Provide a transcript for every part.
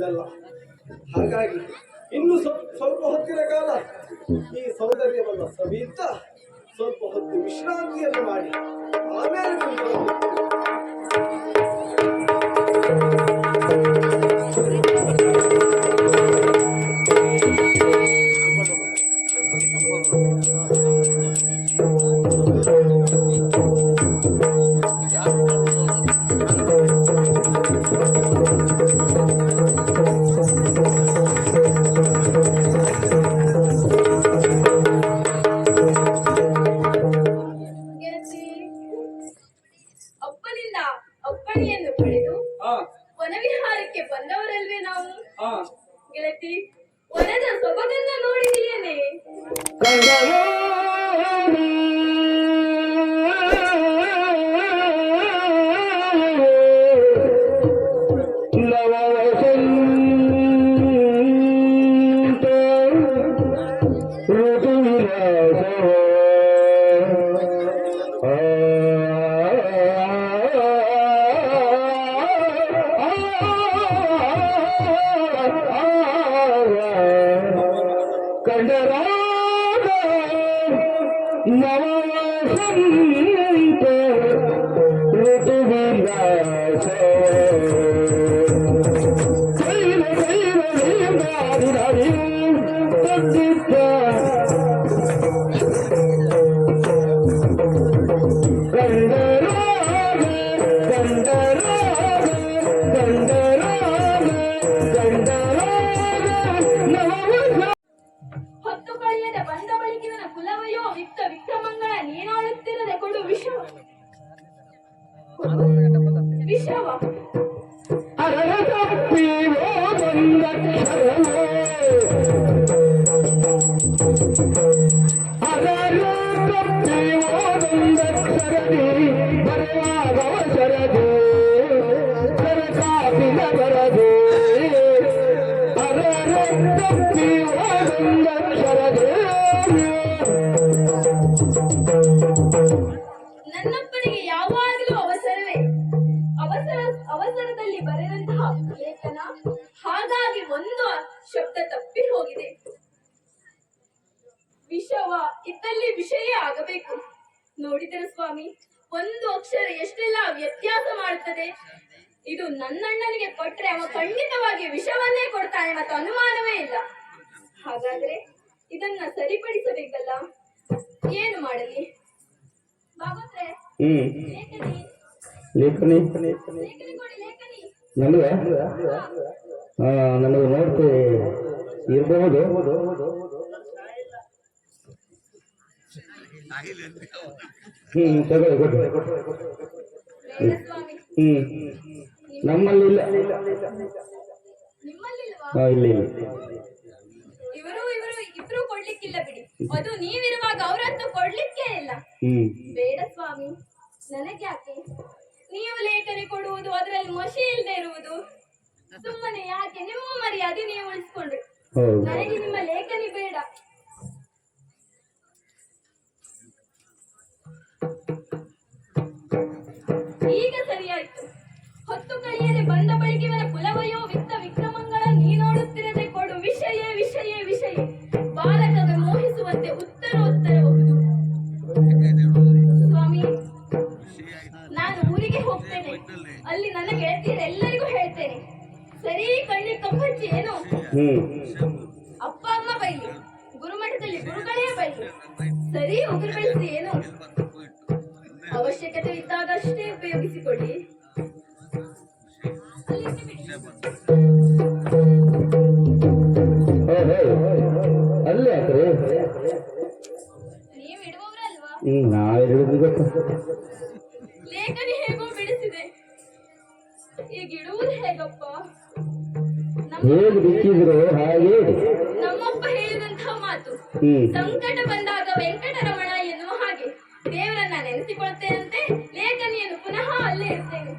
ಇದೆಲ್ಲ. ಹಾಗಾಗಿ ಇನ್ನು ಸ್ವಲ್ಪ ಹೊತ್ತಿನ ಕಾಲ ಈ ಸೌಂದರ್ಯವನ್ನು ಸವಿಯುತ್ತಾ ಸ್ವಲ್ಪ ಹೊತ್ತು ವಿಶ್ರಾಂತಿಯನ್ನು ಮಾಡಿ ಆಮೇಲೆ ಅಪ್ಪಣೆಯನ್ನು ಪಡೆದು ವನವಿಹಾರಕ್ಕೆ ಬಂದವರಲ್ವೇ ನಾವು? ಗೆಳತಿ, ವನದ ಸೊಬಗನ್ನ ನೋಡಿದೆಯೇನೆ? ನನ್ನಪ್ಪನಿಗೆ ಯಾವಾಗಲೂ ಅವಸರದಲ್ಲಿ ಬರೆದಂತಹ ಲೇಖನ, ಹಾಗಾಗಿ ಒಂದು ಶಬ್ದ ತಪ್ಪಿ ಹೋಗಿದೆ. ವಿಷವ ಇದ್ದಲ್ಲಿ ವಿಷಯ ಆಗಬೇಕು. ನೋಡಿದರೆ ಸ್ವಾಮಿ, ಒಂದು ಅಕ್ಷರ ಎಷ್ಟೆಲ್ಲ ವ್ಯತ್ಯಾಸ ಮಾಡುತ್ತದೆ. ಇದು ನನ್ನಣ್ಣನಿಗೆ ಕೊಟ್ರೆ ಅವ ಖಂಡಿತವಾಗಿ ವಿಷವನ್ನೇ ಕೊಡ್ತಾನೆ, ಮತ್ತು ಅನುಮಾನವೇ ಇಲ್ಲ. ಹಾಗಾದ್ರೆ ಇದನ್ನ ಸರಿಪಡಿಸಬೇಕಲ್ಲ, ಏನು ಮಾಡಲಿ? ಬಾಗೋತ್ರೆ, ಲೇಖನಿ ನನಗೆ ನೋಡ್ತಿ ಇರಬಹುದು. ನಮ್ಮಲ್ಲಿ ಇಲ್ಲ. ಇಲ್ಲ ಇವರು ಇಬ್ರು ಕೊಡ್ಲಿಕ್ಕಿಲ್ಲ ಬಿಡಿ. ಅದು ನೀವಿರುವಾಗ ಅವರದ್ದು ಕೊಡ್ಲಿಕ್ಕೆ ಇಲ್ಲ. ಬೇಡ ಸ್ವಾಮಿ, ನನಗೆ ಯಾಕೆ? ನೀವು ಲೇಖನಿ ಕೊಡುವುದು, ಅದರಲ್ಲಿ ಮಸಿ ಇಲ್ಲದೆ ಇರುವುದು, ಸುಮ್ಮನೆ ಯಾಕೆ? ನಿಮ್ಮ ಮರ್ಯಾದೆ ನೀವು ಉಳಿಸ್ಕೊಂಡ್ರಿ. ನನಗೆ ನಿಮ್ಮ ಲೇಖನಿ ಬೇಡ. ಈಗ ಸರಿಯಾಯ್ತು. ಹೊತ್ತು ಕಳೆಯದೆ ಬಂದ ಬಳಿಗೆ ಇವನ ಕುಲವಯೋ ವಿತ್ತ ವಿಕ್ರಮಗಳ ನೀ ನೋಡುತ್ತಿರದೆ ಕೊಡು ವಿಷಯ ವಿಷಯ ವಿಷಯ. ಬಾಲಕಗ ಮೋಹಿಸುವಂತೆ ಉತ್ತರಬಹುದು. ಸ್ವಾಮಿ, ನಾನು ಊರಿಗೆ ಹೋಗ್ತೇನೆ. ಅಲ್ಲಿ ನನ್ನ ಗೆಳತಿಯರೆಲ್ಲರಿಗೂ ಹೇಳ್ತೇನೆ. ಸರಿ ಕಣ್ಣಿಗೆ ಕಪ್ಪಚ್ಚಿ ಏನು? ಅಪ್ಪ ಅಮ್ಮ ಬೈಲಿ, ಗುರುಮಠದಲ್ಲಿ ಗುರುಗಳೇ ಬೈಲಿ. ಸರಿ ಉಗುರು ಬೆಳೆಸಿ ಏನು? ಅವಶ್ಯಕತೆ ಇದ್ದಾಗಷ್ಟೇ ಉಪಯೋಗಿಸಿಕೊಳ್ಳಿ. ಅಲ್ಲಿ ಯಾಕ್ರೆ ನೀವು ಇಡುವವರಲ್ವಾ? ಲೇಖನಿ ಹೇಗೋ ಬಿಡಿಸಿದೆ, ಈಗ ಇಡುವುದು ಹೇಗಪ್ಪ? ಹೇಗೆ ಬಿಚ್ಚಿದ್ರು ಹಾಗೆ. ನಮ್ಮಪ್ಪ ಹೇಳಿದಂತಹ ಮಾತು, ಸಂಕಟ ಬಂದಾಗ ವೆಂಕಟರಮಣ ಎನ್ನುವ ಹಾಗೆ ದೇವರನ್ನ ನೆನೆಸಿಕೊಳ್ತೇನಂತೆ. ಲೇಖನಿಯನ್ನು ಪುನಃ ಅಲ್ಲೇ ಇರ್ತೇನೆ.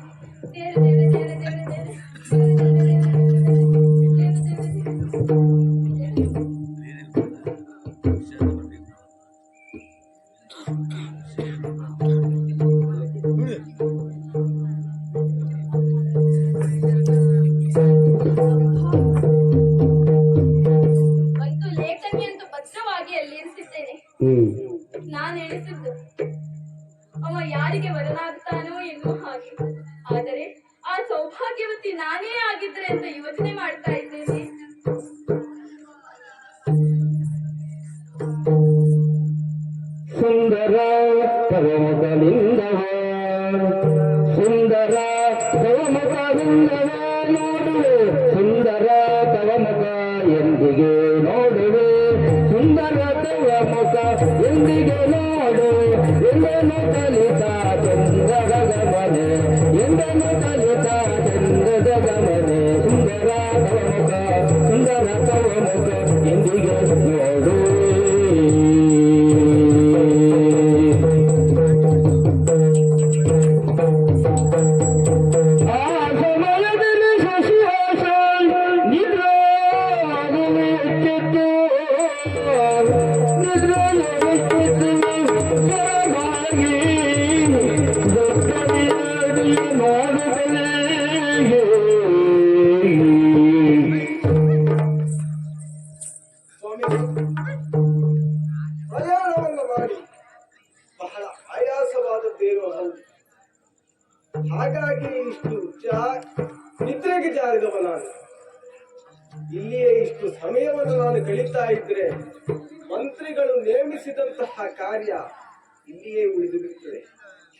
ನಾನು ಎಣಿಸಿದ್ದು ಅವ ಯಾರಿಗೆ ವರನಾಗ್ತಾನೋ ಎನ್ನುವ ಹಾಗೆ. ಆದರೆ ಆ ಸೌಭಾಗ್ಯವತಿ ನಾನೇ ಆಗಿದ್ರೆ ಅಂತ ಯೋಚನೆ ಮಾಡ್ತಾ ಇದ್ದೇನೆ. ಸುಂದರ ಕವಮುಖಲಿಂಗವ ಸುಂದರ ಕವಮುಖಲಿಂಗವ ನೋಡುವೆ ಸುಂದರ ಕವಮುಖ ಎಂದಿಗೆ ನೋಡುವೆ ಸುಂದರ ಕವಮುಖ ಎಂದಿಗೆ ನೋಡು ಎಂದನು ಕಲಿತ ಚಂದ್ರದ ಗಮನೆ ಎಂದನು ಕಲಿತ ಚಂದ್ರದ ಗಮನೆ ಸುಂದರ ಕವಮುಖ ಸುಂದರ ಕವಮುಖ ಎಂದಿಗೆ ನೋಡು. ಸ್ವಾಮಿ, ಪ್ರಯಾಣವನ್ನು ಮಾಡಿ ಬಹಳ ಆಯಾಸವಾದದ್ದೇನೋ ಹೌದು. ಹಾಗಾಗಿ ಇಷ್ಟು ನಿದ್ರೆಗೆ ಜಾರಿದವ ನಾನು. ಇಲ್ಲಿಯೇ ಇಷ್ಟು ಸಮಯವನ್ನು ನಾನು ಕಳೀತಾ ಇದ್ರೆ ಮಂತ್ರಿಗಳು ನೇಮಿಸಿದಂತಹ ಕಾರ್ಯ ಇಲ್ಲಿಯೇ ಉಳಿದು ಬಿಡುತ್ತದೆ.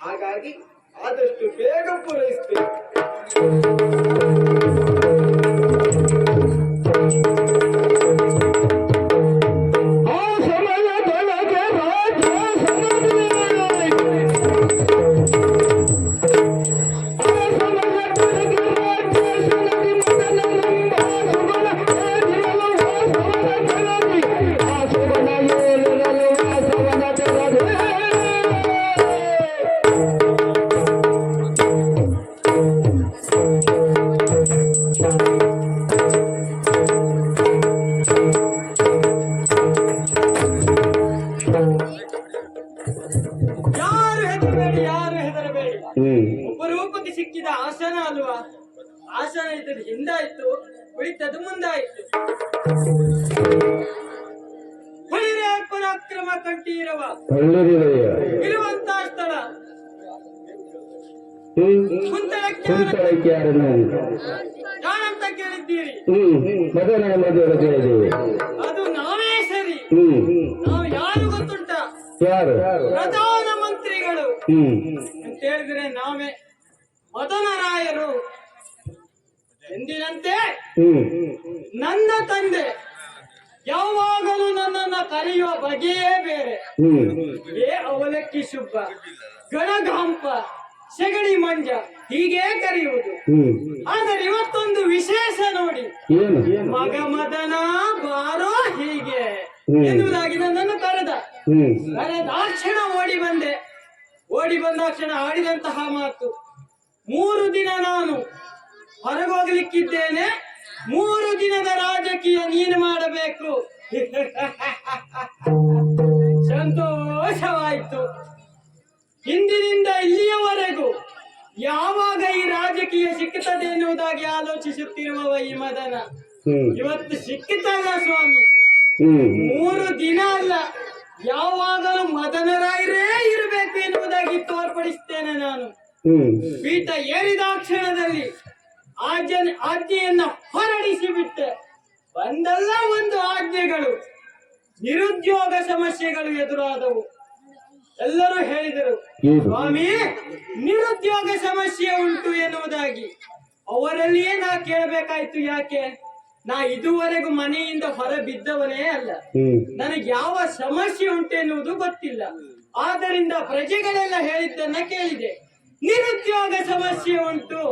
ಹಾಗಾಗಿ ಆದಷ್ಟು ಬೇಗ ಪೂರೈಸಬೇಕು. ಯಾರು ಹೆದರಬೇಡಿ. ಉಪರೂಪಕ್ಕೆ ಸಿಕ್ಕಿದ ಆಸನ ಅಲ್ವಾ? ಆಸನ ಇದ್ದದ್ದು ಹಿಂದಾಯ್ತು, ಕುಳಿತದ್ದು ಮುಂದಾಯ್ತು. ಹೊಳಿರೆ ಪರಾಕ್ರಮ ಕಂಠೀರವ ಇರುವಂತ ಸ್ಥಳ ಯಾರಂತ ಕೇಳಿದ್ದೀರಿ? ಅದು ನಾವೇ ಸರಿ. ನಾವು ಯಾರು ಗೊತ್ತುಂಟ? ಪ್ರಧಾನ ಮಂತ್ರಿಗಳು ಅಂತ ಹೇಳಿದ್ರೆ ನಾವೇ ಮದನರಾಯರು. ಎಂದಿನಂತೆ ನನ್ನ ತಂದೆ ಯಾವಾಗಲೂ ನನ್ನನ್ನ ಕರೆಯುವ ಬಗೆಯೇ ಬೇರೆ. ಅವಲಕ್ಕಿ ಶುಭ, ಗಣಗಾಂಪ, ಸೆಗಣಿ ಮಂಜ ಹೀಗೆ ಕರೆಯುವುದು. ಆದರೆ ಇವತ್ತೊಂದು ವಿಶೇಷ ನೋಡಿ, ಮಗ ಮದನ ಬಾರೋ ಹೀಗೆ ಎನ್ನುವುದಾಗಿ ನನ್ನನ್ನು ಕರೆದಾಕ್ಷಣ ಓಡಿ ಬಂದೆ. ಓಡಿ ಬಂದಾಕ್ಷಣ ಆಡಿದಂತಹ ಮಾತು, 3 ದಿನ ನಾನು ಹೊರಗೋಗ್ಲಿಕ್ಕಿದ್ದೇನೆ, 3 ದಿನದ ರಾಜಕೀಯ ನೀನು ಮಾಡಬೇಕು. ಸಂತೋಷವಾಯ್ತು. ಹಿಂದಿನಿಂದ ಇಲ್ಲಿಯವರೆಗೂ ಯಾವಾಗ ಈ ರಾಜಕೀಯ ಸಿಕ್ಕುತ್ತದೆ ಎನ್ನುವುದಾಗಿ ಆಲೋಚಿಸುತ್ತಿರುವವ ಈ ಮದನ ಇವತ್ತು ಸಿಕ್ಕುತ್ತಲ್ಲ ಸ್ವಾಮಿ. 3 ದಿನ ಅಲ್ಲ, ಯಾವಾಗಲೂ ಮದನರಾಯರೇ ಇರಬೇಕು ಎನ್ನುವುದಾಗಿ ತೋರ್ಪಡಿಸ್ತೇನೆ ನಾನು. ಪೀಠ ಏರಿದ ಕ್ಷಣದಲ್ಲಿ ಆಜ್ಞೆಯನ್ನ ಹೊರಡಿಸಿ ಬಿಟ್ಟೆ. ಒಂದಲ್ಲ ಒಂದು ಆಜ್ಞೆಗಳು, ನಿರುದ್ಯೋಗ ಸಮಸ್ಯೆಗಳು ಎದುರಾದವು. ಎಲ್ಲರೂ ಹೇಳಿದರು, ಸ್ವಾಮಿ ನಿರುದ್ಯೋಗ ಸಮಸ್ಯೆ ಉಂಟು ಎನ್ನುವುದಾಗಿ. ಅವರಲ್ಲಿಯೇ ನಾ ಕೇಳಬೇಕಾಯ್ತು, ಯಾಕೆ? ನಾ ಇದುವರೆಗೂ ಮನೆಯಿಂದ ಹೊರ ಬಿದ್ದವನೇ ಅಲ್ಲ, ನನಗೆ ಯಾವ ಸಮಸ್ಯೆ ಉಂಟು ಎನ್ನುವುದು ಗೊತ್ತಿಲ್ಲ. ಆದ್ದರಿಂದ ಪ್ರಜೆಗಳೆಲ್ಲ ಹೇಳಿದ್ದನ್ನ ಕೇಳಿದೆ, ನಿರುದ್ಯೋಗ ಸಮಸ್ಯೆ ಉಂಟು.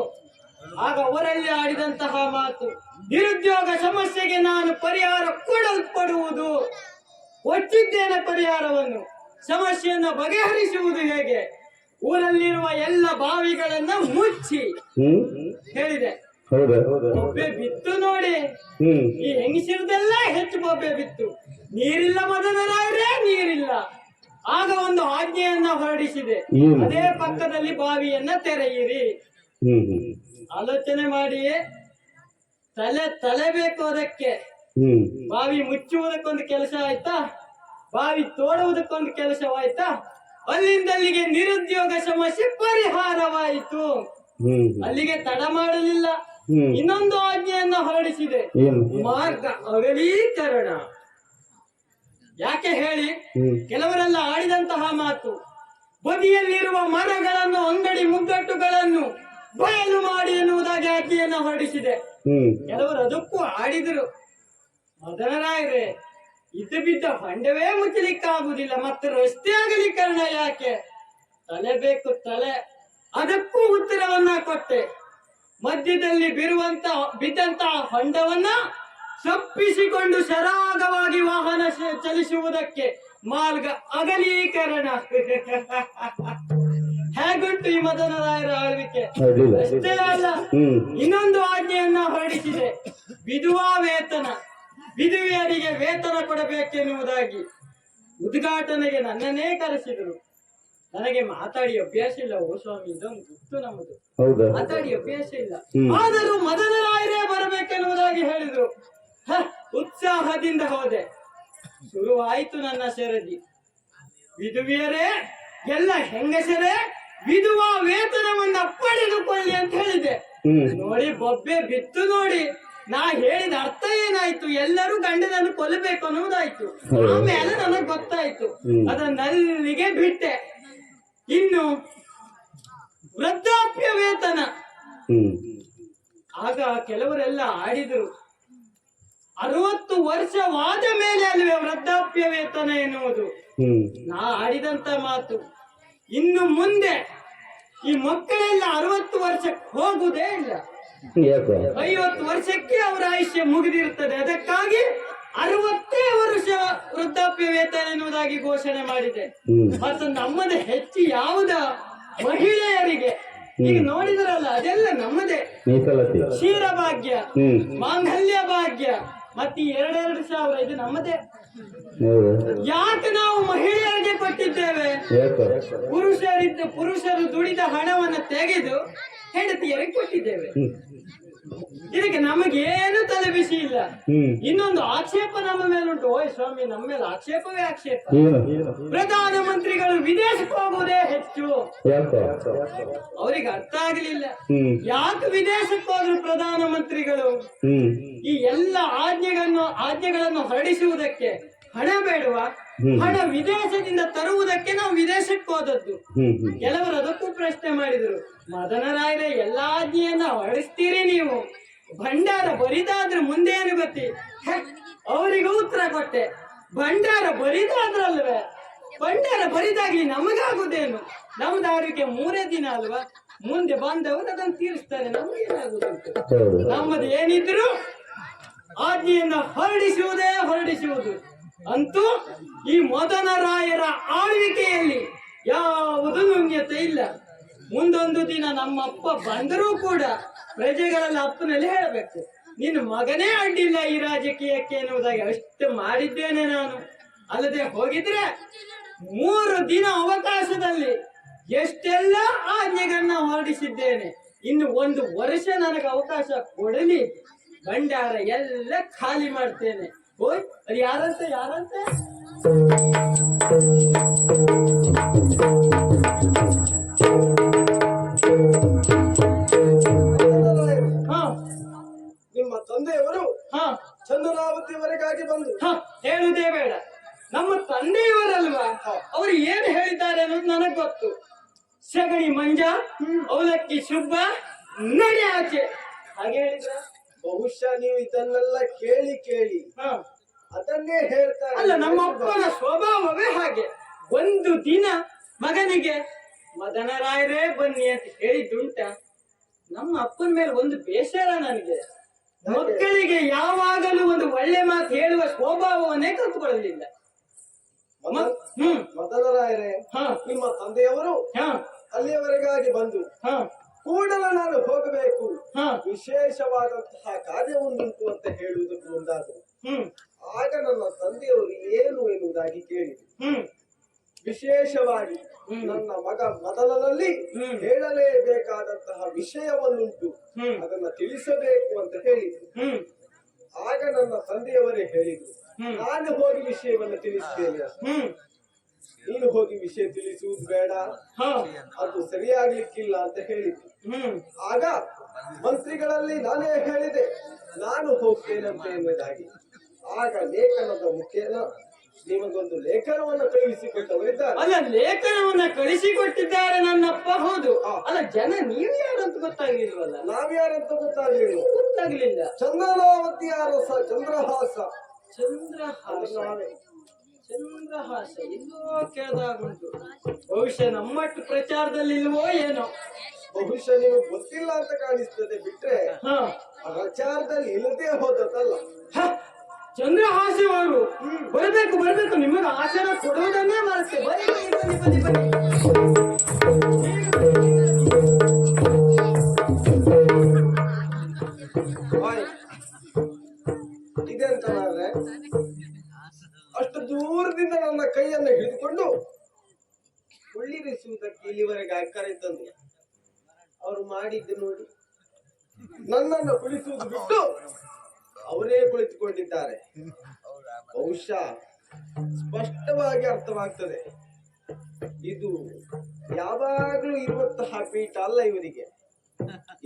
ಆಗ ಅವರಲ್ಲಿ ಆಡಿದಂತಹ ಮಾತು, ನಿರುದ್ಯೋಗ ಸಮಸ್ಯೆಗೆ ನಾನು ಪರಿಹಾರ ಕೊಡಲ್ಪಡುವುದು, ಕೊಟ್ಟಿದ್ದೇನೆ ಪರಿಹಾರವನ್ನು. ಸಮಸ್ಯೆಯನ್ನ ಬಗೆಹರಿಸುವುದು ಹೇಗೆ? ಊರಲ್ಲಿರುವ ಎಲ್ಲ ಬಾವಿಗಳನ್ನ ಮುಚ್ಚಿ ಹೇಳಿದೆ. ಬೊಬ್ಬೆ ಬಿತ್ತು ನೋಡಿ, ಈ ಹೆಂಗಸಿರದೆಲ್ಲ ಹೆಚ್ಚು ಬೊಬ್ಬೆ ಬಿತ್ತು. ನೀರಿಲ್ಲ ಮದನರಾಯರೇ, ನೀರಿಲ್ಲ. ಆಗ ಒಂದು ಆಜ್ಞೆಯನ್ನ ಹೊರಡಿಸಿದೆ, ಅದೇ ಪಕ್ಕದಲ್ಲಿ ಬಾವಿಯನ್ನ ತೆರೆಯಿರಿ. ಆಲೋಚನೆ ಮಾಡಿ, ತಲೆ ಬೇಕು ಅದಕ್ಕೆ. ಬಾವಿ ಮುಚ್ಚುವುದಕ್ಕೊಂದು ಕೆಲಸ ಆಯ್ತಾ? ಬಾವಿ ತೋಡುವುದಕ್ಕೊಂದು ಕೆಲಸವಾಯ್ತಾ, ಅಲ್ಲಿಂದಲ್ಲಿಗೆ ನಿರುದ್ಯೋಗ ಸಮಸ್ಯೆ ಪರಿಹಾರವಾಯಿತು. ಅಲ್ಲಿಗೆ ತಡ ಮಾಡಲಿಲ್ಲ, ಇನ್ನೊಂದು ಆಜ್ಞೆಯನ್ನು ಹೊರಡಿಸಿದೆ, ಮಾರ್ಗ ಅಗಲೀಕರಣ. ಯಾಕೆ ಹೇಳಿ, ಕೆಲವರೆಲ್ಲ ಆಡಿದಂತಹ ಮಾತು, ಬದಿಯಲ್ಲಿರುವ ಮರಗಳನ್ನು, ಅಂಗಡಿ ಮುಗ್ಗಟ್ಟುಗಳನ್ನು ಬಯಲು ಮಾಡಿ ಎನ್ನುವುದಾಗಿ ಆಜ್ಞೆಯನ್ನು ಹೊರಡಿಸಿದೆ. ಕೆಲವರು ಅದಕ್ಕೂ ಆಡಿದರು. ಮದನರಾಯರೇ, ಇದ್ದು ಬಿದ್ದ ಹೊಂಡವೇ ಮುಚ್ಚಲಿಕ್ಕಾಗುವುದಿಲ್ಲ, ಮತ್ತೆ ರಸ್ತೆ ಅಗಲೀಕರಣ ಯಾಕೆ? ತಲೆ ಬೇಕು, ತಲೆ. ಅದಕ್ಕೂ ಉತ್ತರವನ್ನ ಕೊಟ್ಟೆ. ಮಧ್ಯದಲ್ಲಿ ಬಿದ್ದಂತಹ ಹೊಂಡವನ್ನ ತಪ್ಪಿಸಿಕೊಂಡು ಸರಾಗವಾಗಿ ವಾಹನ ಚಲಿಸುವುದಕ್ಕೆ ಮಾರ್ಗ ಅಗಲೀಕರಣ. ಹೇಗುಂಟು ಈ ಮದನರಾಯರ ಆಳ್ವಿಕೆ? ಅಷ್ಟೇ ಅಲ್ಲ, ಇನ್ನೊಂದು ಆಜ್ಞೆಯನ್ನ ಹೊರಡಿಸಿದೆ, ವಿಧವಾ ವೇತನ. ವಿಧವೆಯರಿಗೆ ವೇತನ ಕೊಡಬೇಕೆನ್ನುವುದಾಗಿ ಉದ್ಘಾಟನೆಗೆ ನನ್ನನ್ನೇ ಕರೆಸಿದರು. ನನಗೆ ಮಾತಾಡಿ ಅಭ್ಯಾಸ ಇಲ್ಲ, ಓ ಸ್ವಾಮಿ, ಇದೊಂದು ಗುಟ್ಟು ನಮ್ಮದು, ಮಾತಾಡಿ ಅಭ್ಯಾಸ ಇಲ್ಲ. ಆದರೂ ಮದನರಾಯರೇ ಬರಬೇಕೆನ್ನುವುದಾಗಿ ಹೇಳಿದ್ರು. ಉತ್ಸಾಹದಿಂದ ಹೋದೆ. ಶುರುವಾಯಿತು ನನ್ನ ಸರದಿ. ವಿಧವೆಯರೇ, ಎಲ್ಲ ಹೆಂಗಸರೇ ವಿಧವಾ ವೇತನವನ್ನ ಪಡೆದುಕೊಳ್ಳಿ ಅಂತ ಹೇಳಿದೆ. ನೋಡಿ, ಬೊಬ್ಬೆ ಬಿತ್ತು ನೋಡಿ. ನಾ ಹೇಳಿದ ಅರ್ಥ ಏನಾಯ್ತು? ಎಲ್ಲರೂ ಗಂಡನನ್ನು ಕೊಲ್ಲಬೇಕು ಅನ್ನೋದಾಯ್ತು. ಆಮೇಲೆ ನನಗೆ ಗೊತ್ತಾಯ್ತು, ಅದನ್ನಲ್ಲಿಗೆ ಬಿಟ್ಟೆ. ಇನ್ನು ವೃದ್ಧಾಪ್ಯ ವೇತನ. ಆಗ ಕೆಲವರೆಲ್ಲ ಆಡಿದರು, 60 ವರ್ಷವಾದ ಮೇಲೆ ಅಲ್ವೇ ವೃದ್ಧಾಪ್ಯ ವೇತನ ಎನ್ನುವುದು. ನಾ ಆಡಿದಂತ ಮಾತು, ಇನ್ನು ಮುಂದೆ ಈ ಮಕ್ಕಳೆಲ್ಲ 60 ವರ್ಷಕ್ಕೆ ಹೋಗುವುದೇ ಇಲ್ಲ. 50 ವರ್ಷಕ್ಕೆ ಅವರ ಆಯುಷ್ಯ ಮುಗಿದಿರುತ್ತದೆ. ಅದಕ್ಕಾಗಿ 60 ವರ್ಷ ವೃದ್ಧಾಪ್ಯ ವೇತನ ಎನ್ನುವುದಾಗಿ ಘೋಷಣೆ ಮಾಡಿದೆ. ಮತ್ತು ನಮ್ಮದು ಹೆಚ್ಚು ಯಾವುದ ಮಹಿಳೆಯರಿಗೆ ಈಗ ನೋಡಿದ್ರಲ್ಲ, ಅದೆಲ್ಲ ನಮ್ಮದೇ. ಕ್ಷೀರ ಭಾಗ್ಯ, ಮಾಂಗಲ್ಯ ಭಾಗ್ಯ, ಮತ್ತೆ 2,000 ಇದು ನಮ್ಮದೇ. ಯಾಕೆ ನಾವು ಮಹಿಳೆಯರಿಗೆ ಕೊಟ್ಟಿದ್ದೇವೆ? ಪುರುಷರು ದುಡಿದ ಹಣವನ್ನು ತೆಗೆದು ಹೆಂಡತಿಯರಿಗೆ ಕೊಟ್ಟಿದ್ದೇವೆ. ಇದಕ್ಕೆ ನಮಗೇನು ತಲೆ ಬಿಸಿ ಇಲ್ಲ. ಇನ್ನೊಂದು ಆಕ್ಷೇಪ ನಮ್ಮ ಮೇಲುಂಟು. ಓಯ್ ಸ್ವಾಮಿ, ನಮ್ಮ ಮೇಲೆ ಆಕ್ಷೇಪವೇ ಆಕ್ಷೇಪ. ಪ್ರಧಾನ ಮಂತ್ರಿಗಳು ವಿದೇಶಕ್ಕೆ ಹೋಗುವುದೇ ಹೆಚ್ಚು. ಅವರಿಗೆ ಅರ್ಥ ಆಗಲಿಲ್ಲ, ಯಾಕೆ ವಿದೇಶಕ್ಕೆ ಹೋದ್ರು ಪ್ರಧಾನ ಮಂತ್ರಿಗಳು? ಈ ಎಲ್ಲ ಆಜ್ಞೆಗಳನ್ನು ಹೊರಡಿಸುವುದಕ್ಕೆ ಹಣ ಬೇಡವಾ? ಹಣ ವಿದೇಶದಿಂದ ತರುವುದಕ್ಕೆ ನಾವು ವಿದೇಶಕ್ಕೆ ಹೋದದ್ದು. ಕೆಲವರು ಅದಕ್ಕೂ ಪ್ರಶ್ನೆ ಮಾಡಿದರು, ಮದನರಾಯರೇ, ಎಲ್ಲಾ ಆಜ್ಞೆಯನ್ನ ಹೊರಡಿಸ್ತೀರಿ ನೀವು, ಭಂಡಾರ ಬರಿದಾದ್ರೆ ಮುಂದೆ ಏನು ಗತಿ? ಅವರಿಗೂ ಉತ್ತರ ಕೊಟ್ಟೆ, ಭಂಡಾರ ಬರಿದಾದ್ರಲ್ವೇ, ಭಂಡಾರ ಬರಿದಾಗ್ಲಿ ನಮಗಾಗುದೇನು? ನಮ್ದು ಆರೋಗ್ಯ 3 ದಿನ ಅಲ್ವಾ, ಮುಂದೆ ಬಂದವರು ಅದನ್ನು ತೀರಿಸ್ತಾರೆ, ನಮಗೇನಾಗುದುಂಟು? ನಮ್ಮದು ಏನಿದ್ರು ಆಜ್ಞೆಯನ್ನ ಹೊರಡಿಸುವುದು. ಅಂತೂ ಈ ಮದನರಾಯರ ಆಳ್ವಿಕೆಯಲ್ಲಿ ಯಾವುದು ನ್ಯೂನ್ಯತೆ ಇಲ್ಲ. ಮುಂದೊಂದು ದಿನ ನಮ್ಮಪ್ಪ ಬಂದರೂ ಕೂಡ ಪ್ರಜೆಗಳೆಲ್ಲ ಅಪ್ಪನಲ್ಲಿ ಹೇಳಬೇಕು, ನಿನ್ನ ಮಗನೇ ಅಡ್ಡಿಲ್ಲ ಈ ರಾಜಕೀಯಕ್ಕೆ ಎನ್ನುವುದಾಗಿ ಅಷ್ಟು ಮಾಡಿದ್ದೇನೆ ನಾನು. ಅಲ್ಲದೆ ಹೋಗಿದ್ರೆ 3 ದಿನ ಅವಕಾಶದಲ್ಲಿ ಎಷ್ಟೆಲ್ಲ ಆಜ್ಞೆಗಳನ್ನ ಹೊರಡಿಸಿದ್ದೇನೆ. ಇನ್ನು 1 ವರ್ಷ ನನಗೆ ಅವಕಾಶ ಕೊಡಲಿ, ಭಂಡಾರ ಎಲ್ಲ ಖಾಲಿ ಮಾಡ್ತೇನೆ. ಓಯ್, ಅದು ಯಾರಂತೆ? ನಿಮ್ಮ ತಂದೆಯವರು ಚಂದ್ರಾವತಿವರೆಗಾಗಿ ಬಂದು ಹೇಳುವುದೇ ಬೇಡ. ನಮ್ಮ ತಂದೆಯವರಲ್ವಾ, ಅವರು ಏನು ಹೇಳಿದ್ದಾರೆ ಅನ್ನೋದು ನನಗೆ ಗೊತ್ತು. ಸಗಣಿ ಮಂಜ, ಅವಲಕ್ಕಿ ಶುಭ, ನಡೆ ಆಚೆ, ಹಾಗೆ ಹೇಳಿದ್ರ? ಬಹುಶಃ ನೀವು ಇದನ್ನೆಲ್ಲ ಕೇಳಿ ಅದನ್ನೇ ಹೇಳ್ತಾರೆ. ಅಲ್ಲ, ನಮ್ಮ ಅಪ್ಪನ ಸ್ವಭಾವವೇ ಹಾಗೆ. ಒಂದು ದಿನ ಮಗನಿಗೆ ಮದನರಾಯರೇ ಬನ್ನಿ ಅಂತ ಹೇಳಿದ್ದುಂಟ. ನಮ್ಮ ಅಪ್ಪನ ಮೇಲೆ ಒಂದು ಬೇಸರ ನನಗೆ. ಮಕ್ಕಳಿಗೆ ಯಾವಾಗಲೂ ಒಂದು ಒಳ್ಳೆ ಮಾತು ಹೇಳುವ ಸ್ವಭಾವವನ್ನೇ ಕಲ್ತುಕೊಳ್ಳಲಿಲ್ಲ. ಮದನರಾಯರೇ, ನಿಮ್ಮ ತಂದೆಯವರು ಅಲ್ಲಿಯವರೆಗಾಗಿ ಬಂದು ಕೂಡಲೇ ನಾನು ಹೋಗಬೇಕು, ವಿಶೇಷವಾದಂತಹ ಕಾರ್ಯವೊಂದುಂಟು ಅಂತ ಹೇಳುವುದಕ್ಕೆ ಮುಂದಾದರು. ಆಗ ನನ್ನ ತಂದೆಯವರು ಏನು ಎನ್ನುವುದಾಗಿ ಕೇಳಿದರು. ವಿಶೇಷವಾಗಿ ನನ್ನ ಮಗ ಮದನನಲ್ಲಿ ಹೇಳಲೇಬೇಕಾದಂತಹ ವಿಷಯವನ್ನುಂಟು, ಅದನ್ನ ತಿಳಿಸಬೇಕು ಅಂತ ಹೇಳಿದ್ರು. ಆಗ ನನ್ನ ತಂದೆಯವರೇ ಹೇಳಿದ್ರು, ನಾನು ಹೋಗಿ ವಿಷಯವನ್ನು ತಿಳಿಸ್ತೇನೆ. ನೀನು ಹೋಗಿ ವಿಷಯ ತಿಳಿಸುವುದು ಬೇಡ, ಅದು ಸರಿಯಾಗ್ಲಿಕ್ಕಿಲ್ಲ ಅಂತ ಹೇಳಿದ್ದು. ಆಗ ಮಂತ್ರಿಗಳಲ್ಲಿ ನಾನೇ ಹೇಳಿದೆ ನಾನು ಹೋಗ್ತೇನಂತೆ ಎನ್ನುವುದಾಗಿ. ಆಗ ಲೇಖನದ ಮುಖೇನ ನಿಮಗೊಂದು ಲೇಖನವನ್ನು ಕಳುಹಿಸಿಕೊಟ್ಟವರಿದ್ದಾರೆ. ಅಲ್ಲ, ಲೇಖನವನ್ನ ಕಳಿಸಿಕೊಟ್ಟಿದ್ದಾರೆ ನನ್ನಪ್ಪ. ಹೌದು. ಅಲ್ಲ, ಜನ ನೀವು ಯಾರಂತ ಗೊತ್ತಾಗ್ಲಿಲ್ವಲ್ಲ? ನಾವ್ಯಾರಂತ ಗೊತ್ತಾಗ್ಲಿಲ್ಲ. ಚಂದ್ರನಾವತಿ ಅರಸ ಚಂದ್ರಹಾಸ. ಚಂದ್ರಹಾಸ ಎಲ್ಲೋ ಕೇಳ್ದಾಗುಂಟು. ಬಹುಶಃ ನಮ್ಮಟ್ಟು ಪ್ರಚಾರದಲ್ಲಿ ಇಲ್ವೋ ಏನೋ. ಬಹುಶಃ ನೀವು ಗೊತ್ತಿಲ್ಲ ಅಂತ ಕಾಣಿಸ್ತದೆ, ಬಿಟ್ರೆ ಪ್ರಚಾರದಲ್ಲಿ ಇಲ್ಲದೆ ಹೋದದಲ್ಲ. ಚಂದ್ರಹಾಸ್ಯವರು ಬರಬೇಕು ಬರಬೇಕು, ನಿಮಗೆ ಆಶೀರ್ವಾದ ಕೊಡುವುದನ್ನೇ ಮರೆತೆ. ಬನ್ನಿ ಬನ್ನಿ ಬನ್ನಿ ಬನ್ನಿ. ಇದೆಂತ ಮಾರ್ರೆ, ಅಷ್ಟು ದೂರದಿಂದ ನನ್ನ ಕೈಯನ್ನು ಹಿಡಿದುಕೊಂಡು ಉಳ್ಳಿರಿಸುವುದಕ್ಕೆ ಇಲ್ಲಿವರೆಗೆ ಕರೆತಂದು ಅವರು ಮಾಡಿದ್ದು ನೋಡಿ. ನನ್ನನ್ನು ಕುಳಿಸುವುದು ಬಿಟ್ಟು ಅವರೇ ಕುಳಿತುಕೊಂಡಿದ್ದಾರೆ. ಬಹುಶಃ ಸ್ಪಷ್ಟವಾಗಿ ಅರ್ಥವಾಗ್ತದೆ, ಇದು ಯಾವಾಗಲೂ ಇರುವಂತಹ ಪೀಠ ಅಲ್ಲ ಇವರಿಗೆ.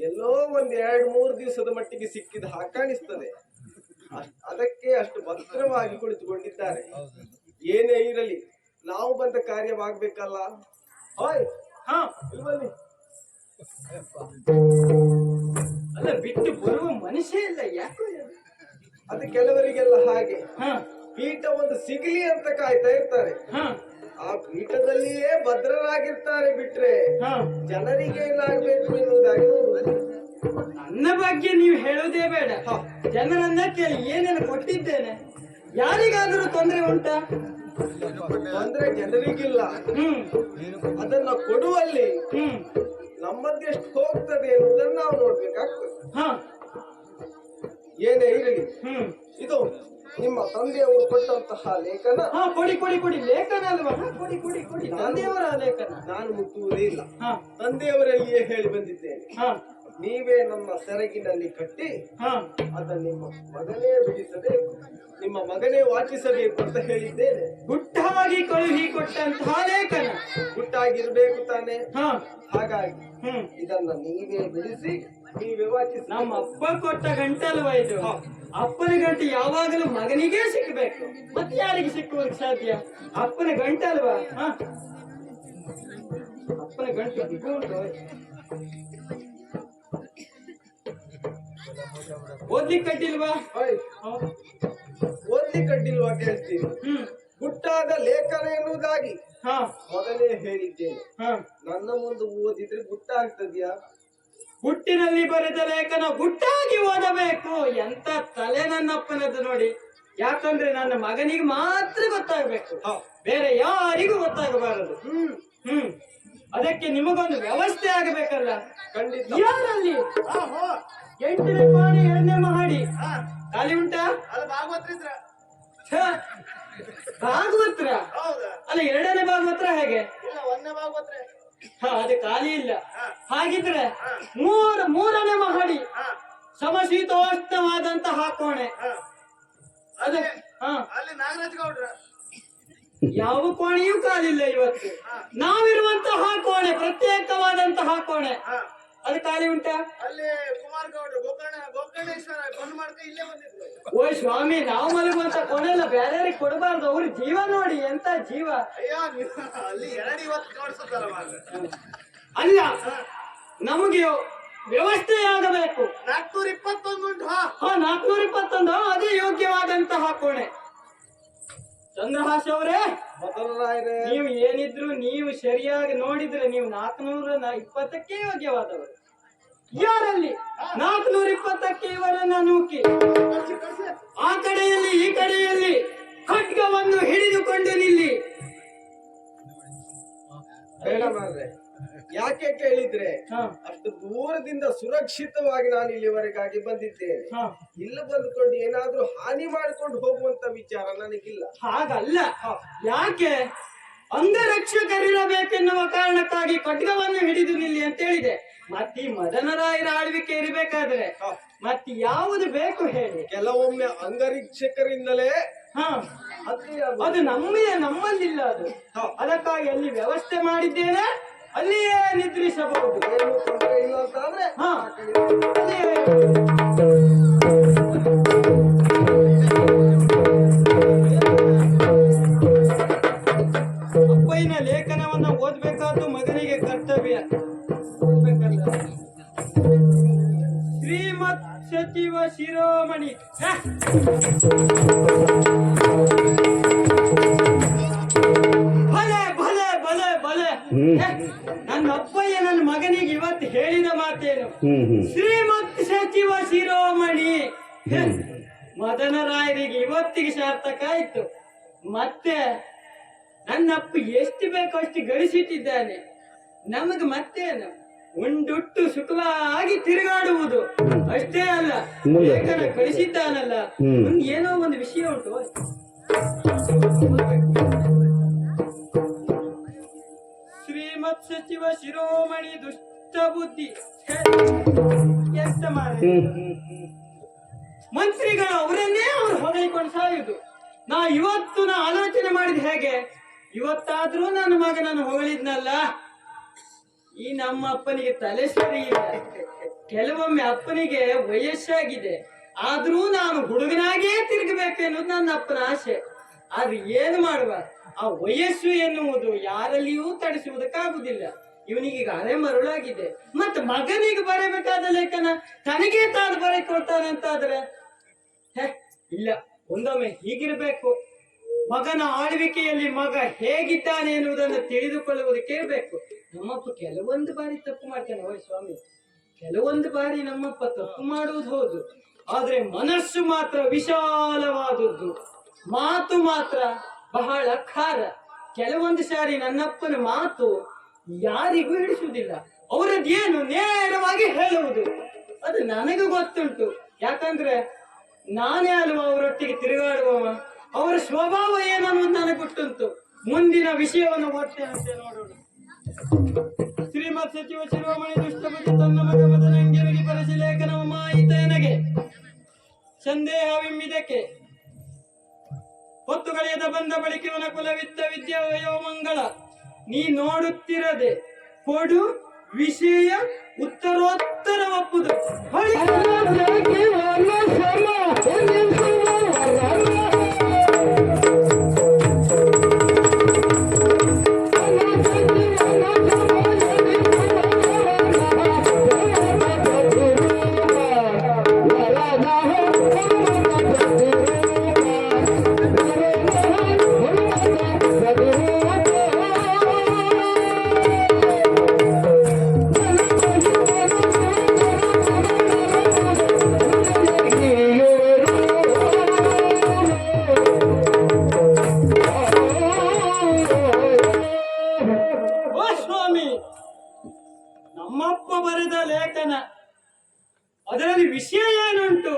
ಎಲ್ಲೋ ಒಂದ್ 2-3 ದಿವಸದ ಮಟ್ಟಿಗೆ ಸಿಕ್ಕಿದ ಹಾಗೆ ಕಾಣಿಸ್ತದೆ. ಅದಕ್ಕೆ ಅಷ್ಟು ಭದ್ರವಾಗಿ ಕುಳಿತುಕೊಂಡಿದ್ದಾರೆ. ಏನೇ ಇರಲಿ, ನಾವು ಬಂದ ಕಾರ್ಯವಾಗ್ಬೇಕಲ್ಲ. ಹಾಯ್ ಇಲ್ಲಿ ಬನ್ನಿ. ಅಲ್ಲ, ಬಿಟ್ಟು ಬರುವ ಮನುಷ್ಯ ಇಲ್ಲ ಯಾಕೋ. ಅದು ಕೆಲವರಿಗೆಲ್ಲ ಹಾಗೆ. ಪೀಠ ಒಂದು ಸಿಗಲಿ ಅಂತ ಕಾಯ್ತಾ ಇರ್ತಾರೆ. ಆ ಪೀಠದಲ್ಲಿಯೇ ಭದ್ರರಾಗಿರ್ತಾರೆ, ಬಿಟ್ರೆ ಜನರಿಗೆ ಏನಾಗ್ಬೇಕು ಎನ್ನುವುದಾಗಿ ನೋಡುವುದು. ನನ್ನ ಬಗ್ಗೆ ನೀವು ಹೇಳುವುದೇ ಬೇಡ. ಜನರನ್ನ ಕೇಳಿ ಏನೇನು ಕೊಟ್ಟಿದ್ದೇನೆ. ಯಾರಿಗಾದರೂ ತೊಂದರೆ ಉಂಟಾ? ತೊಂದರೆ ಜನರಿಗಿಲ್ಲ. ಅದನ್ನ ಕೊಡುವಲ್ಲಿ ನಮ್ಮದೆಷ್ಟು ಹೋಗ್ತದೆ ಎನ್ನುವುದನ್ನು ನಾವು ನೋಡ್ಬೇಕಾಗ್ತದೆ. ಏನೇ ಇರಲಿ, ಇದು ನಿಮ್ಮ ತಂದೆಯವರು ಕೊಟ್ಟಂತಹ ಲೇಖನ. ಕೊಡಿ ಕೊಡಿ ಕೊಡಿ. ಲೇಖನ ಅಲ್ವಾ? ಕೊಡಿ ಕೊಡಿ ಕೊಡಿ. ತಂದೆಯವರ ಲೇಖನ ನಾನು ಮುಟ್ಟುವುದೇ ಇಲ್ಲ. ತಂದೆಯವರಲ್ಲಿಯೇ ಹೇಳಿ ಬಂದಿದ್ದೇನೆ. ನೀವೇ ನಮ್ಮ ಸೆರಗಿನಲ್ಲಿ ಕಟ್ಟಿ ಅದನ್ನು ನಿಮ್ಮ ಮಗನೇ ಬಿಡಿಸಬೇಕು, ನಿಮ್ಮ ಮಗನೇ ವಾಚಿಸಬೇಕು ಅಂತ ಹೇಳಿದ್ದೇನೆ. ಗುಟ್ಟಾಗಿ ಕಳುಹಿ ಕೊಟ್ಟಂತಹ ಲೇಖನ. ಗುಟ್ಟಾಗಿರ್ಬೇಕು ತಾನೆ. ಹಾಗಾಗಿ ಇದನ್ನ ನೀವೇ ಬಿಡಿಸಿ ನೀವೇ ವಾಚಿಸಿ. ನಮ್ಮ ಅಪ್ಪ ಕೊಟ್ಟ ಗಂಟಲ್ವಾ ಇದು? ಅಪ್ಪನ ಗಂಟು ಯಾವಾಗಲೂ ಮಗನಿಗೆ ಸಿಕ್ಕಬೇಕು, ಮತ್ತೆ ಯಾರಿಗೆ ಸಿಕ್ಕುವುದಕ್ಕೆ ಸಾಧ್ಯ? ಅಪ್ಪನ ಗಂಟಲ್ವಾ? ಅಪ್ಪನ ಗಂಟು ಬಿಟ್ಟು ಓದ್ಲಿಕ್ಕೆ ಕಟ್ಟಿಲ್ವಾ? ಓದ್ಲಿಕ್ಕೆ ಕಟ್ಟಿಲ್ವಾ ಕೇಳ್ತೀನಿ. ಗುಟ್ಟಾದ ಲೇಖನ ಎನ್ನುವುದಾಗಿ ಮೊದಲೇ ಹೇಳಿದ್ದೇನೆ. ನನ್ನ ಮುಂದೆ ಓದಿದ್ರೆ ಗುಟ್ಟಾಗ್ತದ್ಯಾ? ಗುಟ್ಟಿನಲ್ಲಿ ಬರೆದ ಲೇಖನ ಗುಟ್ಟಾಗಿ ಓದಬೇಕು. ಎಂತ ತಲೆ ನನ್ನಪ್ಪನದ್ದು ನೋಡಿ. ಯಾಕಂದ್ರೆ ನನ್ನ ಮಗನಿಗೆ ಮಾತ್ರ ಗೊತ್ತಾಗಬೇಕು, ಬೇರೆ ಯಾರಿಗೂ ಗೊತ್ತಾಗಬಾರದು. ಅದಕ್ಕೆ ನಿಮಗೊಂದು ವ್ಯವಸ್ಥೆ ಆಗಬೇಕಲ್ಲ. ಖಂಡಿತ. ಯಾರಲ್ಲಿ 8ನೇ ಮಾಡಿ 2ನೇ ಮಹಡಿ ಖಾಲಿ ಉಂಟಾ? ಭಾಗವತ್ರ ಅಲ್ಲ, 2ನೇ ಭಾಗವತ್ರ ಹೇಗೆ? ಅದು ಖಾಲಿ ಇಲ್ಲ. ಹಾಗಿದ್ರೆ 3ನೇ ಮಹಡಿ ಸಮಶೀತೋಷ್ಣವಾದಂತಹ ಕೋಣೆ. ಅದೇ ಯಾವ ಕೋಣೆಯೂ ಕಾಲಿಲ್ಲ ಇವತ್ತು. ನಾವಿರುವಂತಹ ಕೋಣೆ, ಪ್ರತ್ಯೇಕವಾದಂತಹ ಕೋಣೆ, ಅದು ಖಾಲಿ ಉಂಟಾ? ಓ ಸ್ವಾಮಿ, ನಾವು ಮಲಗುವಂತ ಕೋಣೆ ಎಲ್ಲ ಬೇರೆಯವ್ರಿಗೆ ಕೊಡಬಾರ್ದು. ಅವ್ರ ಜೀವ ನೋಡಿ, ಎಂತ ಜೀವ. ಅಲ್ಲ, ನಮಗೆ ವ್ಯವಸ್ಥೆಯಾಗಬೇಕು. 421 ಉಂಟು. 421 ಅದೇ ಯೋಗ್ಯವಾದಂತಹ ಕೋಣೆ. ಚಂದ್ರಹಾಸ ಅವರೇ, ನೀವು ಏನಿದ್ರು ನೀವು ಸರಿಯಾಗಿ ನೋಡಿದ್ರೆ ನೀವು 420ಕ್ಕೆ ಯೋಗ್ಯವಾದವರು. ಯಾರಲ್ಲಿ 420ಕ್ಕೆ ಇವರನ್ನ ನೂಕಿ ಆ ಕಡೆಯಲ್ಲಿ ಈ ಕಡೆಯಲ್ಲಿ ಖಡ್ಗವನ್ನು ಹಿಡಿದುಕೊಂಡು ನಿಲ್ಲಿ. ಬೇಡ ಮಾಡ್ರೆ, ಯಾಕೆ ಕೇಳಿದ್ರೆ ಅಷ್ಟು ದೂರದಿಂದ ಸುರಕ್ಷಿತವಾಗಿ ನಾನು ಇಲ್ಲಿವರೆಗಾಗಿ ಬಂದಿದ್ದೇನೆ. ಇಲ್ಲಿ ಬಂದುಕೊಂಡು ಏನಾದ್ರೂ ಹಾನಿ ಮಾಡಿಕೊಂಡು ಹೋಗುವಂತ ವಿಚಾರ ನನಗಿಲ್ಲ. ಹಾಗಲ್ಲ. ಯಾಕೆ? ಅಂಗರಕ್ಷಕರಿರಬೇಕೆನ್ನುವ ಕಾರಣಕ್ಕಾಗಿ ಖಡ್ಗವನ್ನು ಹಿಡಿದು ನಿಲ್ಲಿ ಅಂತ ಹೇಳಿದೆ. ಮತ್ತೆ ಈ ಮದನರಾಯರ ಆಳ್ವಿಕೆ ಇರಬೇಕಾದ್ರೆ ಮತ್ತೆ ಯಾವುದು ಬೇಕು ಹೇಳಿ? ಕೆಲವೊಮ್ಮೆ ಅಂಗರೀಕ್ಷಕರಿಂದಲೇ ಹಾ ಅದು ನಮ್ಮಲ್ಲಿಲ್ಲ ಅದು. ಅದಕ್ಕಾಗಿ ಅಲ್ಲಿ ವ್ಯವಸ್ಥೆ ಮಾಡಿದ್ದೇನೆ, ಅಲ್ಲಿಯೇ ನಿದ್ರಿಸಬಹುದು. ಏನು ತೊಂದರೆ ಇಲ್ಲ ಅಂತ ಆದ್ರೆ ಹಾ ಅಪ್ಪಯ್ಯನ ಲೇಖನವನ್ನ ಓದ್ಬೇಕಾದ್ದು ಮಗನಿಗೆ ಕರ್ತವ್ಯ. ಓದ್ಬೇಕಲ್ಲ. ಶ್ರೀಮತ್ ಸಚಿವ ಶಿರೋಮಣಿ ಭಲೆ ಭಲೆ ಭಲೆ ಭಲೆ. ನನ್ನ ಅಪ್ಪಯ್ಯ ನನ್ನ ಮಗನಿಗೆ ಇವತ್ತು ಹೇಳಿದ ಮಾತೇನು? ಶ್ರೀಮತ್ ಸಚಿವ ಶಿರೋಮಣಿ. ಮದನರಾಯರಿಗೆ ಇವತ್ತಿಗೆ ಸಾರ್ಥಕ ಆಯ್ತು. ಮತ್ತೆ ನನ್ನಪ್ಪ ಎಷ್ಟು ಬೇಕೋ ಅಷ್ಟು ಗಳಿಸಿಟ್ಟಿದ್ದಾನೆ. ನಮಗೆ ಮತ್ತೇನು, ಉಂಡುಟ್ಟು ಸುಖವಾಗಿ ತಿರುಗಾಡುವುದು ಅಷ್ಟೇ ಅಲ್ಲ, ಲೇಖನ ಕಳಿಸಿದ್ದಾನಲ್ಲ, ಏನೋ ಒಂದು ವಿಷಯ ಉಂಟು. ಶ್ರೀಮತ್ ಸಚಿವ ಶಿರೋಮಣಿ ದುಷ್ಟ ಬುದ್ಧಿ ಎಂತ ಮಾಡಿ ಮಂತ್ರಿಗಳು ಅವರನ್ನೇ ಅವರು ಹೊಗಳಿಕೊಂಡು ಸಾಯುದು. ನಾ ಆಲೋಚನೆ ಮಾಡಿದ ಹೇಗೆ, ಇವತ್ತಾದ್ರೂ ನನ್ನ ಮಗನನ್ನು ಹೊಗಳಿದ್ನಲ್ಲ, ಈ ನಮ್ಮ ಅಪ್ಪನಿಗೆ ತಲೆ ಸರಿ ಇಲ್ಲ. ಕೆಲವೊಮ್ಮೆ ಅಪ್ಪನಿಗೆ ವಯಸ್ಸಾಗಿದೆ, ಆದ್ರೂ ನಾನು ಹುಡುಗನಾಗೇ ತಿರುಗಬೇಕು ಎನ್ನುವುದು ನನ್ನ ಅಪ್ಪನ ಆಸೆ. ಆದ್ರೆ ಏನು ಮಾಡುವ, ಆ ವಯಸ್ಸು ಎನ್ನುವುದು ಯಾರಲ್ಲಿಯೂ ತಡಿಸುವುದಕ್ಕಾಗುದಿಲ್ಲ. ಇವನಿಗೀಗ ಅರೆ ಮರುಳಾಗಿದೆ. ಮತ್ತೆ ಮಗನಿಗೆ ಬರಬೇಕಾದ ಲೇಖನ ತನಗೇ ತಾನು ಬರೆಕೊಳ್ತಾನೆ ಅಂತಾದ್ರೆ ಇಲ್ಲ. ಒಂದೊಮ್ಮೆ ಹೀಗಿರ್ಬೇಕು, ಮಗನ ಆಳ್ವಿಕೆಯಲ್ಲಿ ಮಗ ಹೇಗಿದ್ದಾನೆ ಎನ್ನುವುದನ್ನು ತಿಳಿದುಕೊಳ್ಳುವುದಕ್ಕೆ ಇರಬೇಕು. ನಮ್ಮಪ್ಪ ಕೆಲವೊಂದು ಬಾರಿ ತಪ್ಪು ಮಾಡ್ತಾನೆ. ಓಯ್ ಸ್ವಾಮಿ, ಕೆಲವೊಂದು ಬಾರಿ ನಮ್ಮಪ್ಪ ತಪ್ಪು ಮಾಡುವುದು ಹೌದು, ಆದ್ರೆ ಮನಸ್ಸು ಮಾತ್ರ ವಿಶಾಲವಾದದ್ದು, ಮಾತು ಮಾತ್ರ ಬಹಳ ಖಾರ. ಕೆಲವೊಂದು ಸಾರಿ ನನ್ನಪ್ಪನ ಮಾತು ಯಾರಿಗೂ ಹಿಡಿಸುವುದಿಲ್ಲ. ಅವರದ್ದೇನು ನೇರವಾಗಿ ಹೇಳುವುದು, ಅದು ನನಗೂ ಗೊತ್ತುಂಟು. ಯಾಕಂದ್ರೆ ನಾನೇ ಅಲ್ವಾ ಅವರೊಟ್ಟಿಗೆ ತಿರುಗಾಡುವವ. ಅವರ ಸ್ವಭಾವ ಏನನ್ನೋದು ನನಗೆ ಗೊತ್ತುಂಟು. ಮುಂದಿನ ವಿಷಯವನ್ನು ಓದ್ತೇನೆ, ನೋಡೋಣ. ಶ್ರೀಮತ್ ಸಚಿವ ಶಿರೋಮಣಿ ದುಷ್ಟಬುದ್ಧಿ ತನ್ನ ಮಗ ಮದನಂಗಿರಿಗೆ ಬರೆಸಿ ಲೇಖನವ ಮಾಯಿತೇನಗೆ ಸಂದೇಹವಿಮ್ಮಿದಕ್ಕೆ ಹೊತ್ತು ಕಳೆಯದ ಬಂದ ಬಳಿಕ ಇವನ ಕುಲವಿದ್ದ ವಿದ್ಯಾವಯೋ ಮಂಗಳ ನೀ ನೋಡುತ್ತಿರದೆ ಕೊಡು ವಿಷಯ ಉತ್ತರೋತ್ತರ ಒಪ್ಪುದು. ನಮ್ಮಪ್ಪ ಬರೆದ ಲೇಖನ, ಅದರಲ್ಲಿ ವಿಷಯ ಏನುಂಟು?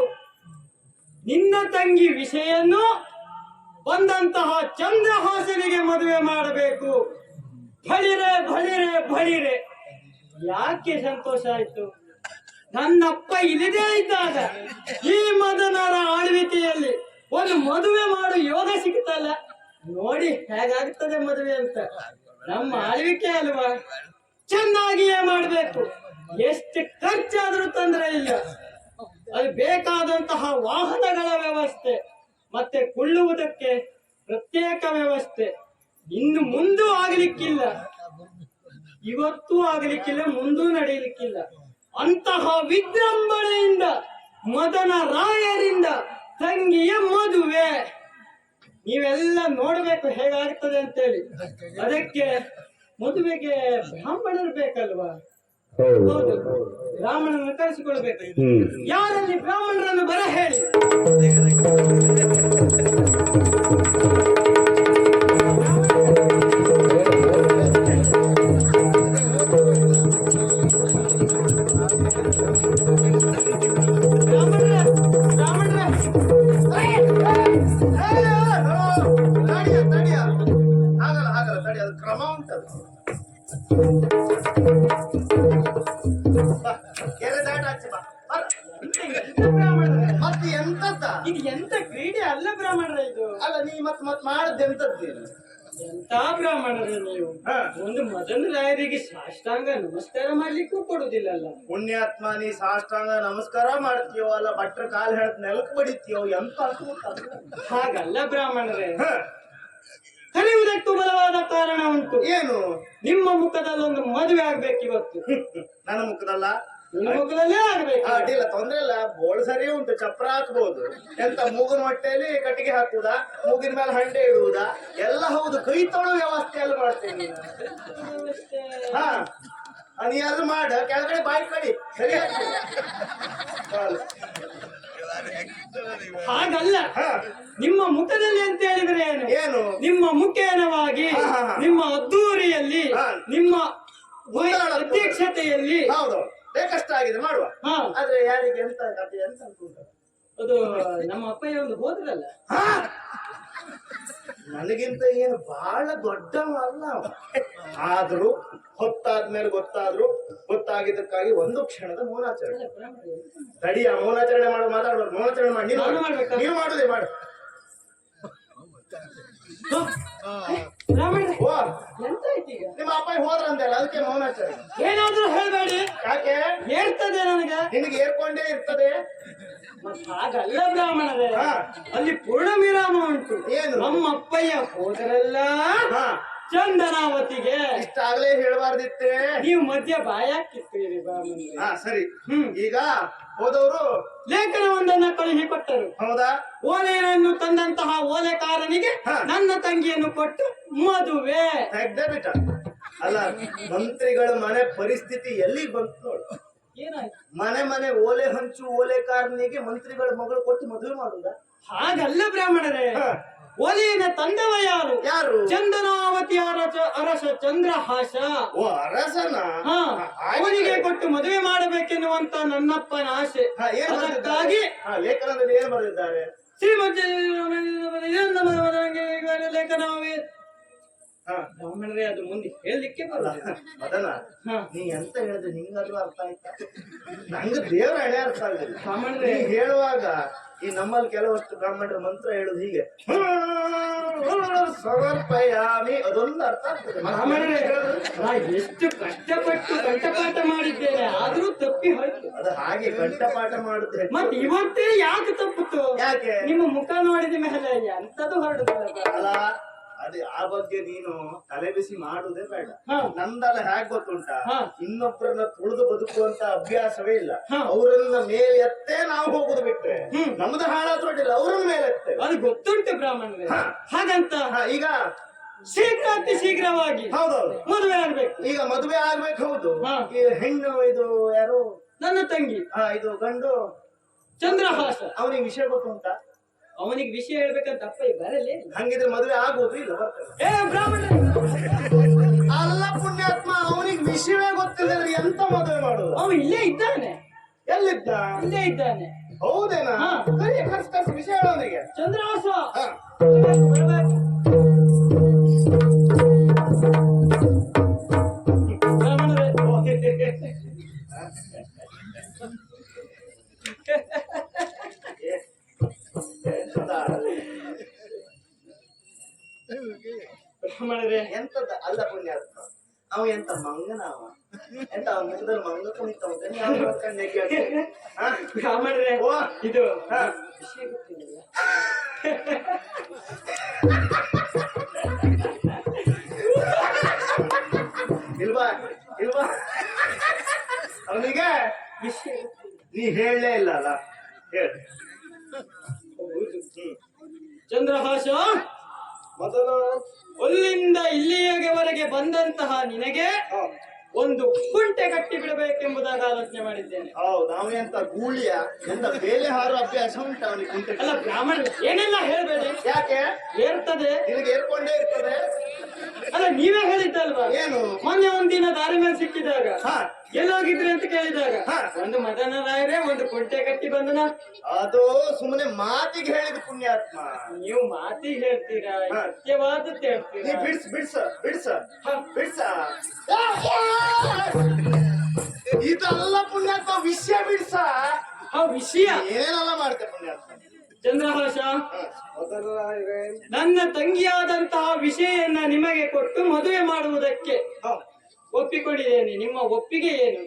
ನಿನ್ನ ತಂಗಿ ವಿಷಯನ್ನು ಬಂದಂತಹ ಚಂದ್ರಹಾಸನಿಗೆ ಮದುವೆ ಮಾಡಬೇಕು. ಬಳಿರೆ ಬಳಿರೆ ಬಳಿರೆ. ಯಾಕೆ ಸಂತೋಷ ಆಯ್ತು? ನನ್ನಪ್ಪ ಇಲ್ಲದೇ ಇದ್ದಾಗ ಈ ಮದನರ ಆಳ್ವಿಕೆಯಲ್ಲಿ ಒಂದು ಮದುವೆ ಮಾಡೋ ಯೋಗ ಸಿಗ್ತಲ್ಲ. ನೋಡಿ ಹೇಗಾಗ್ತದೆ ಮದುವೆ ಅಂತ. ನಮ್ಮ ಆಳ್ವಿಕೆ ಅಲ್ವಾ, ಚೆನ್ನಾಗಿಯೇ ಮಾಡ್ಬೇಕು. ಎಷ್ಟು ಖರ್ಚಾದ್ರೂ ತೊಂದರೆ ಇಲ್ಲ. ಅದು ಬೇಕಾದಂತಹ ವಾಹನಗಳ ವ್ಯವಸ್ಥೆ, ಮತ್ತೆ ಕೊಳ್ಳುವುದಕ್ಕೆ ಪ್ರತ್ಯೇಕ ವ್ಯವಸ್ಥೆ. ಇನ್ನು ಮುಂದೂ ಆಗಲಿಕ್ಕಿಲ್ಲ, ಇವತ್ತೂ ಆಗಲಿಕ್ಕಿಲ್ಲ, ಮುಂದೂ ನಡೆಯಲಿಕ್ಕಿಲ್ಲ. ಅಂತಹ ವಿಜೃಂಭಣೆಯಿಂದ ಮದನ ರಾಯರಿಂದ ತಂಗಿಯ ಮದುವೆ ನೀವೆಲ್ಲ ನೋಡ್ಬೇಕು ಹೇಗಾಗ್ತದೆ ಅಂತೇಳಿ. ಅದಕ್ಕೆ ಮದುವೆಗೆ ಬ್ರಾಹ್ಮಣರು ಬೇಕಲ್ವಾ? ಹೌದು, ಬ್ರಾಹ್ಮಣರನ್ನು ಕರೆಸಿಕೊಳ್ಬೇಕು. ಯಾರಲ್ಲಿ ಬ್ರಾಹ್ಮಣರನ್ನು ಬರ ಹೇಳಿ. ಕ್ರಮ ಉಂಟದು. ಇದು ಎಂತ ಕ್ರೀಡೆ ಅಲ್ಲ ಬ್ರಾಹ್ಮಣರೇ ಇದು. ಅಲ್ಲ ನೀ ಮತ್ ಮಾಡದ್ದೆಂತದ್ದು ನೀನು? ಎಂತ ಬ್ರಾಹ್ಮಣರೇ ನೀವು? ಒಂದು ಮದನ ರಾಯರಿಗೆ ಸಾಷ್ಟಾಂಗ ನಮಸ್ಕಾರ ಮಾಡ್ಲಿಕ್ಕೂ ಕೊಡುದಿಲ್ಲಲ್ಲ. ಪುಣ್ಯಾತ್ಮ, ನೀ ಸಾಷ್ಟಾಂಗ ನಮಸ್ಕಾರ ಮಾಡ್ತೀಯೋ ಅಲ್ಲ ಭಟ್ರ ಕಾಲ್ ಹೇಳ್ತ ನೆಲಕ್ ಬಡಿತೀಯೋ ಎಂತ ಹಾಗಲ್ಲ ಬ್ರಾಹ್ಮಣರೇ, ಕರೆಯುವುದಕ್ಕೂ ಬಲವಾದ ಕಾರಣ ಉಂಟು. ಏನು? ನಿಮ್ಮ ಮುಖದಲ್ಲಿ ಒಂದು ಮದುವೆ ಆಗ್ಬೇಕು ಇವತ್ತು. ನನ್ನ ಮುಖದಲ್ಲ, ನಿಮ್ಮ ಮುಖದಲ್ಲೇ ಆಗ್ಬೇಕು. ಅಡ್ಡಿಲ್ಲ, ತೊಂದ್ರೆ ಇಲ್ಲ. ಬೋಳ್ ಸರಿ ಉಂಟು, ಚಪ್ರ ಹಾಕ್ಬಹುದು. ಎಂತ ಮೂಗಿನ ಹೊಟ್ಟೆಯಲ್ಲಿ ಕಟ್ಟಿಗೆ ಹಾಕುವುದಾ, ಮೂಗಿನ ಮೇಲೆ ಹಂಡೆ ಇಡುವುದಾ, ಎಲ್ಲ ಹೌದು. ಕೈ ತೊಳು ವ್ಯವಸ್ಥೆ ಎಲ್ಲ ಮಾಡ್ತೇನೆ. ಹಾ, ನೀ ಅದು ಮಾಡ, ಕೆಳಗಡೆ ಬಾಯಿ ಕಡಿ ಸರಿ ಆಗ್ತದೆ. ಹಾಗಲ್ಲ, ನಿಮ್ಮ ಮುಖದಲ್ಲಿ ಅಂತ ಹೇಳಿದ್ರೆ ಏನು? ಏನು? ನಿಮ್ಮ ಮುಖೇನವಾಗಿ ನಿಮ್ಮ ಅದ್ದೂರಿಯಲ್ಲಿ ನಿಮ್ಮ ಅಧ್ಯಕ್ಷತೆಯಲ್ಲಿ ಹೌದು, ಬೇಕಷ್ಟ ಆಗಿದೆ ಮಾಡುವ. ಆದ್ರೆ ಯಾರಿಗೆ ಎಂತ ಕಥೆ ಅಂತ ಅನ್ಕೊಂಡ? ಅದು ನಮ್ಮ ಅಪ್ಪಯ್ಯ ಒಂದು ಹೋದ್ರಲ್ಲ, ನನಗಿಂತ ಏನು ಬಹಳ ದೊಡ್ಡವ ಅಲ್ಲ. ಆದ್ರೂ ಹೊತ್ತಾದ್ಮೇಲೆ ಗೊತ್ತಾಗಿದ್ದಕ್ಕಾಗಿ ಒಂದು ಕ್ಷಣದ ಮೌನಾಚರಣೆ. ತಡಿಯ, ಮೌನಾಚರಣೆ ಮಾತಾಡ್ಬಾರ್ದು. ಮೌನಾಚರಣೆ ಮಾಡಿ ನೀವು ಮಾಡುದೇ ಮಾಡು. ಓ, ಎಂತ ಆಯ್ತು ಈಗ? ನಿಮ್ಮ ಅಪ್ಪ ಹೋದ್ರಂತೆಲ್ಲ, ಅದಕ್ಕೆ ಮೌನಾಚರಣೆ. ಏನಾದ್ರೂ ಹೇಳ್ಬೇಡಿ. ಯಾಕೆ? ಹೇಳ್ತದೆ ನನಗೆ. ನಿನಗೆ ಏರ್ಕೊಂಡೇ ಇರ್ತದೆ. ಹಾಗಲ್ಲ ಬ್ರಾಹ್ಮಣರೇ, ಅಲ್ಲಿ ಪೂರ್ಣ ವಿರಾಮ ಉಂಟು. ಏನು? ನಮ್ಮ ಅಪ್ಪಯ್ಯ ಹೋದರಲ್ಲ ಚಂದನಾವತಿಗೆ. ಇಷ್ಟಾಗ್ಲೇ ಹೇಳಬಾರ್ದಿತ್ತೆ. ನೀವು ಮಧ್ಯ ಬಾಯಾಕಿರ್ತೀರಿ ಬ್ರಾಹ್ಮಣರೇ. ಸರಿ. ಈಗ ಹೋದವರು ಲೇಖನವೊಂದನ್ನ ಕಳುಹಿ ಕೊಟ್ಟರು. ಹೌದಾ? ಓಲೆಯನ್ನು ತಂದಂತಹ ಓಲೆಕಾರನಿಗೆ ನನ್ನ ತಂಗಿಯನ್ನು ಕೊಟ್ಟು ಮದುವೆ. ತೆಗ್ದೇ ಬಿಟ್ಟ. ಅಲ್ಲ, ಮಂತ್ರಿಗಳ ಮನೆ ಪರಿಸ್ಥಿತಿ ಎಲ್ಲಿಗೆ ಬಂತು ನೋಡು. ಏನಾಯ್ತು? ಮನೆ ಓಲೆ ಹಂಚು ಓಲೆಕಾರನಿಗೆ ಮಂತ್ರಿಗಳ ಮಗಳು ಕೊಟ್ಟು ಮದುವೆ ಮಾಡುದ? ಹಾಗಲ್ಲ ಬ್ರಾಹ್ಮಣರೇ, ಓಲೆಯನ್ನು ತಂದವ ಯಾರು? ಯಾರು? ಚಂದನಾವತಿ ಅರಸ ಚಂದ್ರಹಾಸ. ಓ, ಅರಸನ? ಅವನಿಗೆ ಕೊಟ್ಟು ಮದುವೆ ಮಾಡಬೇಕೆನ್ನುವಂತ ನನ್ನಪ್ಪನ ಆಸೆ. ಅದಕ್ಕಾಗಿ ಲೇಖನದಲ್ಲಿ ಏನು ಬರೆದಿದ್ದಾರೆ? ಶ್ರೀಮತಿ ಲೇಖನವೇ. ಬ್ರಾಹ್ಮಣರೇ, ಅದು ಮುಂದೆ ಹೇಳಲಿಕ್ಕೆ ಬರಲ್ಲ. ಮದನ, ನೀ ಎಂತ ಹೇಳಿದ್ರೆ ನಿಂಗಾದ್ರೂ ಅರ್ಥ ಆಯ್ತಾ? ನಂಗ ದೇವರ ಎಣೆ ಅರ್ಥ ಆಗಲಿಲ್ಲ. ಬ್ರಾಹ್ಮಣರೇ ಹೇಳುವಾಗ ಈ ನಮ್ಮಲ್ಲಿ ಕೆಲವಷ್ಟು ಬ್ರಾಹ್ಮಣರ ಮಂತ್ರ ಹೇಳುದು ಹೀಗೆ, ಸಮರ್ಪಯಾಮಿ, ಅದೊಂದು ಅರ್ಥ ಆಗ್ತದೆ. ಬ್ರಾಹ್ಮಣರೇ, ನಾ ಎಷ್ಟು ಕಷ್ಟಪಟ್ಟು ಕಂಠಪಾಠ ಮಾಡಿದ್ದೇನೆ, ಆದ್ರೂ ತಪ್ಪಿ ಹೋಯ್ತು. ಅದು ಹಾಗೆ ಕಂಠಪಾಠ ಮಾಡುತ್ತೆ. ಮತ್ತೆ ಇವತ್ತೇ ಯಾಕೆ ತಪ್ಪಿತು? ಯಾಕೆ? ನಿಮ್ಮ ಮುಖ ನೋಡಿದ ಮೇಲೆ ಎಂತದು ಹೊರಡುದಿಲ್ಲ. ಅಲ್ಲ, ಅದೇ ಆ ಬಗ್ಗೆ ನೀನು ತಲೆ ಬಿಸಿ ಮಾಡುವುದೇ ಬೇಡ. ನಂದಲ್ಲ ಹೇಗ್ ಗೊತ್ತುಂಟ, ಇನ್ನೊಬ್ಬರನ್ನ ತುಳಿದು ಬದುಕುವಂತ ಅಭ್ಯಾಸವೇ ಇಲ್ಲ. ಅವರನ್ನ ಮೇಲೆ ಎತ್ತೇ ನಾವು ಹೋಗುದು ಬಿಟ್ರೆ ನಮ್ದು ಹಾಳಾದ್ರೊಡ್ಡಿಲ್ಲ, ಅವ್ರನ್ನ ಮೇಲೆ ಎತ್ತೇ. ಅದು ಗೊತ್ತುಂಟು ಬ್ರಾಹ್ಮಣರೇ. ಹಾಗಂತ ಈಗ ಶೀಘ್ರ ಅತಿ ಶೀಘ್ರವಾಗಿ ಹೌದೌದು ಮದುವೆ ಆಗ್ಬೇಕು. ಈಗ ಮದುವೆ ಆಗ್ಬೇಕು. ಹೌದು. ಈ ಹೆಣ್ಣು ಇದು ಯಾರು? ನನ್ನ ತಂಗಿ. ಇದು ಗಂಡು ಚಂದ್ರಹಾಸ. ಅವನಿಗೆ ವಿಷಯ ಗೊತ್ತುಂಟ? ಅವನಿಗೆ ವಿಷಯ ಹೇಳ್ಬೇಕಂತ ಅಪ್ಪ ಬರಲಿ. ಹಂಗಿದ್ರೆ ಮದುವೆ ಆಗುವುದು ಇಲ್ಲ, ಬರ್ತದೆ. ಬ್ರಾಹ್ಮಣ ಅಲ್ಲ ಪುಣ್ಯಾತ್ಮ, ಅವನಿಗೆ ವಿಷಯವೇ ಗೊತ್ತಿಲ್ಲ, ಎಂತ ಮದುವೆ ಮಾಡುದು? ಅವನು ಇಲ್ಲೇ ಇದ್ದಾನೆ. ಎಲ್ಲಿದ್ದ? ಇಲ್ಲೇ ಇದ್ದಾನೆ. ಹೌದೇನಾ? ಕರ್ಸಿ ವಿಷಯ ಅವನಿಗೆ. ಚಂದ್ರಹಾಸ ಬ್ರಾಹ್ಮಣರೇ, ಎಂತದ? ಅಲ್ಲ ಪುಣ್ಯಾತ್ಮ, ಅವ ಎಂತ ಮಂಗನ? ಅವ ಎಂತ ಅವನ ಮುಖದಲ್ಲಿ ಮಂಗ ಕುಣಿತ ಬ್ರಾಹ್ಮಣರೇ, ಇದು ವಿಷಯ ಗೊತ್ತಿಲ್ಲ. ಇಲ್ವಾ ಅವನಿಗೆ ವಿಷಯ ನೀ ಹೇಳಲೇ ಇಲ್ಲ ಅಲ್ಲ? ಹೇಳ. ಚಂದ್ರಹಾಸ, ಮೊದಲು ಅಲ್ಲಿಂದ ಇಲ್ಲಿಯವರೆಗೆ ಬಂದಂತಹ ನಿನಗೆ ಒಂದು ಕುಂಟೆ ಕಟ್ಟಿ ಬಿಡಬೇಕೆಂಬುದಾಗಿ ಆಲೋಚನೆ ಮಾಡಿದ್ದೇನೆ. ಹೌದು. ಅವನೆಂತ ಗೂಳಿಯ ಎಂತ ಬೇಲೆ ಹಾರೋ ಅಭ್ಯಾಸ ಉಂಟು ಅವನಿಗೆ? ಕುಂಟೆ ಅಲ್ಲ ಬ್ರಾಹ್ಮಣ, ಏನೆಲ್ಲ ಹೇಳ್ಬೇಡಿ. ಯಾಕೆ? ಏರ್ತದೆ, ನಿನಗೆ ಏರ್ಕೊಂಡೇ ಇರ್ತದೆ. ಅಲ್ಲ ನೀವೇ ಹೇಳಿದ್ದಲ್ವಾ? ಏನು? ಮೊನ್ನೆ ಒಂದಿನ ದಾರಿ ಮೇಲೆ ಸಿಕ್ಕಿದಾಗ ಎಲ್ಲೋಗಿದ್ರಿ ಅಂತ ಕೇಳಿದಾಗ ಒಂದು ಮದನ ರಾಯರೇ ಒಂದು ಕುಂಟೆ ಕಟ್ಟಿ ಬಂದನ. ಅದು ಸುಮ್ಮನೆ ಮಾತಿಗೆ ಹೇಳಿದ ಪುಣ್ಯಾತ್ಮ. ನೀವು ಮಾತಿಗೆ ಹೇಳ್ತೀರಾ, ಸತ್ಯವಾದದ್ದು ಹೇಳ್ತೀರಾ? ನೀ ಬಿಡ್ಸ. ಇದಲ್ಲ ಪುಣ್ಯಾತ್ಮ, ವಿಷಯ ಬಿಡ್ಸ. ವಿಷಯ ಏನೆಲ್ಲ ಮಾಡ್ತೆ ಪುಣ್ಯಾತ್ಮ. ಚಂದ್ರಹಾಸ, ಮೊದಲರಾಯರೇ, ನನ್ನ ತಂಗಿಯಾದಂತಹ ವಿಷಯವನ್ನ ನಿಮಗೆ ಕೊಟ್ಟು ಮದುವೆ ಮಾಡುವುದಕ್ಕೆ ಹ, ಒಪ್ಪಿಕೊಂಡಿದ್ದೇನೆ. ನಿಮ್ಮ ಒಪ್ಪಿಗೆ ಏನು?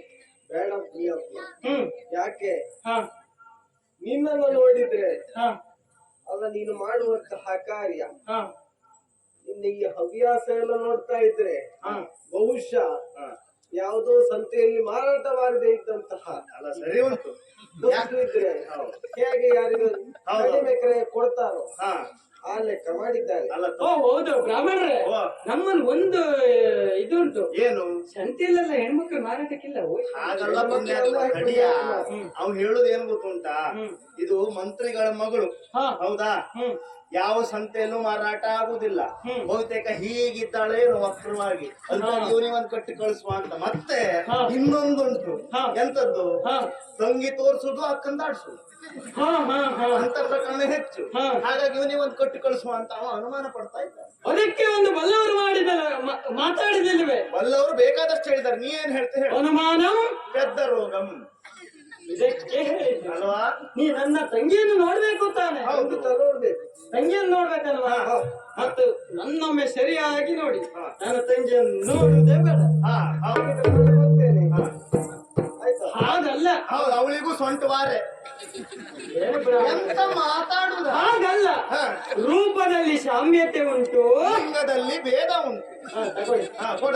ಬೇಡ ಪ್ರಿಯಪ್ಪ. ಹ್ಮ್. ಯಾಕೆ? ಹಾ ನಿನ್ನನ್ನು ನೋಡಿದ್ರೆ ಹಾ ಅಲ್ಲ, ನೀನು ಮಾಡುವಂತಹ ಕಾರ್ಯ, ಹಾ ನಿನ್ನ ಈ ಹವ್ಯಾಸ ಎಲ್ಲ ನೋಡ್ತಾ ಇದ್ರೆ ಹಾ ಬಹುಶಃ ಯಾವುದೋ ಸಂತೆಯಲ್ಲಿ ಮಾರಾಟವಾಗದೆ ಇದ್ದಂತಹ ಅಲ್ಲ ಸರಿ ಉಂಟು. ವಸ್ತು ಇದ್ರೆ ಹೇಗೆ ಯಾರಿಗೂ ಕಡಿಮೆ ಕ್ರಯ ಕೊಡ್ತಾರೋ ಹಾ ಆ ಲೆಕ್ಕ ಮಾಡಿದ್ದಾರೆ. ಅಲ್ಲ ಓ ಹೌದು ಬ್ರಾಹ್ಮಣರೇ, ಓ. ನಮ್ಮಲ್ಲಿ ಒಂದು ಇದುಂಟು. ಏನು ಸಂತೆಯಲ್ಲೆಲ್ಲ ಹೆಣ್ಮಕ್ಳು ಮಾರಾಟಕ್ಕಿಲ್ಲ. ಓ, ಹಾಗಲ್ಲ ಪುಣ್ಯಾತ್ಮ, ತಡಿಯ. ಅವ್ನು ಹೇಳುದು ಏನ್ ಗೊತ್ತುಂಟಾ? ಇದು ಮಂತ್ರಿಗಳ ಮಗಳು, ಹಾ. ಹೌದಾ? ಹ್ಮ್ ಯಾವ ಸಂತೆಯಲ್ಲೂ ಮಾರಾಟ ಆಗುದಿಲ್ಲ. ಬಹುತೇಕ ಹೀಗಿದ್ದಾಳೆ ವಕ್ರವಾಗಿ, ಅದಕ್ಕಾಗಿ ಇವನಿವನ್ ಕಟ್ಟಿ ಕಳಿಸುವ ಅಂತ. ಮತ್ತೆ ಹಾ. ಇನ್ನೊಂದುಂಟು. ಹಾ. ಎಂತದ್ದು? ಹಾ ತಂಗಿ ತೋರ್ಸುದು ಅಕ್ಕಂದಾಡ್ಸುದು ಹಾ ಹಾ ಹಾ ಅಂತ ಪ್ರಕರಣ ಹೆಚ್ಚು. ಹಾ. ಹಾಗಾಗಿ ಇವನಿವನ್ ಕಟ್ಟಿ ಕಳಿಸುವ ಅಂತ ಅವ ಅನುಮಾನ ಪಡ್ತಾ ಇದ್ದ. ಅದಕ್ಕೆ ಒಂದು ಬಲ್ಲವರು ಮಾಡಿದ ಮಾತಾಡಿದಿಲ್ವೇ? ಬಲ್ಲವರು ಬೇಕಾದಷ್ಟು ಹೇಳಿದ್ದಾರೆ. ನೀ ಏನ್ ಹೇಳ್ತಾ ಹೇಳು. ಅನುಮಾನಂ ಪೆದ್ದ ರೋಗಂ ಇದಕ್ಕೆ ಹೇಳಿದ್ದು. ಅಲ್ವಾ? ನೀ ನನ್ನ ತಂಗಿಯನ್ನು ನೋಡ್ಬೇಕು ತಾನೆ? ಹೌದು, ನೋಡ್ಬೇಕು. ತಂಗಿಯನ್ನು ನೋಡ್ಬೇಕಲ್ವಾ? ಮತ್ತು ನನ್ನೊಮ್ಮೆ ಸರಿಯಾಗಿ ನೋಡಿ. ನನ್ನ ತಂಗಿಯನ್ನು ನೋಡುವುದೇ ಬೇಡ. ಹಾ ಹೌದು. ಹೋಗ್ತೇನೆ. ಆಯ್ತಾ? ಹಾಗಲ್ಲ. ಹೌದು, ಅವಳಿಗೂ ಸೊಂಟ ವಾರೆ. ಏನು ಬ್ರಾಹ್ಮಣ? ಎಂತ ಮಾತಾಡುದ? ಹಾಗಲ್ಲ. ರೂಪದಲ್ಲಿ ಸಾಮ್ಯತೆ ಉಂಟು, ಲಿಂಗದಲ್ಲಿ ಭೇದ ಉಂಟು. ತಗೊಳ್ಳಿ. ಹಾ ಕೊಡ.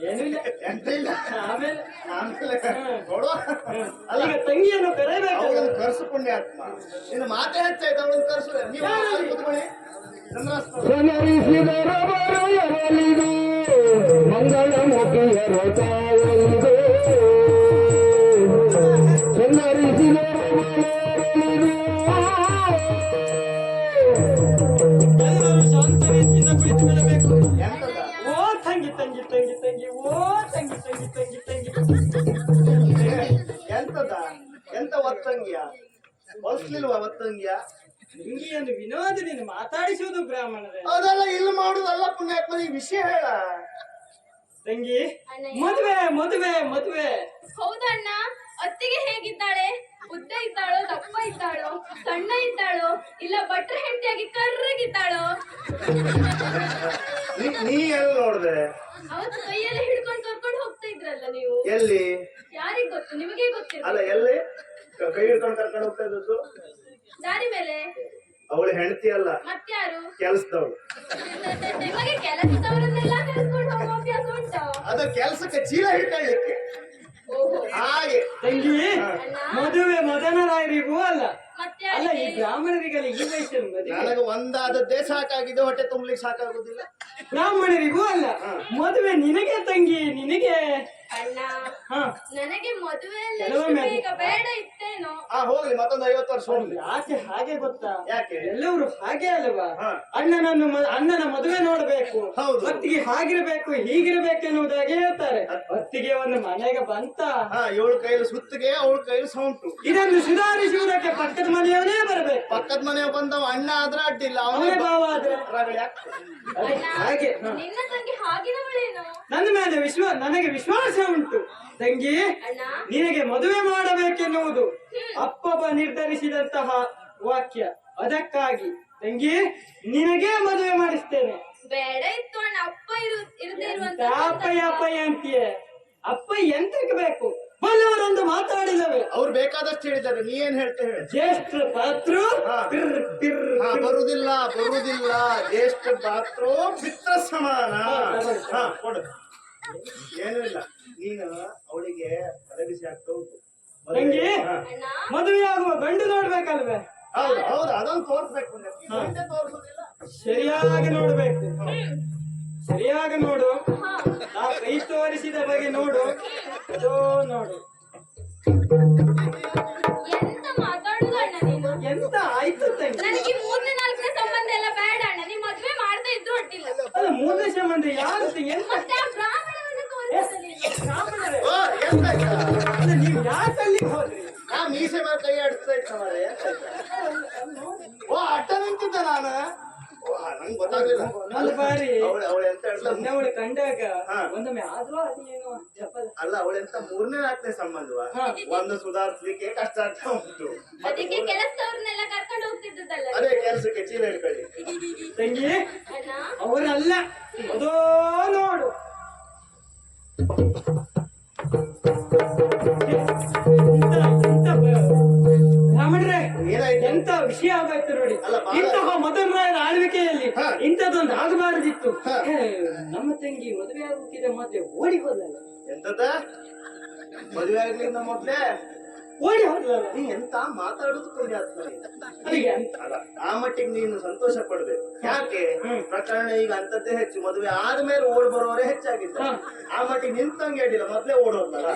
ಏನಿಲ್ಲ. ಎಂತ ಇಲ್ಲ. ಆಮೇಲೆ ಆಮೇಲೆ ಕೊಡುವ. ಅಲ್ಲ, ಈಗ ತಂಗಿಯನ್ನು ಕರೆಯಬೇಕು. ಅವಳನ್ನು ಕರ್ಸು ಪುಣ್ಯಾತ್ಮ. ಇನ್ನು ಮಾತೆ ಹೆಚ್ಚಾಯ್ತು, ಅವಳನ್ನು ಕರ್ಸು. ನೀವು ಅಲ್ಲಿ ಕೂತ್ಕೊಳ್ಳಿ. ಚಂದ್ರಾಸ್ತ್ರ ಸಮರಿಸಿದರ ಬರೆಯಲಿದು ಮಂಗಳಮುಖಿಯರ ತಾಯಲಿದು. ಸಮರಿಸಿದರ ಬರೆಯಲಿದು. ಎಲ್ಲರೂ ಶಾಂತ ರೀತಿಯಿಂದ ಕುಳಿತುಕೊಳ್ಳಬೇಕು. ಎಂತದ? ಓ ತಂಗಿ ತಂಗಿ ತಂಗಿ ತಂಗಿ, ಓ ತಂಗಿ ತಂಗಿ ತಂಗಿ ತಂಗಿ. ಎಂತದ? ಎಂತ ಒತ್ತಂಗಿಯ? ಹೊಸ್ಲಿಲ್ವಾ ಒತ್ತಂಗಿಯ? ತಂಗಿಯನ್ನು ವಿನೋದದಿಂದ ಮಾತಾಡಿಸುವುದು ಬ್ರಾಹ್ಮಣರೇ. ಅದೆಲ್ಲ ಇಲ್ಲಿ ಮಾಡುದಲ್ಲ ಪುಣ್ಯಾತ್ಮ. ಈ ವಿಷಯ ಹೇಳ. ತಂಗಿ, ಅಣ್ಣಯ್ಯ. ಮದುವೆ ಮದುವೆ ಮದುವೆ. ಹೌದಣ್ಣ, ಅತ್ತಿಗೆ ಹೇಗಿದ್ದಾಳೆ? ಉದ್ದ ಇದ್ದಾಳೋ, ದಪ್ಪ ಇದ್ದಾಳೋ, ಸಣ್ಣ ಇದ್ದಾಳೋ, ಇಲ್ಲ ಭಟ್ರ ಹೆಂಡತಿಯಾಗಿ ಕರ್ರಗಿದ್ದಾಳೋ? ನೀ ಎಲ್ಲಿ ನೋಡ್ದೆ? ಅವತ್ತು ಕೈಯಲ್ಲಿ ಹಿಡ್ಕೊಂಡು ಕರ್ಕೊಂಡು ಹೋಗ್ತಾ ಇದ್ರಲ್ಲ ನೀವು. ಎಲ್ಲಿ? ಯಾರಿಗ್ ಗೊತ್ತು? ನಿಮಗೆ ಗೊತ್ತಿಲ್ಲ. ಅಲ್ಲ, ಎಲ್ಲಿ ಕೈ ಹಿಡ್ಕೊಂಡು ಕರ್ಕೊಂಡು ಹೋಗ್ತಾ ಇದ್ದದ್ದು? ದಾರಿ ಮೇಲೆ. ಅವಳು ಹೆಂಡತಿ ಅಲ್ಲ, ಮತ್ಯಾರು? ಕೆಲ್ಸದವಳು. ನಿಮಗೆ ಕೆಲಸದವರನ್ನೆಲ್ಲ ಕರ್ಕೊಂಡು ಹೋಗೋ ಅಭ್ಯಾಸ ಉಂಟು? ಅದು ಕೆಲ್ಸಕ್ಕೆ ಚೀಲ ಹಿಡ್ಕೊಳ್ಳಿಕ್ಕೆ. ಓಹೋ. ಹಾಗೆ ತಂಗಿ, ಅಣ್ಣ, ಮದುವೆ ಮದನರಾಯರಿಗೂ ಅಲ್ಲ. ಮತ್ತೆ ಅಲ್ಲ, ಈ ಯಾರಿಗೆ? ಬ್ರಾಹ್ಮಣರಿಗೆಲ್ಲ ಈ ವಯಸ್ಸಲ್ಲಿ ಮದುವೆ. ನನಗೆ ಒಂದಾದದ್ದೇ ಸಾಕಾಗಿದೆ, ಹೊಟ್ಟೆ ತುಂಬಲಿಕ್ಕೆ ಸಾಕಾಗುದಿಲ್ಲ. ಬ್ರಾಹ್ಮಣರಿಗೂ ಅಲ್ಲ ಮದುವೆ. ನಿನಗೆ ತಂಗಿ, ನಿನಗೆ. ಅಣ್ಣ, ಹಾ ನನಗೆ ಮದುವೆಯಲ್ಲಿ ಕೆಲವೊಮ್ಮೆ ಅದು- ಈಗ ಬೇಡ ಇತ್ತೇನೋ. ಹೋಗ್ಲಿ, ಮತ್ತೊಂದು 50 ವರ್ಷ ಹೋಗ್ಲಿ. ಯಾಕೆ ಹಾಗೆ ಗೊತ್ತಾ? ಯಾಕೆ? ಎಲ್ಲವರು ಹಾಗೆ ಅಲ್ವಾ? ಹಾ. ಅಣ್ಣನ ಮದುವೆ ನೋಡ್ಬೇಕು, ಹೌದು. ಅತ್ತಿಗೆ ಹಾಗಿರ್ಬೇಕು ಹೀಗಿರ್ಬೇಕು ಎನ್ನುವುದಾಗಿ ಹೇಳ್ತಾರೆ. ಅತ್ತಿಗೆ ಒಂದು ಮನೆಗೆ ಬಂತ, ಇವಳ ಕೈಲಿ ಸುತ್ತಿಗೆ, ಅವಳ ಕೈಲಿ ಸೌಂಟು. ಇದನ್ನು ಸುಧಾರಿಸುವುದಕ್ಕೆ ಪಕ್ಕದ ಮನೆಯವನೇ ಬರಬೇಕು. ಪಕ್ಕದ ಮನೆ ಬಂದವ ಅಣ್ಣ ಆದ್ರ ಅಡ್ಡಿಲ್ಲ, ಅವನೇ ಅವನೇ ಭಾವ ಆದ್ರೆ ರಗಳೆ ಆಗ್ತದೆ. ಅದೇ ಹಾಗೆ. ಹಾ. ನಿನ್ನ ತಂಗಿ ಹಾಗಿನವಳೇನೋ? ನನ್ನ ಮೇಲೆ ನನಗೆ ವಿಶ್ವಾಸ ಉಂಟು ತಂಗಿ. ಅಣ್ಣ, ನಿನಗೆ ಮದುವೆ ಮಾಡಬೇಕೆನ್ನುವುದು ಅಪ್ಪಬ್ಬ ನಿರ್ಧರಿಸಿದಂತಹ ವಾಕ್ಯ. ಅದಕ್ಕಾಗಿ ತಂಗಿ ನಿನಗೆ ಮದುವೆ ಮಾಡಿಸ್ತೇನೆ. ಬೇಡ ಇತ್ತು ಅಣ್ಣ. ಅಪ್ಪ ಇರದೇ ಇರುವಂತ ಅಪ್ಪಯ್ಯ ಅಂತೀಯ. ಅಪ್ಪ ಎಂತಕ್ಕೆ ಬೇಕು? ಬಲ್ಲವರೊಂದು ಮಾತಾಡಿದವೆ. ಅವ್ರು ಬೇಕಾದಷ್ಟು ಹೇಳಿದ್ದಾರೆ. ನೀ ಏನ್ ಹೇಳ್ತಾ ಹೇಳಿ. ಜ್ಯೇಷ್ಠ ಪಾತ್ರು ಹಾ. ಬರುದಿಲ್ಲ ಬರುದಿಲ್ಲ. ಜ್ಯೇಷ್ಠ ಪಾತ್ರೋ ಪಿತ್ರ ಸಮಾನ. ಕೊಡು. ಏನೂ ಇಲ್ಲ. ನೀನು ಅವಳಿಗೆ ತಲೆಬಿಸಿ ಆಗ್ತಾ ಉಂಟು. ತಂಗಿ, ಹಾ. ಅಣ್ಣ, ಮದುವೆ ಆಗುವ ಗಂಡು ನೋಡ್ಬೇಕಲ್ವೇ? ಹೌದು ಹೌದು, ಅದನ್ನು ತೋರ್ಸ್ಬೇಕು. ತೋರ್ಸುದಿಲ್ಲ. ಸರಿಯಾಗಿ ನೋಡ್ಬೇಕು. ಸರಿಯಾಗಿ ನೋಡು. ಹಾ. ನಾ ಕೈ ತೋರಿಸಿದ ಬಗೆ ನೋಡು. ಅದೋ ನೋಡು. ಎಂತ ಮಾತಾಡುದು ಅಣ್ಣ ನೀನು? ಎಂತ ಆಯ್ತು ತಂಗಿ? ನನಗೆ ಈ 3ನೇ 4ನೇ ಸಂಬಂಧ ಎಲ್ಲ ಬೇಡ ಅಣ್ಣ. ನೀವ್ ಮದ್ವೆ ಮಾಡದೇ ಇದ್ರು ಅಡ್ಡಿಲ್ಲ. ಅಲ್ಲ, ಮೂರನೇ ಸಂಬಂಧ ಯಾರು? ಎಂತ ಮತ್ತೆ ಆ ಬ್ರಾಹ್ಮಣವನ್ನು ತೋರಿಸಿದ ನೀನು. ಬ್ರಾಹ್ಮಣರೇ? ಓ, ಎಂತ ಆಯ್ತಾ? ಅಲ್ಲ, ನೀವು ಯಾಕೆ ಅಲ್ಲಿಗೆ ಹೋದ್ರಿ? ನಾ ಮೀಸೆ ಮೇಲೆ ಕೈ ಆಡಿಸ್ತಾ ಇದ್ದ ಮಾರ್ರೆ. ಎಂತ ಆಯ್ತಾ? ಓ, ಅಡ್ಡ ನಿಂತಿದ್ದ ನಾನು. ಓ, ನಂಗೆ ಗೊತ್ತಾಗ್ಲಿಲ್ಲ. ಅಲ್ಲಿ ಬಾರಿ ಅವಳು ಎಂತ ಹೇಳ್ತಾ ಅವಳು ಕಂಡಾಗ ಹಾ. ಒಂದೊಮ್ಮೆ ಆದ್ರೂ ಅದೇನೋ ಜಪದ. ಅಲ್ಲ ಅವಳೆಂತ 3ನೇ 4ನೇ ಸಂಬಂಧವಾ ಹಾ. ಒಂದು ಸುಧಾರಿಸ್ಲಿಕ್ಕೆ ಕಷ್ಟ ಆಗ್ತಾ ಉಂಟು ಮತ್ತೆ ಅದಕ್ಕೆ ಕೆಲಸದವ್ರನ್ನೆಲ್ಲ ಕರ್ಕೊಂಡು ಹೋಗ್ತಿದ್ದಲ್ಲ ಅದೇ ಕೆಲ್ಸಕ್ಕೆ ಚೀಲ ಹಿಡ್ಕೊಳ್ಳಿ ತಂಗಿ ಅಣ್ಣ ಅವರಲ್ಲ ಅದೋ ನೋಡು ಬ್ರಾಹ್ಮಣರೇ ಏನಾಯ್ತು? ಎಂತ ವಿಷಯ ಆಗೋಯ್ತು ನೋಡಿ. ಅಲ್ಲ, ಬಹಳ- ಇಂತಹ ಮದನರಾಯರ ಆಳ್ವಿಕೆಯಲ್ಲಿ ಹಾ. ಇಂಥದ್ದೊಂದು ಆಗಬಾರದಿತ್ತು. ಹಾ. ನಮ್ಮ ತಂಗಿ ಮದುವೆ ಆಗುತ್ತಿದ್ದ ಮತ್ತೆ ಓಡಿ ಹೋದಲ್ಲ ಎಂತದ ಮದುವೆ ಆಗ್ಲಿಂದ ಮೊದ್ಲೇ ಓಡಿ ಹೋದಲ್ಲ ನೀ ಎಂತ ಮಾತಾಡುದು ಕಮ್ಮಿ ಆಗ್ತದೆ ಅದಕ್ಕೆ ಅಂತ ಅಲ್ಲ ಆ ಮಟ್ಟಿಗೆ ನೀನು ಸಂತೋಷ ಪಡ್ಬೇಕು ಯಾಕೆ ಪ್ರಕರಣ ಈಗ ಅಂತದ್ದೇ ಹೆಚ್ಚು ಮದುವೆ ಆದ್ಮೇಲೆ ಓಡ್ ಬರೋರೇ ಹೆಚ್ಚಾಗಿದ್ದಾರೆ ಹಾ. ಆ ಮಟ್ಟಿಗೆ ನಿಂತಂಗೆ ಹೇಳಿಲ್ಲ ಮೊದ್ಲೇ ಓಡೋದ್ನಲ್ಲ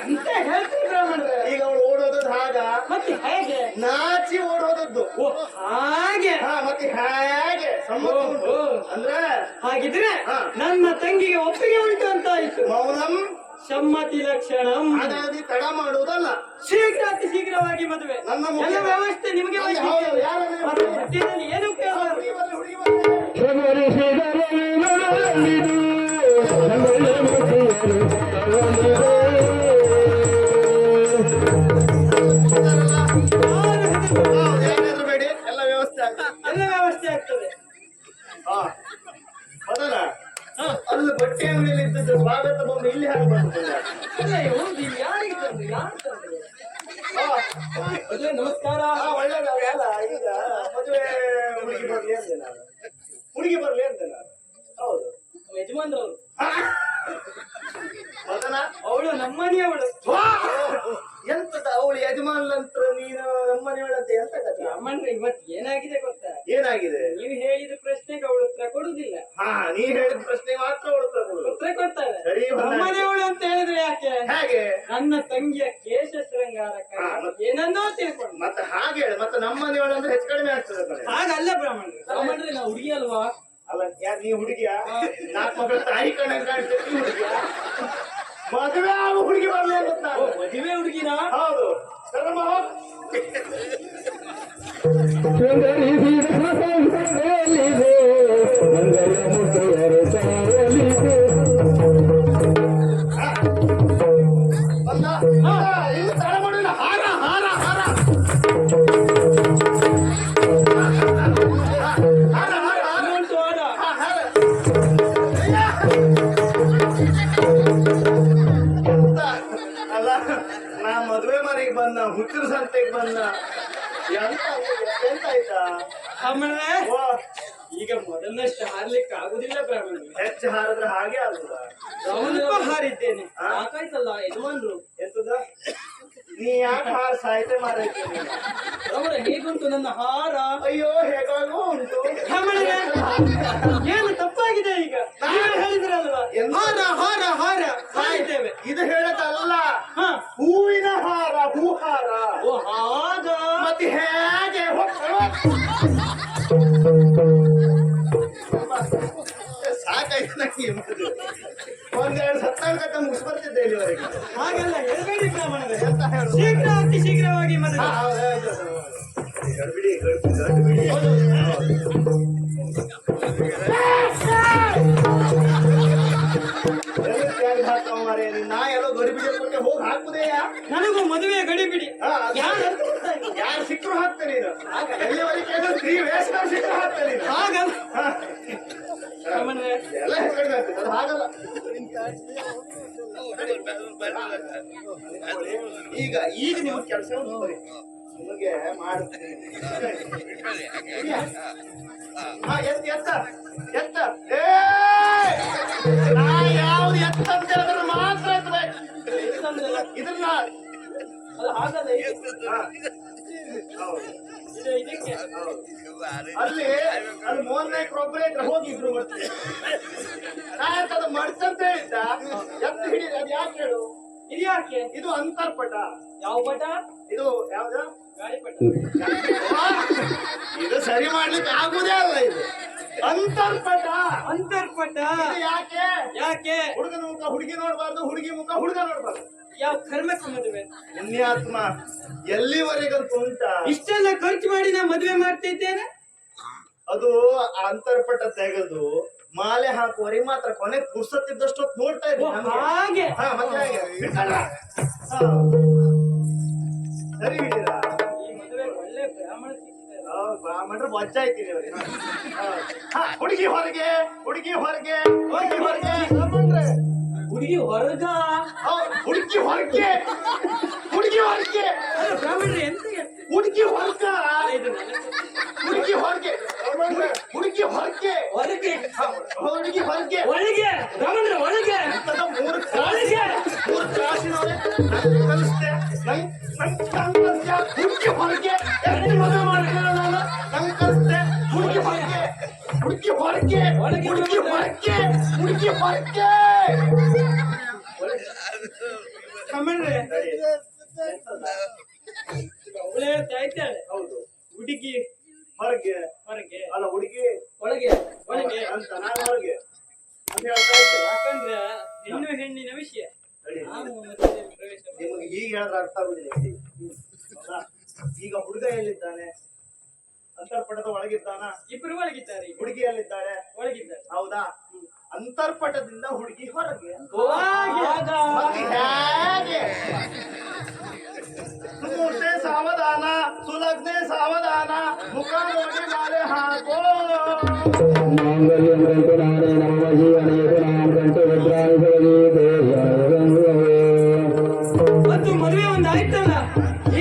ಎಂತ ಹೇಳ್ತೀರಿ ಬ್ರಾಹ್ಮಣರೇ? ಈಗ ಅವಳು ಓಡೋದದ್ ಹಾಗ ಮತ್ತೆ ಹೇಗೆ? ನಾಚಿ ಓಡೋದದ್ದು ಓ ಹಾಗೆ. ಹಾ ಮತ್ತೆ ಹೇಗೆ ಸಮ್ಮತ ಉಂಟು. ಓ. ಅಂದ್ರೆ ಹಾಗಿದ್ರೆ ಹಾ. ನನ್ನ ತಂಗಿಗೆ ಒಪ್ಪಿಗೆ ಉಂಟು ಅಂತ ಆಯ್ತು. ಮೌನಂ ಸಮ್ಮತಿ ಲಕ್ಷಣಂ. ಹಾಗಾಗಿ ತಡ ಮಾಡುವುದಲ್ಲ ಶೀಘ್ರ ಅತಿ ಶೀಘ್ರವಾಗಿ ಮದುವೆ. ನನ್ನ ಮುಖ್ಯ- ಎಲ್ಲ ವ್ಯವಸ್ಥೆ ನಿಮಗೆ ಹೌದು, ವಹಿಸಿದ್ದೇವೆ. ಯಾರನ್ನು ಅದರ ಮಧ್ಯದಲ್ಲಿ ಏನು ಉಪಯೋಗ? ಹುಡುಗಿ ಬರ್ಲಿ, ಹುಡುಗಿ ಬರ್ಲಿ. ಸಮರಿಸಿದರಲಿದು ಸಂಗೊಳ್ಳಿ ಮುತ್ತಿಯರು ತರಲಿದು. ಹೌದು, ಏನಾದ್ರು ಬೇಡಿ ಎಲ್ಲ ವ್ಯವಸ್ಥೆ ಆಗ್ತದೆ ಎಲ್ಲ ವ್ಯವಸ್ಥೆ ಆಗ್ತದೆ. ಹಾ ಅದಲ್ಲ ಅಲ್ಲಿ ಬಟ್ಟೆ ಅಂಗಡಿಯಲ್ಲಿ ಇದ್ದದ್ದು ಸ್ವಾಗತ ಬೊಮ್ಮೆ ಇಲ್ಲಿ ಹಾಕಿ ಬರ್ತದೆ ಅಲ್ಲ, ಹೌದು, ಇದು ಯಾರಿಗೆ ತಂದ್ರು? ಯಾರು ತಂದ್ರು? ಮದುವೆ ನಮಸ್ಕಾರ. ಒಳ್ಳೇದು ಅಲ್ಲ ಈಗ ಮದುವೆ ಹುಡುಗಿ ಬರ್ಲಿ ಅಂದೆ ನಾನು ಹುಡುಗಿ ಬರ್ಲಿ ಅಂದೆ ನಾನು ಹೌದು ಯಜಮಾನ್ರವರು ಮದನ ಅವಳು ನಮ್ಮನೆಯವಳು. ಎಂತದ ಅವಳು ಯಜಮಾನ್ಲಂತ್ರ ನೀನು ನಮ್ಮನೆಯವಳಂತ ಎಂತ ಕಥೆ ಬ್ರಾಹ್ಮಣರೇ, ಇವತ್ತು ಏನಾಗಿದೆ ಗೊತ್ತಾ? ಏನಾಗಿದೆ ನೀವು ಹೇಳಿದ ಪ್ರಶ್ನೆಗೆ ಅವಳು ಉತ್ತರ ಕೊಡುದಿಲ್ಲ. ಹಾ ನೀ ಹೇಳಿದ ಪ್ರಶ್ನೆ ಮಾತ್ರ ಅವಳು ಉತ್ತರ ಕೊಡುದು ಉತ್ತರ ಕೊಡ್ತಾರೆ. ಸರಿ, ಹೊಂದಾಣಿಕೆ. ನಮ್ಮನೆಯವಳು ಅಂತ ಹೇಳಿದ್ರೆ ಯಾಕೆ? ಹೇಗೆ ನನ್ನ ತಂಗಿಯ ಕೇಶ ಶೃಂಗಾರಕ್ಕೆ ಹಾ, ಮತ್ತೆ- ಏನನ್ನೋ ತಿಳ್ಕೊಂಡು. ಮತ್ತೆ ಹಾಗೆ ಹೇಳಿ ಮತ್ತೆ ನಮ್ಮನೆಯವಳು ಅಂದ್ರೆ ಹೆಚ್ಚು ಕಡಿಮೆ ಆಗ್ತದೆ ಕಣೆ. ಹಾಗಲ್ಲ ಬ್ರಾಹ್ಮಣರೇ. ಬ್ರಾಹ್ಮಣರೇ, ನಾವು ಹುಡುಗಿ ಅಲ್ವಾ? ಅಲ್ಲ ಯಾರು ನೀ ಹುಡುಗಿಯ 4 ಮಕ್ಕಳ ತಾಯಿ ಕಣ ಕಾಣ್ತೇವೆ ನೀ ಹುಡುಗಿಯ ಮದುವೆ ಆಗೋ ಹುಡುಗಿ ಬರ್ಲಿ ಅಂತ ಓ, ಮದುವೆ ಹುಡುಗಿನ? ಹೌದು ಧರ್ಮ ಸಂಗೊಳ್ಳಿಸಿದ ಸಂಗೊಳ್ಳಿದು ಮಂಗಳ ಮುತ್ತಿಯರು ತರಲಿದು. ಬಂದ ಇನ್ನು ತಡ ಮಾಡಿಲ್ಲ ಹಾರ ಹಾರ ಹಾರ ಹಾರ ಹಾರ ಹಾರ ಇನ್ನೊಂದು ವಾರ. ಹಾರ ಅಲ್ಲ ನಾ ಮದುವೆ ಮನೆಗೆ ಬಂದ ಹುಚ್ಚರ ಸಂತೆಗೆ ಬಂದ ಎಂತ ಆಯ್ತಾ ಬ್ರಾಹ್ಮಣರೇ, ಓ, ಈಗ ಮೊದಲನಷ್ಟು ಹಾರ್ಲಿಕ್ಕೆ ಆಗುದಿಲ್ಲ ಬ್ರಾಹ್ಮಣರೇ. ಹೆಚ್ಚು ಹಾರಿದ್ರೆ ಹಾಗೆ ಆಗುದ ಸ್ವಲ್ಪ ಹಾರಿದ್ದೇನೆ. ಹಾ? ಸಾಕಾಯ್ತಲ್ಲ ಯಜಮಾನ್ರು. ಎಂತದ ನೀ ಯಾಕೆ ಹಾರ ಸಾಯ್ತೆ ಮಾರೈತೆ ನೀನು? ಬ್ರಾಹ್ಮಣರೇ, ಹೇಗುಂಟು ನನ್ನ ಹಾರ? ಅಯ್ಯೋ ಹೇಗಾಗೋ ಉಂಟು ಬ್ರಾಹ್ಮಣರೇ, ಏನು ತಪ್ಪಾಗಿದೆ ಈಗ? ನೀವೇ ಹೇಳಿದ್ರಲ್ವಾ? ಎಂತ? ಹಾರ ಹಾರ ಹಾರ ಹಾರಿದ್ದೇವೆ. ಇದು ಹೇಳದಲ್ಲ ಹಾ. ಹೂವಿನ ಹಾರ ಹೂಹಾರ ಓ ಹಾಗ. ಮತ್ತೆ ಹೇಗೆ ಸಾಕಾಯ್ತು ನಂಗೆ ಮದುವೆ. ಒಂದೆರಡು ಸತ್ತಾಂಕತ ಮುಗಿಸ್ಬರ್ತಿದ್ದೆ ಇಲ್ಲಿವರೆಗೆ ಹಾಗೆಲ್ಲ ಹೇಳ್ಬೇಡಿ ಬ್ರಾಹ್ಮಣರೇ. ಎಂತ ಹೇಳು? ಶೀಘ್ರ ಅತಿ ಶೀಘ್ರವಾಗಿ ಮದುವೆ. ಹಾ, ಹೌದು, ಹೌದು, ಹೌದು. ಗಡ್ಬಿಡಿ ಗಡ್ಬಿಡಿ ನಾ ಎಲ್ಲೋ ಗಡಿಬಿಡಿ ಕೊಟ್ಟೆ ಹೋಗಿ ಹಾಕುದೇಯಾ ನನಗೂ ಮದುವೆ ಗಡಿ ಬಿಡಿ. ಯಾರು? ಯಾರು ಸಿಕ್ಕರು ಹಾಕ್ತೇನೆ ನೀನು ಎಲ್ಲಿವರೆಗೆ ಸ್ತ್ರೀ ವೇಷ ಸಿಕ್ಕರು ಹಾಕ್ತೇನೆ ನೀನು ಹಾಗಲ್ಲ ಬ್ರಾಹ್ಮಣರೇ. ಎಲ್ಲ ಹೆಸರು ಆಗ್ತದೆ ಅದು ಹಾಗಲ್ಲ ಈಗ ಈಗ ನೀವು ಕೆಲಸ ನಿಮಗೆ ಮಾಡುತ್ತೇನೆ ಹಾ ಎತ್ತ ಎತ್ತ ಎತ್ತ ಏ ನಾ ಯಾವ್ದು ಎತ್ತ ಅಂತ ಹೇಳಿದ್ರೆ ಮಾತ್ರ ಎತ್ತಬೇಕು ಇದನ್ನ ಅದು ಹಾಗಲ್ಲ. ಹಾ. ಹೌದು ಇದಕ್ಕೆ ಅಲ್ಲಿ ಅಲ್ಲಿ ಮೋಹನ್ ನಾಯ್ಕರು ಒಬ್ಬರೇ ಇದ್ರೆ ಹೋಗಿದ್ರು ಮತ್ತೆ ಅದು ಮಡ್ಸಂತ ಹೇಳಿದ್ದ ಎತ್ತು ಹಿಡಿದ ಅದು ಯಾಕೆ ಹೇಳು ಇದು ಯಾಕೆ? ಇದು ಅಂತರ್ಪಟ ಯಾವ ಪಟ? ಇದು ಯಾವ್ದು ಗಾಳಿಪಟ. ಇದು ಸರಿ ಮಾಡ್ಲಿಕ್ಕೆ ಆಗುದೇ ಅಲ್ಲ ಇದು ಅಂತರ್ಪಟ ಅಂತರ್ಪಟ. ಇದು ಯಾಕೆ ಯಾಕೆ? ಹುಡುಗನ ಮುಖ ಹುಡುಗಿ ನೋಡ್ಬಾರ್ದು ಹುಡುಗಿ ಮುಖ ಹುಡುಗ ನೋಡ್ಬಾರ್ದು ಯಾವ ಕರ್ಮಕ್ಕೆ ಮದುವೆ? ಪುಣ್ಯಾತ್ಮ ಎಲ್ಲಿವರೆಗಂತೂ ಉಂಟಾ ಇಷ್ಟೆಲ್ಲ ಖರ್ಚು ಮಾಡಿ ನಾ ಮದುವೆ ಮಾಡ್ತಿದ್ದೇನೆ. ಅದು ಅಂತರ್ಪಟ ತೆಗೆದು ಮಾಲೆ ಹಾಕುವವರಿಗೆ ಮಾತ್ರ ಕೊನೆ ಪುರ್ಸತ್ತಿದ್ದಷ್ಟು ನೋಡ್ತಾ ಓ, ಇದ್ದೀನಿ ಹಾಗೆ. ಹಾ ಮತ್ತೆ ಹಾಗೆ ಬಿಟ್ಟಲ್ಲ. ಹಾ. ಸರಿ ಹಿಡೀರಾ? ಈ ಮದುವೆ ಒಳ್ಳೆ ಬ್ರಾಹ್ಮಣ ಸಿಕ್ಕಿದ್ದಾರೆ. ಬ್ರಾಹ್ಮಣರು ಬಜ್ಜ ಆಯ್ತೀನಿ ಅವ್ರಿಗೆ. ಹುಡುಗಿ ಹೊರಗೆ, ಹುಡುಗಿ ಹೊರಗೆ, ಹುಡುಗಿ ಹೊರಗೆ. ಹುಡುಗಿ ಹೊರಗ ಹುಡುಗಿ ಹೊರಗೆ, ಹುಡುಗಿ ಹೊರಗೆ, ಬ್ರಾಹ್ಮಣರು ಎಂತ ಹುಡುಗಿ ಹೊರಗ, ಇದು ನನಗೆ ಹುಡುಗಿ ಹೊರಗೆ, ಹುಡುಗಿ ಹೊರಗೆ, ಹೊರಗೆ ಹುಡುಗಿ ಹೊರಗೆ. ಒಳಗೆ ಬ್ರಾಹ್ಮಣರ ಒಳಗೆ ಮೂರು ಒಳಗೆ ಕ್ಲಾಸಿನವ್ರೆ ಕಲಿಸ್ತೆ. ಹುಡುಗಿ ಹೊರಗೆ ಎಷ್ಟು ಮದುವೆ ಮಾಡ್ಕೊಳ್ಳೋ ನಾನು ನಂಗೆ ಕಲಿಸ್ತೆ. ಹುಡುಗಿ ಹೊರಗೆ, ಹುಡುಗಿ ಹೊರಗೆ, ಹುಡುಗಿ ಹೊರಗೆ, ಹುಡುಗಿ ಹೊರಗೆ. ಬ್ರಾಹ್ಮಣರೇ ಅವಳು ಹೇಳ್ತಾ ಇದ್ದಾಳೆ. ಹೌದು, ಹುಡುಗಿ ಹೊರಗೆ ಹೊರಗೆ ಅಲ್ಲ, ಹುಡುಗಿ ಒಳಗೆ ಒಳಗೆ ಅಂತ ನಾನು ಹೊರಗೆ ಅಂತ ಹೇಳ್ತಾ ಇದ್ದೆ. ಯಾಕಂದ್ರೆ ಹೆಣ್ಣು ಹೆಣ್ಣಿನ ವಿಷಯ. ಸರಿ, ನಾವು ಮದುವೆಯಲ್ಲಿ ಪ್ರವೇಶ ಮಾಡಿ- ನಿಮಗೆ ಈಗ ಹೇಳಿದ್ರೆ ಅರ್ಥ ಆಗುದಿಲ್ಲ. ಹೌದಾ? ಈಗ ಹುಡುಗ ಎಲ್ಲಿದ್ದಾನೆ? ಅಂತರ್ಪಟದ ಒಳಗಿದ್ದಾನ? ಇಬ್ರು ಒಳಗಿದ್ದಾರೆ. ಹುಡುಗಿ ಎಲ್ಲಿದ್ದಾಳೆ? ಒಳಗಿದ್ದಾರೆ. ಹೌದಾ? ಅಂತರ್ಪಟದಿಂದ ಹುಡುಗಿ ಹೊರಗೆ. ಆಗ ಮತ್ತೆ ಹೇಗೆ? ಸುಮೂರ್ತೆ ಸಾವಧಾನ, ಸುಲಗ್ನೆ ಸಾವಧಾನ, ಮುಖ ನೋಡಿ ಮಾಲೆ ಹಾಕೋ. ಮಾಂಗಲ್ಯಂ ಕಂಟು ನಾನೇ ನಮ್ಮ ಜೀವನೇತು ನಾಂ ಕಂಟು ಭದ್ರಾಣಿ ಭವತಿ ದೇವ್ಯಾಯ. ಮತ್ತು ಮದುವೆ ಒಂದು ಆಯ್ತಲ್ಲ,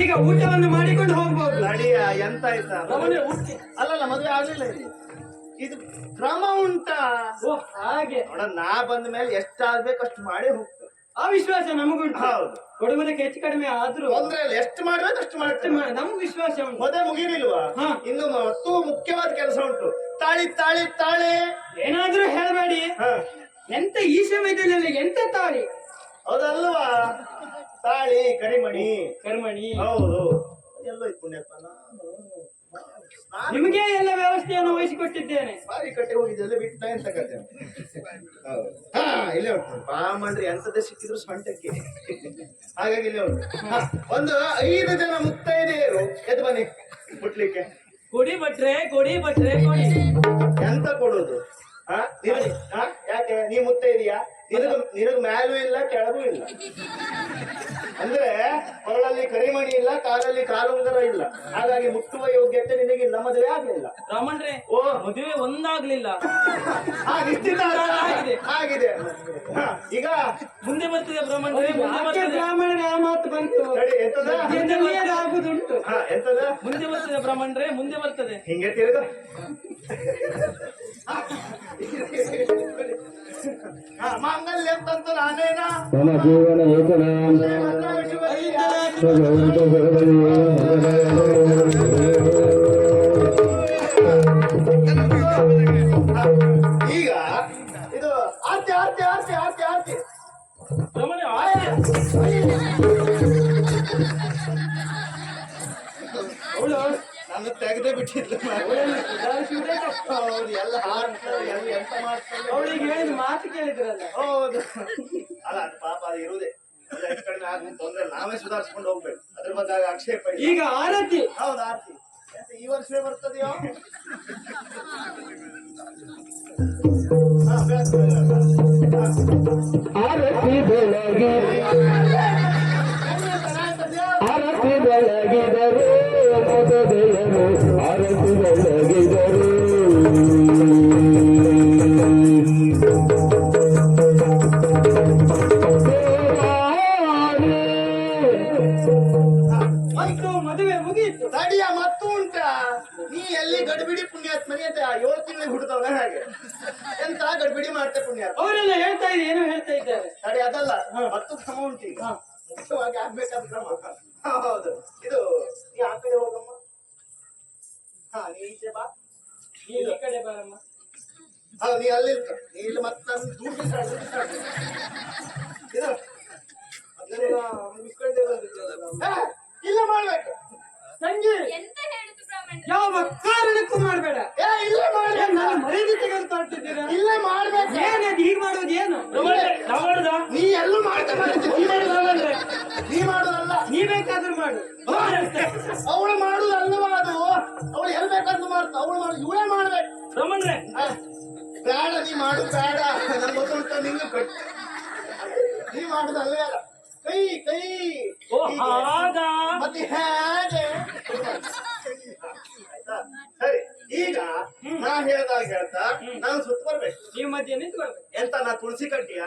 ಈಗ ಊಟವನ್ನು ಮಾಡಿಕೊಂಡು ಹೋಗ್ಬೋದು. ನಡಿಯ ಎಂತ ಆಯ್ತಾ? ಬ್ರಾಹ್ಮಣರೇ ಊಟ ಅಲ್ಲಲ್ಲ, ಮದುವೆ ಆಗ್ಲಿಲ್ಲ ಇಲ್ಲಿ. ಇದು ಕ್ರಮ ಉಂಟಾ? ಓ ಹಾಗೆ ನೋಡ, ನಾ ಬಂದ ಮೇಲೆ ಎಷ್ಟಾಗ್ಬೇಕು ಅಷ್ಟು ಮಾಡೇ ಹೋಗ್ತದೆ. ಆ ವಿಶ್ವಾಸ ನಮಗುಂಟು. ಹೌದು, ಕೊಡುವುದಕ್ಕೆ ಹೆಚ್ಚು ಕಡಿಮೆ ಆದ್ರೂ ತೊಂದ್ರೆ ಇಲ್ಲ, ಎಷ್ಟು ಮಾಡ್ಬೇಕು ಅಷ್ಟು ಮಾಡ್ತೇವೆ. ನಮ್ಗೆ ವಿಶ್ವಾಸ ಉಂಟು. ಮದುವೆ ಮುಗಿಲಿಲ್ವಾ? ಹಾ. ಇನ್ನು ಮತ್ತು ಮುಖ್ಯವಾದ ಕೆಲಸ ಉಂಟು. ತಾಳಿ ತಾಳಿ ತಾಳಿ. ಏನಾದ್ರೂ ಹೇಳಬೇಡಿ. ಹಾ. ಎಂತ ಈ ಸಮಯದಲ್ಲಿ ಎಂತ ತಾಳಿ? ಹೌದಲ್ವಾ? ತಾಳಿ ಕರಿಮಣಿ. ಕರ್ಮಣಿ ಹೌದು, ಎಲ್ಲೋ ಇತ್ತು ಪುಣ್ಯಪ್ಪ. ನಾನು ನಿಮಗೆ ಎಲ್ಲ ವ್ಯವಸ್ಥೆಯನ್ನು ವಹಿಸಿಕೊಟ್ಟಿದ್ದೇನೆ. ಬಾರಿ ಕಟ್ಟೆ ಹೋಗಿದ್ದೆಲ್ಲ ಬಿಟ್ಟ ಎಂತ ಕತೆ. ಹೌದು. ಹಾ, ಇಲ್ಲೇ ಉಂಟು. ಬ್ರಾಹ್ಮಣರು ಎಂತದೇ ಸಿಕ್ಕಿದ್ರು ಸೊಂಟಕ್ಕೆ. ಹಾಗಾಗಿ ಇಲ್ಲೇ ಉಂಟು. ಹಾ, ಒಂದು 5 ಜನ ಮುತ್ತೈದೆಯರು ಎದ್ದು ಬನ್ನಿ ಮುಟ್ಲಿಕ್ಕೆ. ಕೊಡಿ ಭಟ್ರೆ, ಕೊಡಿ ಭಟ್ರೆ, ಕೊಡಿ. ಎಂತ ಕೊಡುದು? ಹಾ? ಯಾಕೆ ನೀ ಮುತ್ತೈದೆಯಾ? ನಿನಗ ಮ್ಯಾಲೂ ಇಲ್ಲ ಕೆಳಗೂ ಇಲ್ಲ. ಅಂದ್ರೆ ಕೊರಳಲ್ಲಿ ಕರಿಮಣಿ ಇಲ್ಲ, ಕಾಲಲ್ಲಿ ಕಾಲುಂಗರ ಇಲ್ಲ. ಹಾಗಾಗಿ ಮುಟ್ಟುವ ಯೋಗ್ಯತೆ ನಿನಗಿಲ್ಲ, ಮದುವೆ ಆಗ್ಲಿಲ್ಲ. ಬ್ರಾಹ್ಮಣರೇ, ಓ, ಮದುವೆ ಒಂದಾಗ್ಲಿಲ್ಲ. ನಿಶ್ಚಿತ ಆಗಿದೆ. ಆಗಿದೆ. ಹಾ, ಈಗ ಮುಂದೆ ಬರ್ತದೆ ಬ್ರಾಹ್ಮಣರೇ, ಮುಂದೆ ಯಾಕೆ Iya, ಬರ್ತದೆ. ಬ್ರಾಹ್ಮಣರ ಆ ಮಾತು ಬಂತು? ನಡಿ, ಎಂತದ? ಆಗುದುಂಟು. ಹಾ, ಎಂತದ? ಮುಂದೆ ಬರ್ತದೆ ಬ್ರಾಹ್ಮಣರೇ, ಮುಂದೆ ಬರ್ತದೆ. ಹಿಂಗೆ ತಿರುಗ. ಹಾ, ಮಾಂಗಲ್ಯ ತಂತು ನಾನೇನಾ ಮಮ ಜೀವನೇತು ನಾಂ ಭಗವಂತು ಭಗವತಿ. ಈಗ ಇದು ಆರ್ತಿ ಆರ್ತಿ ಆರ್ತಿ ಆರ್ತಿ ಆರ್ತಿ. ಬ್ರಾಹ್ಮಣರೇ, ಆಯ್ತು. ಅವಳು ನಾನು ತೆಗೆದೇ ಬಿಟ್ಟಿದ್ಲು. ಅವಳನ್ನು ಸುಧಾರಿಸುವುದೇ ಕಷ್ಟ. ಹೌದು, ಎಲ್ಲ ಹಾಡ್ತಾರೆ, ಎಲ್ಲ ಎಂತ ಮಾಡ್ತಾರೆ. ಅವಳಿಗೆ ಹೇಳಿದ ಮಾತು ಕೇಳಿದ್ರಲ್ಲ. ಹೌದು. ಅಲ್ಲ, ಅದು ಪಾಪ ಅದು ಇರುವುದೇ. ಎಲ್ಲ ಹೆಚ್ಚು ಕಡಿಮೆ ಆಗುದು ತೊಂದ್ರೆ ಇಲ್ಲ. ನಾವೇ ಸುಧಾರಿಸ್ಕೊಂಡು ಹೋಗ್ಬೇಕು. ಅದ್ರ ಬಗ್ಗೆ ಆಕ್ಷೇಪ ಇಲ್ಲ. ಈಗ ಆರತಿ. ಹೌದು, ಆರ್ತಿ ಎಂತ ಈ ವರ್ಷವೇ ಬರ್ತದೆಯೋ? ಹಾ, ಬೆಳಕು ಆರತಿ ಬೆಳಗಿ ಆರತಿ ಬೆಳಗಿದರು ಮದುವೆಯರು ಆರತಿ ಬೆಳಗಿದರು. ಮತ್ತು ಮದುವೆ ಮುಗಿಯಿತು. ತಡಿಯ ಮತ್ತು ಉಂಟಾ? ನೀ ಎಲ್ಲಿ ಗಡಿಬಿಡಿ ಪುಣ್ಯಾತ್ಮನಿ ಅಂತ 7 ತಿಂಗಳಿಗೆ ಹುಡ್ತವನ ಹಾಗೆ ಎಂತ ಗಡಿಬಿಡಿ ಮಾಡ್ತೆ ಪುಣ್ಯಾತ್ಮ. ಅವರೆಲ್ಲ ಹೇಳ್ತಾ ಇದ್ದಾರೆ, ಏನು ಹೇಳ್ತಾ ಇದ್ದಾರೆ? ತಡಿ, ಅದಲ್ಲ, ಮತ್ತು ಕ್ರಮ ಉಂಟು ಈಗ. ಮುಖ್ಯವಾಗಿ ಆಗ್ಬೇಕಾದ ಕ್ರಮ. ಹೌದು, ಇದು ನೀ ಆ ಕಡೆ ಹೋಗಮ್ಮ. ಹಾ, ನೀ ಈಚೆ ಬಾ. ನೀ ಈ ಕಡೆ ಬಾರಮ್ಮ. ಹೌದು, ನೀ ಅಲ್ಲಿ ಇರ್ತ. ನೀ ಇಲ್ಲಿ ಮತ್ತೆ ದೂರ ಇದು ಅದೆಲ್ಲ ಮುಗಿಸ್ಕೊಂಡೇ ಬಂದಿದ್ದೆಲ್ಲ. ಇಲ್ಲ ಮಾಡ್ಬೇಕು. ತಂಗಿ, ಎಂತ ಹೇಳುದು ಬ್ರಾಹ್ಮಣರೇ? ಯಾವ ಕಾರಣಕ್ಕೂ ಮಾಡ್ಬೇಡ. ಇಲ್ಲೇ ಮಾಡ್ಬೇಕು. ನಾನು ಮರ್ಯಾದೆ ತೆಗೆದು ಹೊರಟಿದ್ದೀರಾ? ಇಲ್ಲೇ ಮಾಡ್ಬೇಕು. ಏನದು ಹೀಗೆ ಮಾಡುವುದು? ಏನು ನೀ ಎಲ್ಲೂ ಮಾಡ್ತಾ ನೀ ಮಾಡುದಲ್ಲ. ನೀ ಬೇಕಾದ್ರೂ ಮಾಡು. ಅವಳು ಮಾಡುದಲ್ವಾ ಅದು? ಅವಳು ಎಲ್ ಬೇಕಾದ್ರೂ ಮಾಡ್ತಾ. ಅವಳು ಮಾಡು, ಇವಳೇ ಮಾಡ್ಬೇಕು. ಬ್ರಾಹ್ಮಣರೇ, ಬೇಡ, ನೀ ಮಾಡು ಬೇಡ. ನನ್ ಗೊತ್ತುಂಟ ನಿಂಗೆ ಕಟ್ಟಿ. ನೀ ಮಾಡುದಲ್ವೇ ಅಲ್ಲ. ಕೈ ಕೈ ಓ ಹೀಗೆ. ಹಾಗಾ ಮತ್ತೆ ಹೇಗೆ ಆಯ್ತಾ ಸರಿ ಈಗ ನಾ ಹೇಳ್ದಾಗ ಹೇಳ್ತಾ ನಾನು ಸುತ್ತ ಬರ್ಬೇಕು ನೀವು ಮಧ್ಯೆ ನಿಂತ್ಕೊಳ್ಬೇಕು ಎಂತ ನಾ ತುಳಸಿ ಕಟ್ಟಿಯ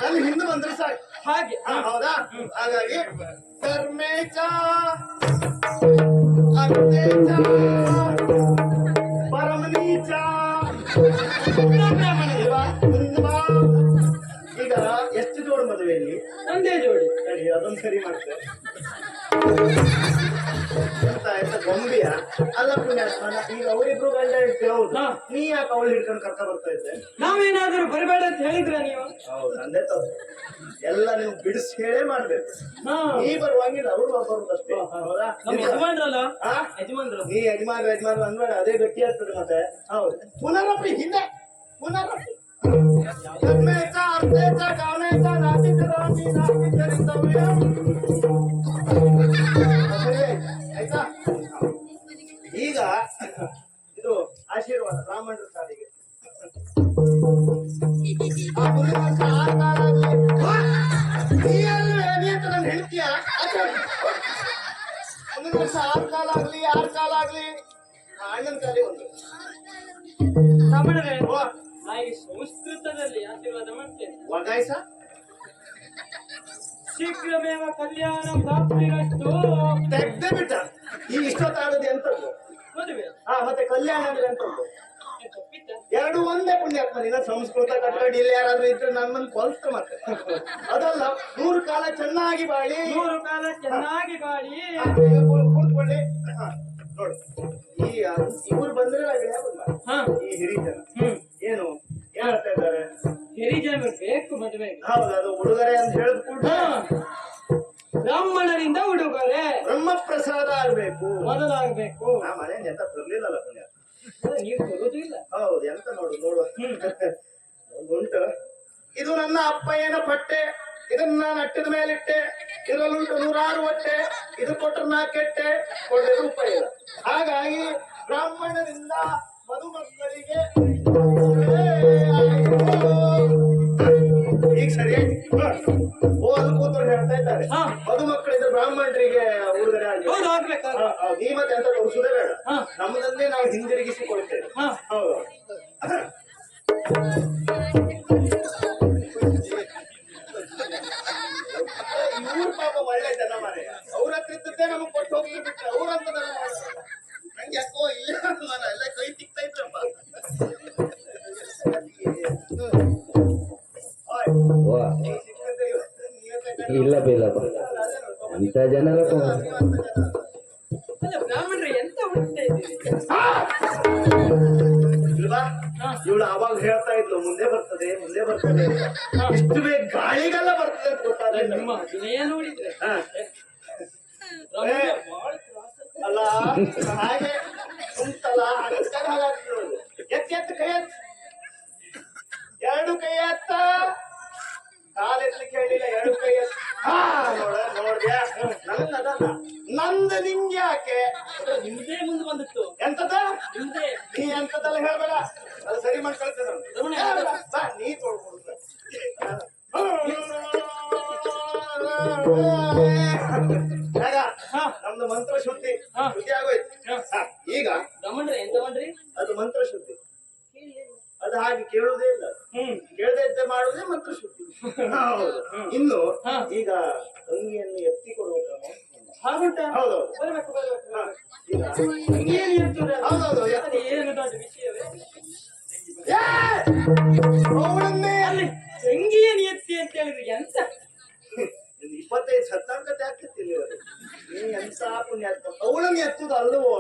ನಾನು ಹಿಂದೆ ಬಂದ್ರೆ ಸಾಕು ಹಾಗೆ ಹೌದಾ ಹಾಗಾಗಿ ಕರ್ಮೇಚ ಅರ್ಥೇಚ ಪರಮನೀಚ ಇಲ್ವಾ? ಮುಂದೆ ಬಾ. ಈಗ ಎಷ್ಟು ಜೋಡು ಮದುವೆಯಲ್ಲಿ ಒಂದೇ ಜೋಡಿ ಸರಿ ಅದೊಂದು ಸರಿ ಮಾಡ್ತೇವೆ ಎಂತ ಎಂತ ಗೊಂಬಿಯ ಅಲ್ಲ ಪುಣ್ಯಾತ್ಮ ಈಗ ಅವರಿಬ್ರು ಗಂಡ ಹೆಂಡ್ತಿ ಹೌದು ಹಾ. ನೀ ಯಾಕೆ ಅವಳು ಹಿಡ್ಕೊಂಡು ಕರ್ಕ ಬರ್ತಾ ಇದ್ದೆ ನಾವೇನಾದ್ರೂ ಬರಬೇಡ ಅಂತ ಹೇಳಿದ್ರ ನೀವು ಹೌದು ನಂದೇ ತಪ್ಪು ಎಲ್ಲ ನೀವು ಬಿಡಿಸಿ ಹೇಳೇ ಮಾಡ್ಬೇಕು ಹಾ ನೀ ಬರುವಾಗಿಲ್ಲ ಅವ್ರು ಬರುದಷ್ಟೇ ಹೌದಾ ನಮ್ಮ ಯಜಮಾನ್ರಲ್ಲ ಹಾ? ಯಜಮಾನ್ರು ನೀ ಯಜಮಾನ್ ಅಂದ್ಬೇಡ ಅದೇ ಗಟ್ಟಿ ಆಗ್ತದೆ ಮತ್ತೆ ಹೌದು ಪುನರಪಿ ಹಿಂದೆ ಪುನರಪಿ ಕರ್ಮೇಚ ಅರ್ಥೇಚ ಕಾಮೇಚ ನಾಚಿತರಾಮಿ ನಾಚಿತರಿತವ್ಯ ಸರಿ ಆಯ್ತಾ ಈಗ ಇದು ಆಶೀರ್ವಾದ ಬ್ರಾಹ್ಮಣರ ಸಾಲಿಗೆ ಆ ಮುಂದಿನ ವರ್ಷ 6 ಕಾಲಾಗ್ಲಿ. ನೀ ಅಲ್ವೇ? ನೀ ಅಂತ ನನ್ನ ಹೆಂಡ್ತಿಯ? ಮುಂದಿನ ವರ್ಷ 6 ಕಾಲಾಗ್ಲಿ 6 ಕಾಲಾಗ್ಲಿ ಅಣ್ಣನ ಕಾಲಿ ಒಂದು ಬ್ರಾಹ್ಮಣರೇ ಓ, ನಾ ಈ ಸಂಸ್ಕೃತದಲ್ಲಿ ಆಶೀರ್ವಾದ ಮಾಡ್ತೇನೆ ವರ್ಗಾಯಿಸ ಶೀಘ್ರಮೇವ ಕಲ್ಯಾಣ ಪ್ರಾಪ್ತಿರಷ್ಟು ತೆಗ್ದೇ ಬಿಟ್ಟ ಈಗ ಇಷ್ಟೊತ್ತಾಗದು ಎಂತದ್ದು ಮದುವೆ ಮತ್ತೆ ಕಲ್ಯಾಣ ಅಂದ್ರೆ ಎಂತದ್ದು ತಪ್ಪಿದ್ದ ಎರಡು ಒಂದೇ ಪುಣ್ಯಾತ್ಮ ನಿನ್ನ ಸಂಸ್ಕೃತ ಕಟ್ಕೊಂಡು ಇಲ್ಲಿ ಯಾರಾದ್ರೂ ಇದ್ರೆ ನನ್ನನ್ನು ಕೊಲ್ತ ಮತ್ತೆ ಅದಲ್ಲ 100 ಕಾಲ ಚೆನ್ನಾಗಿ ಬಾಳಿ 100 ಕಾಲ ಚೆನ್ನಾಗಿ ಬಾಳಿ ಕೂತ್ಕೊಳ್ಳಿ ನೋಡು ಈ ಇವ್ರು ಬಂದ್ರೆ ಹಾ ಈ ಹಿರಿಜನ ಏನು ಏನ್ ಹೇಳ್ತಾ ಇದ್ದಾರೆ ಹಿರಿಜನರು ಬೇಕು ಮದುವೆ ಹೌದು ಅದು ಉಡುಗೊರೆ ಅಂತ ಹೇಳಿದ್ ಕೂಡ ಬ್ರಾಹ್ಮಣರಿಂದ ಉಡುಗೊರೆ ಬ್ರಹ್ಮ ಪ್ರಸಾದ ಆಗ್ಬೇಕು ಮೊದಲಾಗಬೇಕು ನಾ ಮನೆಯಿಂದ ಎಂತ ತರ್ಲಿಲ್ಲಲ್ಲ ಪುಣ್ಯ ನೀವು ಕೊಡುದು ಇಲ್ಲ ಹೌದು ಎಂತ ನೋಡು ಉಂಟು ಇದು ನನ್ನ ಅಪ್ಪಯ್ಯನ ಪಟ್ಟೆ ಇದನ್ನ ನಾನು ಅಟ್ಟದ ಮೇಲಿಟ್ಟೆ ಇದರಲ್ಲುಂಟು 106 ಹೊಟ್ಟೆ ಇದು ಕೊಟ್ಟರೆ 4 ಕೆಟ್ಟೆ ಕೊಡದೆ ರೂಪಾಯಿ ಇಲ್ಲ ಹಾಗಾಗಿ ಬ್ರಾಹ್ಮಣರಿಂದ ಮದುಮಕ್ಕಳಿಗೆ ಈಗ ಸರಿ ಓ ಅದು ಕೂತ್ಕೊಂಡು ಹೇಳ್ತಾ ಇದ್ದಾರೆ ಹಾ. ಮದುಮಕ್ಕಳಿದ್ರೆ ಬ್ರಾಹ್ಮಣರಿಗೆ ಉಡುಗೊರೆ ಆಗಿ ಹೌದು ಆಗ್ಬೇಕಾದ್ರೆ ನೀ ಮತ್ತೆ ಎಂತ ತೋರಿಸುದೇ ಬೇಡ ಹಾ. ನಮ್ಮದನ್ನೇ ನಾವು ಹಿಂದಿರುಗಿಸಿ ಕೊಡ್ತೇವೆ ಹಾ ಹೌದು ಇವ್ರ ಪಾಪ ಒಳ್ಳೆ ಜನ ಮಾರೆ ಅವ್ರ ಹತ್ರ ಇದ್ದದ್ದೇ ನಮಗ್ ಕೊಟ್ಟು ಹೋಗ್ಲಿ ಬಿಟ್ಟ ಅವ್ರಂತ ನಂಗೆ ಯಾಕೋ ಇಲ್ಲ ಮನ ಎಲ್ಲ ಕೈ ತಿಕ್ತಾ ಇದ್ರಪ್ಪ ವಾ ಇಲ್ಲಪ್ಪ ಇಲ್ಲಪ್ಪ ಅಂತ ಜನರಪ್ಪ ಅಲ್ಲ ಬ್ರಾಹ್ಮಣರು ಎಂತ ಹುಡುಕ್ತಾ ಇದ್ದೀರಿ ಇಲ್ವಾ ಇವಳು ಅವಾಗ ಹೇಳ್ತಾ ಇದ್ಲು ಮುಂದೆ ಬರ್ತದೆ ಅಂತ. ಇಷ್ಟು ಬೇಗ ಗಾಳಿಗೆಲ್ಲ ಬರ್ತದೆ ಅಂತ ಗೊತ್ತಾದ್ರೆ ನಿಮ್ಮ ಅಭಿನಯ ನೋಡಿದ್ರೆ ಹಾ. ಬ್ರಾಹ್ಮಣ ಬಹಳ ತ್ರಾಸ. ಅಲ್ಲ ಹಾಗೆ ಉಂಟಲ್ಲ ಅದಕ್ಕೆ ಹಾಗಾಗ್ತಿರೋದು ಎತ್ತು ಕೈ ಎತ್ತ 2 ಕೈ ಎತ್ತ ಕಾಲೆತ್ತಲಿಕ್ಕೆ ಹೇಳಿಲ್ಲ 2 ಕೈ ಎತ್ತ ನೋಡ್ದ್ಯಾ ನನ್ನದಲ್ಲ ನಂದು ನಿಂಗೆ ಯಾಕೆ ನಿಮ್ದೇ ಮುಂದೆ ಬಂದಿತ್ತು ಎಂತದ ನಿಮ್ದೇ ನೀ ಎಂತದಲ್ಲ ಹೇಳ್ಬೇಡ ಅದು ಸರಿ ಮಾಡಿ ಕಳ್ತೇನೆ ಬಾ ನೀ ತೊಳ್ಕೊಡು ನಮ್ದು ಮಂತ್ರ ಶುದ್ಧಿ ಶುದ್ಧಿ ಆಗೋಯ್ತು ಈಗ ಬ್ರಾಹ್ಮಣರೇ ಎಂತ ಮಾಡ್ರಿ ಅದು ಮಂತ್ರ ಶುದ್ಧಿ ಅದು ಹಾಗೆ ಕೇಳುವುದೇ ಇಲ್ಲ ಕೇಳದೆ ಇದ್ದೆ ಮಾಡುವುದೇ ಮಂತ್ರ ಶುದ್ಧಿ ಹೌದು ಇನ್ನು ಈಗ ಅಂಗಿಯನ್ನು ಎತ್ತಿ ಕೊಡುವ ಕ್ರಮ ಹಾಗುಂಟ ಹೌದೌದು ಬರ್ಬೇಕು ಈಗ ಏನು ಇರ್ತದೆ ಹೌದೌದು ಅದು ಏನು ದೊಡ್ಡ ವಿಷಯವೇ ಅವಳನ್ನೇ ಅಲ್ಲಿ ತಂಗಿಯನ್ನು ಎತ್ತಿ ಅಂತ ಹೇಳಿದ್ರೆ ಎಂತ 25 17 ಆಗ್ತಿಲ್ಲ ನೀ ಎಂತ ಪುಣ್ಯ ಅವಳನ್ನು ಎತ್ತುದು ಅಲ್ಲವೋ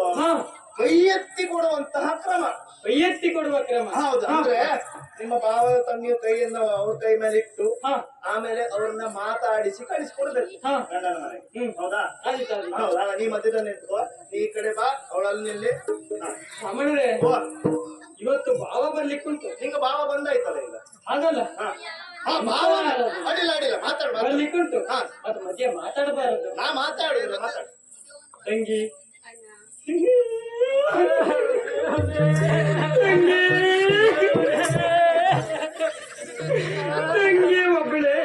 ಕೈ ಎತ್ತಿ ಕೊಡುವಂತಹ ಕ್ರಮ ಕೈ ಎತ್ತಿ ಕೊಡುವ ಕ್ರಮ ಹೌದು ಅಂದ್ರೆ ನಿಮ್ಮ ಭಾವದ ತಂಗಿಯ ಕೈಯನ್ನು ಅವ್ರ ಕೈ ಮೇಲೆ ಇಟ್ಟು ಆಮೇಲೆ ಅವ್ರನ್ನ ಮಾತಾಡಿಸಿ ಕಳಿಸ್ಕೊಡ್ಬೇಕು ಗಂಡನ ಮನೆಗೆ ಹೌದಾ ಹೌದಾ ನೀ ಮಧ್ಯದಲ್ಲಿ ನಿಂತ್ಕೋ ನೀ ಈ ಕಡೆ ಬಾ ಅವಳಲ್ಲಿ ನಿಲ್ಲಿ ಬ್ರಾಹ್ಮಣರೇ ಇವತ್ತು ಭಾವ ಬರ್ಲಿಕ್ಕುಂಟು ನಿಂಗ ಭಾವ ಬಂದಾಯ್ತಲ್ಲ ಈಗ ಹಾಗಲ್ಲ ಭಾವ ಅಡಿಲ್ಲ ಮಾತಾಡ ಬರ್ಲಿಕ್ಕುಂಟು ಅದು ಮಧ್ಯೆ ಮಾತಾಡಬಾರದು ನಾ ಮಾತಾಡುದಿಲ್ಲ ಮಾತಾಡು ತಂಗಿ ತಂಗಿ ಒಬ್ಬಳೇ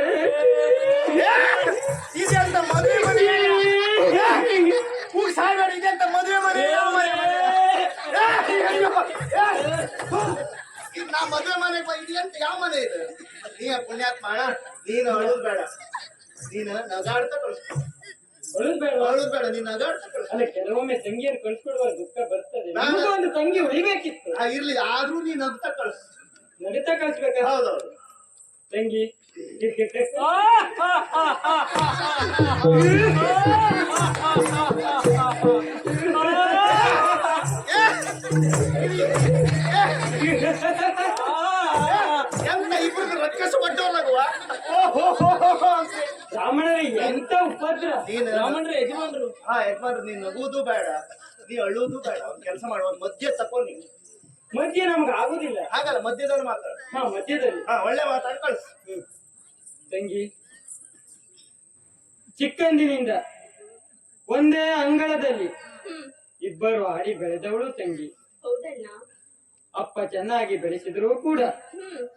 ಮದುವೆ ಮನೆಗೆ ಬೈದಿ ಅಂತ ಯಾವ ಮನೆ ಇದೆ? ನೀ ಪುಣ್ಯಾತ್ಮ ಅಣ್ಣ, ನೀನು ಅಳುದ್ ಬೇಡ, ನೀನು ನಗಾಡ್ತಾ ಕಳಿಸ್ಕೊ. ಒಳ್ಳೆದ್ ಬೇಡ ಅಳುದ್ ಬೇಡ, ನೀನ್ ನಗಾಡ್ತಾ ಕಳಿಸ್ಕೊ. ಅಲ್ಲ, ಕೆಲವೊಮ್ಮೆ ತಂಗಿಯನ್ನು ಕಳ್ಸಿಕೊಡುವ ದುಃಖ ಬರ್ತದೆ. ನಾನು- ನಮಗೂ ಒಂದು ತಂಗಿ ಉಳಿಬೇಕಿತ್ತು. ಇರ್ಲಿ, ಆದ್ರೂ ನೀನ್ ನಗ್ತಾ ಕಳಿಸ್. ನಗುತ್ತಾ ಕಳ್ಸ್ಬೇಕಾ? ಹೌದೌದು. ತಂಗಿ ಎಂತ ಇಬ್ರು ರಕ್ಕಸ ಒಡ್ಡೋರ್ಲಾಗುವ? ಬ್ರಾಹ್ಮಣರೇ ಎಂತ ಉಪದ್ರ! ನೀನು- ಬ್ರಾಹ್ಮಣರೇ ಯಜಮಾನ್ರು. ಯಜಮಾನ್ರು, ನೀನ್ ನಗುವುದು ಬೇಡ, ನೀ ಅಳುವುದು ಬೇಡ. ಒಂದ್ ಕೆಲಸ ಮಾಡುವ, ಒಂದ್ ಮಧ್ಯ ತಕೋ ನೀನು. ಮಧ್ಯೆ ನಮ್ಗೆ ಆಗುದಿಲ್ಲ. ಹಾಗಲ್ಲ, ಮಧ್ಯದಲ್ಲಿ ಮಾತಾಡು. ಮಧ್ಯದಲ್ಲಿ. ಒಳ್ಳೆ ಮಾತಾಡಿ ಕಳ್ಸು. ತಂಗಿ, ಚಿಕ್ಕಂದಿನಿಂದ ಒಂದೇ ಅಂಗಳದಲ್ಲಿ ಇಬ್ಬರು ಆಡಿ ಬೆಳೆದವಳು ತಂಗಿ. ಹೌದಣ್ಣ. ಅಪ್ಪ ಚೆನ್ನಾಗಿ ಬೆಳೆಸಿದ್ರು ಕೂಡ ಹ್ಮ್.